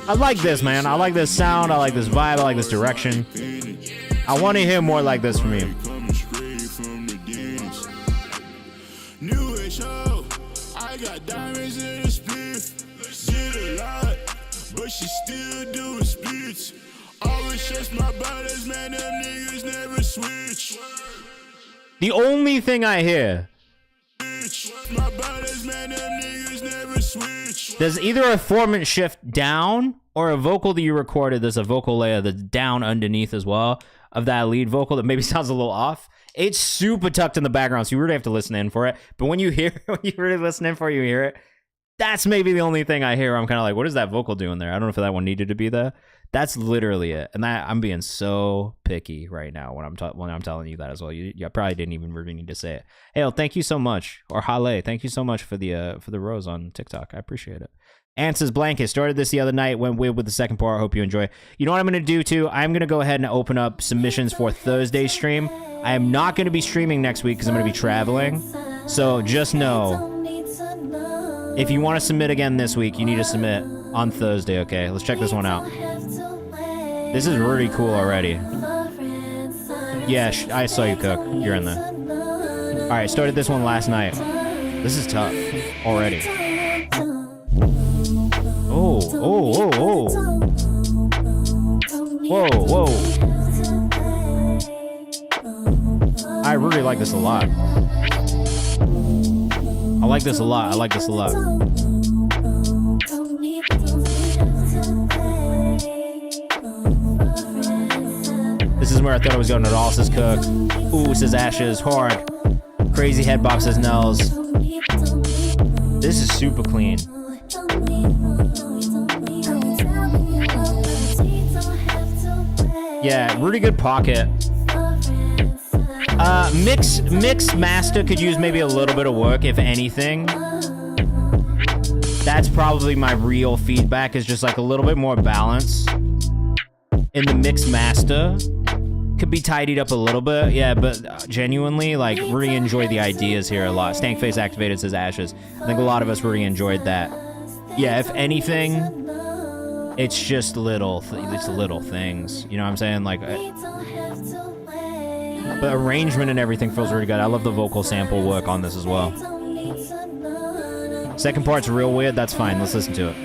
I like this, man. I like this sound. I like this vibe. I like this direction. I want to hear more like this from you. I got diamonds in the spliff. Did a lot, but she still doing splits. Always trust my brothers, man. Them niggas never switch. The only thing I hear. My brothers, man. Them niggas never switch. There's either a formant shift down or a vocal that you recorded. There's a vocal layer that's down underneath as well of that lead vocal that maybe sounds a little off. It's super tucked in the background, so you really have to listen in for it. But when you really listen in for it, you hear it. That's maybe the only thing I hear. I'm kind of like, what is that vocal doing there? I don't know if that one needed to be there. That's literally it. And that I'm being so picky right now when I'm telling you that as well. You probably didn't even really need to say it. Hale, thank you so much. Or Hale, thank you so much for the rose on TikTok. I appreciate it. Answers Blanket started this the other night. Went weird with the second part. I hope you enjoy. You know what I'm going to do too? I'm going to go ahead and open up submissions for Thursday's stream. I am not going to be streaming next week because I'm going to be traveling. So just know, if you want to submit again this week, you need to submit on Thursday, okay? Let's check this one out. This is really cool already. Yeah, I saw you cook. You're in there. All right, started this one last night. This is tough already. Oh. Whoa. I really like this a lot. I like this a lot. This is where I thought I was going at all, says Cook. Ooh, says Ashes. Hard. Crazy Headbox says Nels. This is super clean. Yeah, really good pocket. Mix master could use maybe a little bit of work, if anything. That's probably my real feedback, is just like a little bit more balance in the mix master. Could be tidied up a little bit, yeah, but genuinely, like, really enjoy the ideas here a lot. Stankface activated says Ashes. I think a lot of us really enjoyed that. Yeah, if anything, it's just little things. You know what I'm saying? Like, the arrangement and everything feels really good. I love the vocal sample work on this as well. Second part's real weird. That's fine. Let's listen to it.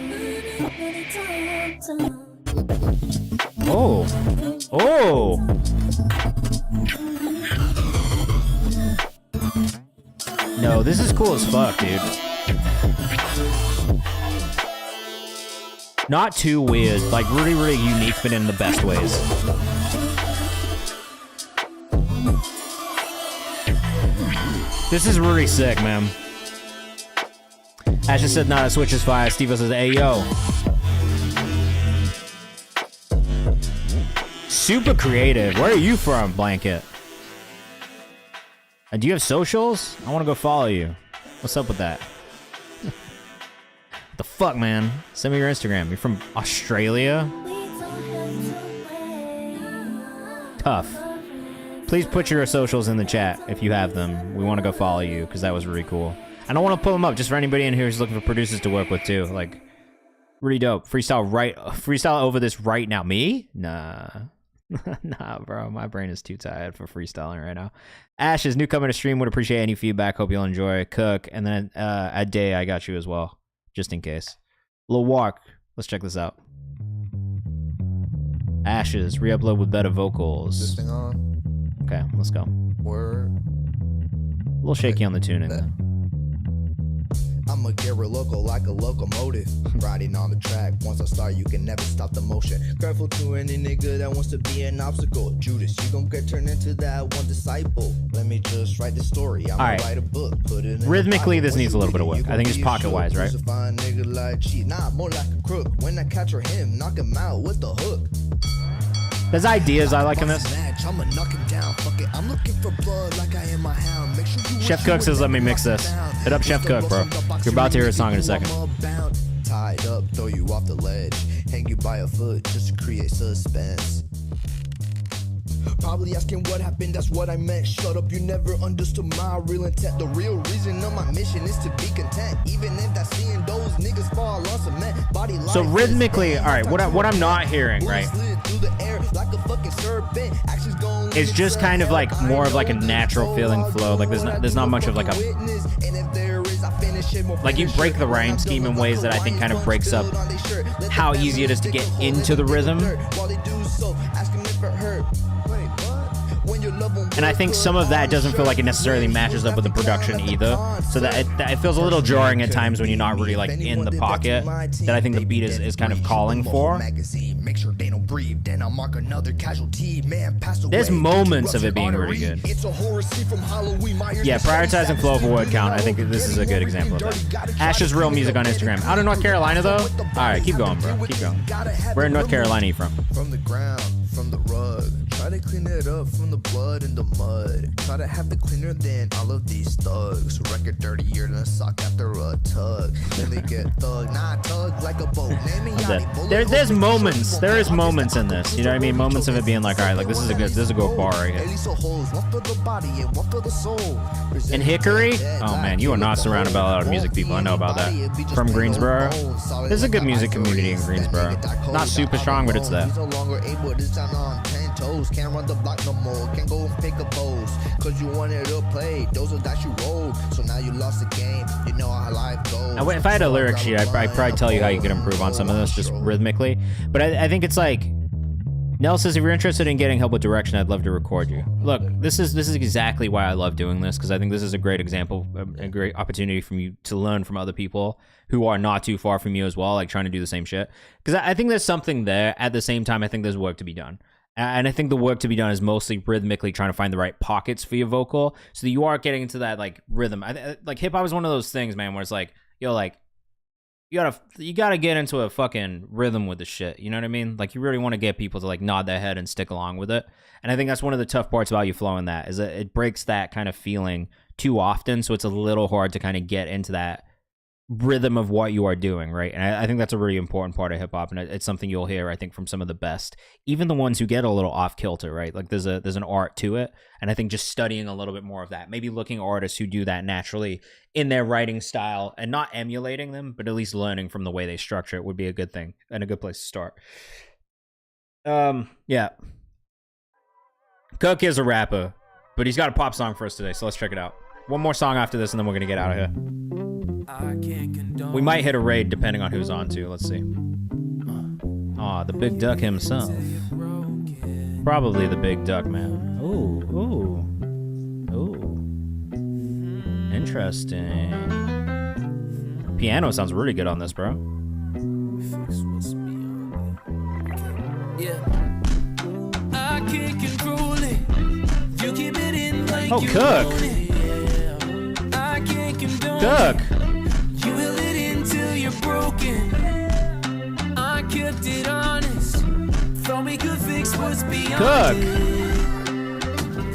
Oh. No, this is cool as fuck, dude. Not too weird. Like, really, really unique, but in the best ways. This is really sick, man. Ash just said, nah, the Switch is fire. Steve says, hey, yo. Super creative. Where are you from, Blanket? Do you have socials? I want to go follow you. What's up with that? What the fuck, man? Send me your Instagram. You're from Australia? Tough. Please put your socials in the chat if you have them. We want to go follow you because that was really cool. I don't want to pull them up just for anybody in here who's looking for producers to work with too. Like, really dope. Freestyle over this right now. Me? Nah. Nah, bro. My brain is too tired for freestyling right now. Ashes, newcomer to stream, would appreciate any feedback. Hope you'll enjoy. Cook. And then at Day, I got you as well, just in case. Lil Walk. Let's check this out. Ashes, re-upload with better vocals. This thing on? Okay, let's go. Word. A little shaky on the tuning. I'ma get real local like a locomotive. Riding on the track, once I start, you can never stop the motion. Careful to any nigga that wants to be an obstacle. Judas, you gon' get turned into that one disciple. Let me just write the story. I'ma write a book, put it in rhythmically, this needs a little bit of work. I think it's pocket-wise, right? Nigga like cheat. Nah, more like a crook. When I catch him, knock him out with the hook. There's ideas I like in this. I'ma knock him down. Fuck it, I'm looking for blood like I am my hound. Make sure you Chef Cook says, let me mix this. Hit up Chef Cook, bro. You're about to hear a song in a second. Tied up, throw you off the ledge. Hang you by a foot just to create suspense. Probably asking what happened, that's what I meant. Shut up, you never understood my real intent. The real reason of my mission is to be content, even if that's seeing those niggas fall on cement. Body So rhythmically, all right, what I'm not hearing, right, it's just kind of like more of like a natural feeling flow. Like there's not much of like a, like you break the rhyme scheme in ways that I think kind of breaks up how easy it is to get into the rhythm. And I think some of that doesn't feel like it necessarily matches up with the production either. So that it feels a little jarring at times when you're not really like in the pocket that I think the beat is kind of calling for. There's moments of it being really good. Yeah, prioritizing flow over word count. I think this is a good example of that. Ash's Real Music on Instagram. Out of North Carolina though? All right, keep going, bro. Keep going. Where in North Carolina are you from? From the ground, from the rug. Try to clean it up from the blood and the mud. Try to have it cleaner than all of these thugs. Record dirtier than a sock after a tug. Then they get thug, not tug like a boat. There's moments. There is moments in this. You know what I mean? Moments of it being like, all right, like this is a good bar right here. And Hickory? Oh man, you are not surrounded by a lot of music people. I know about that. From Greensboro. There's a good music community in Greensboro. Not super strong, but it's there. Can't run the block no more, can't go and pick up O's, cause you wanted to play, those are that you rolled, so now you lost the game, you know how life goes. Now, if I had a lyric sheet, I'd probably tell you how you could improve on some of this, just rhythmically, but I think it's like, Nell says, if you're interested in getting help with direction, I'd love to record you. Look, this is exactly why I love doing this, because I think this is a great example, a great opportunity for you to learn from other people who are not too far from you as well, like trying to do the same shit, because I think there's something there. At the same time, I think there's work to be done. And I think the work to be done is mostly rhythmically trying to find the right pockets for your vocal so that you are getting into that like rhythm. Like hip hop is one of those things, man, where it's like, yo, like you gotta get into a fucking rhythm with the shit. You know what I mean? Like you really want to get people to like nod their head and stick along with it. And I think that's one of the tough parts about you flowing that is that it breaks that kind of feeling too often. So it's a little hard to kind of get into that rhythm of what you are doing, right? And I think that's a really important part of hip hop, and it's something you'll hear, I think, from some of the best, even the ones who get a little off kilter, right? Like there's an art to it, and I think just studying a little bit more of that, maybe looking at artists who do that naturally in their writing style and not emulating them, but at least learning from the way they structure it would be a good thing and a good place to start. Yeah. Cook is a rapper, but he's got a pop song for us today, so let's check it out. One more song after this, and then we're gonna get out of here. We might hit a raid depending on who's on too. Let's see. Aw, the big duck himself. Probably the big duck, man. Ooh. Interesting. Piano sounds really good on this, bro. Yeah. I can't control it. You keep it in like Oh, Cook. I can't condone Cook. You will it until you're broken. I kept it honest. Thought we could fix what's beyond Cook.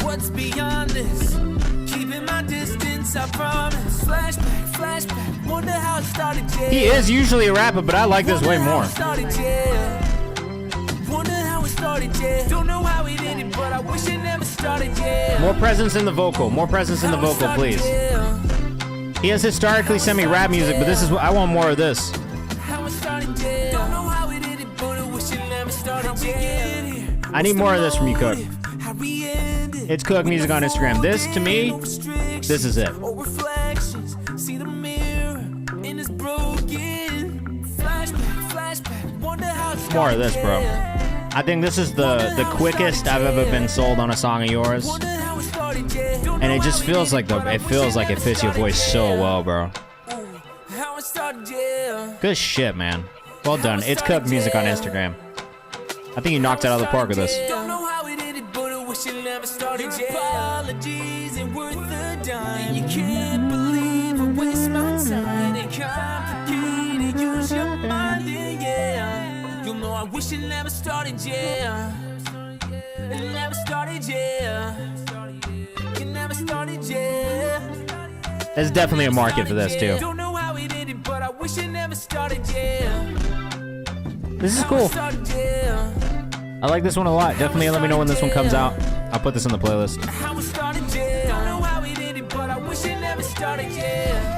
What's beyond this? Keeping my distance, I promise. Flashback. Wonder how it started, yeah. He is usually a rapper, but I like this way more. Wonder how it started, yeah. Don't know how it ended, but I wish it never started, yeah. More presence in the vocal, please. He has historically semi-rap music, but this is I want more of this. I need more of this from you, Cook. It's Cook Music on Instagram. This, to me, this is it. More of this, bro. I think this is the quickest I've ever been sold on a song of yours. And it just feels like it fits your voice so well, bro. Good shit, man. Well done. It's Cook Music on Instagram. I think you knocked it out of the park with this. Don't know how it ended, but I wish it never started. Your apologies ain't worth the dime. You can't believe I waste my time. It ain't complicated, use your mind, yeah. You know I wish it never started, yeah. It never started, yeah. It never started, yeah. There's definitely a market for this too. Don't know how it ended, but I wish it never started, yeah. This is cool. I like this one a lot. Definitely let me know when this one comes out. I'll put this on the playlist. How we started, yeah. Don't know how we did it, but I wish it never started, yeah.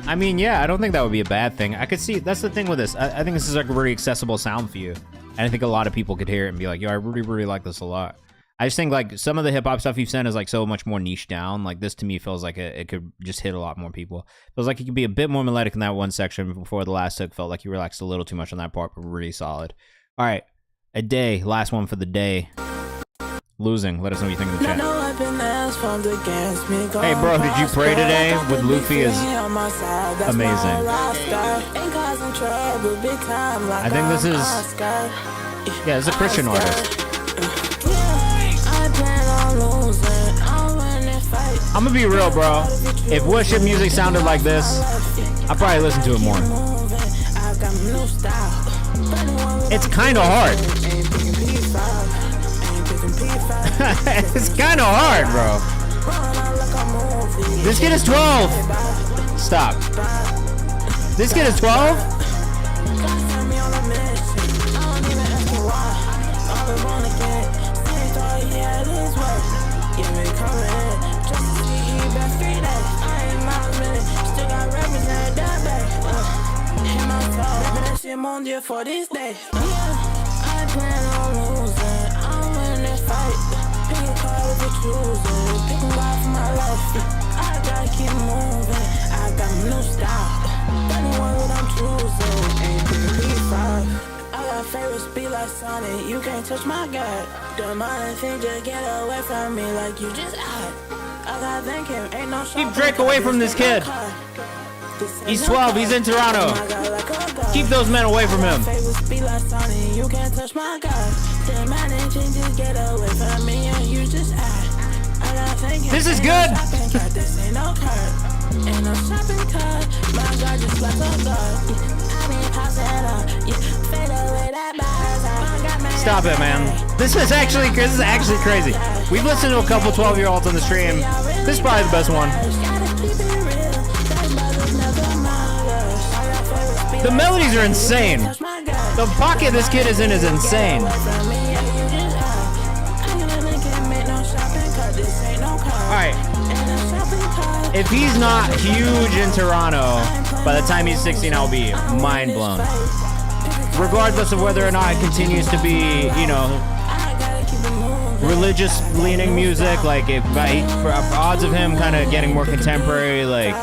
I mean, yeah, I don't think that would be a bad thing. I could see, that's the thing with this. I think this is like a very accessible sound for you. And I think a lot of people could hear it and be like, yo, I really, really like this a lot. I just think like some of the hip hop stuff you've sent is like so much more niche down. Like this to me feels like it could just hit a lot more people. Feels like it could be a bit more melodic in that one section before the last hook felt like you relaxed a little too much on that part, but really solid. All right, A Day, last one for the day. Losing. Let us know what you think in the chat. Hey bro, did you pray today? With Luffy is amazing. I think this is, yeah, it's a Christian artist. I'm gonna be real, bro. If worship music sounded like this, I'd probably listen to it more. It's kind of hard. It's kind of hard, bro. This kid is 12. Stop. This kid is 12? For this day, I plan on losing. I'm in this fight. Pick a card if you choose it. Pick a guy for my life. I gotta keep moving. I got new style. Anyone that I'm choosing ain't picking P5. I got favorites be like Sonic. You can't touch my God. Don't mind if you just get away from me like you just act. I got thinking ain't no Keep Drake away from this kid. He's 12. He's in Toronto. Keep those men away from him. This is good. Stop it, man. This is actually crazy. We've listened to a couple 12-year-olds on the stream. This is probably the best one. The melodies are insane. The pocket this kid is in is insane. Alright. If he's not huge in Toronto, by the time he's 16, I'll be mind blown. Regardless of whether or not it continues to be, you know, religious leaning music, like if for odds of him kind of getting more contemporary, like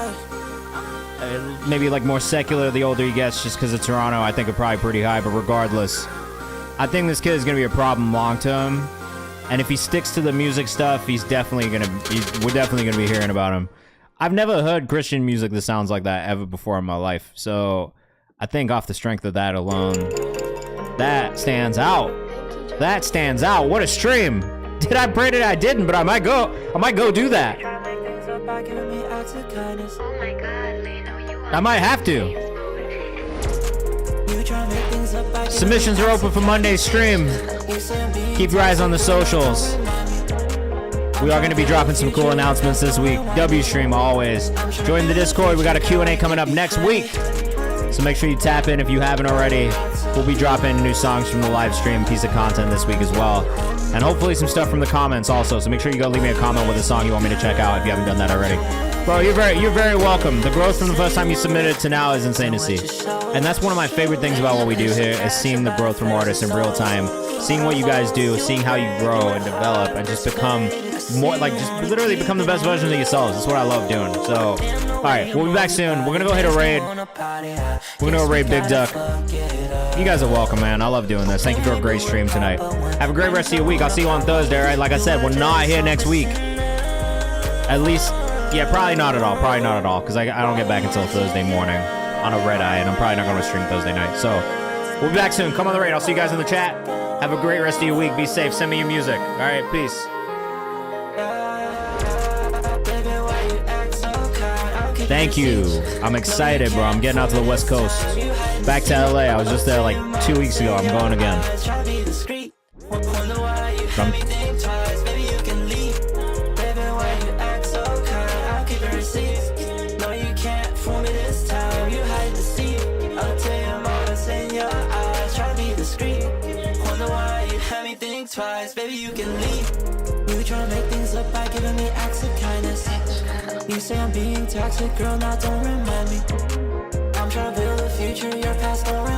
maybe like more secular the older he gets, just because of Toronto, I think are probably pretty high. But regardless, I think this kid is gonna be a problem long term. And if he sticks to the music stuff, we're definitely gonna be hearing about him. I've never heard Christian music that sounds like that ever before in my life. So I think off the strength of that alone, that stands out. That stands out. What a stream. Did I pray that I didn't, but I might go do that. I might have to. Submissions are open for Monday's stream. Keep your eyes on the socials. We are going to be dropping some cool announcements this week. W stream always. Join the Discord. We got a Q&A coming up next week. So make sure you tap in if you haven't already. We'll be dropping new songs from the live stream piece of content this week as well. And hopefully some stuff from the comments also. So make sure you go leave me a comment with a song you want me to check out if you haven't done that already. Bro, you're very welcome. The growth from the first time you submitted to now is insane to see. And that's one of my favorite things about what we do here is seeing the growth from artists in real time. Seeing what you guys do, seeing how you grow and develop and just become more, like just literally become the best version of yourselves. That's what I love doing. So, alright, we'll be back soon. We're gonna go hit a raid. We're gonna go raid Big Duck. You guys are welcome, man. I love doing this. Thank you for a great stream tonight. Have a great rest of your week. I'll see you on Thursday, alright? Like I said, we're not here next week. At least, yeah, probably not at all. Probably not at all. Because I don't get back until Thursday morning on a red eye. And I'm probably not going to stream Thursday night. So, we'll be back soon. Come on the raid. I'll see you guys in the chat. Have a great rest of your week. Be safe. Send me your music. Alright, peace. Thank you. I'm excited, bro. I'm getting out to the West Coast. Back to LA. I was just there like 2 weeks ago. I'm going again. you can leave. You tryna make things up by giving me acts of kindness. You say I'm being toxic, girl, now don't remind me. I'm tryna build a future, your past don't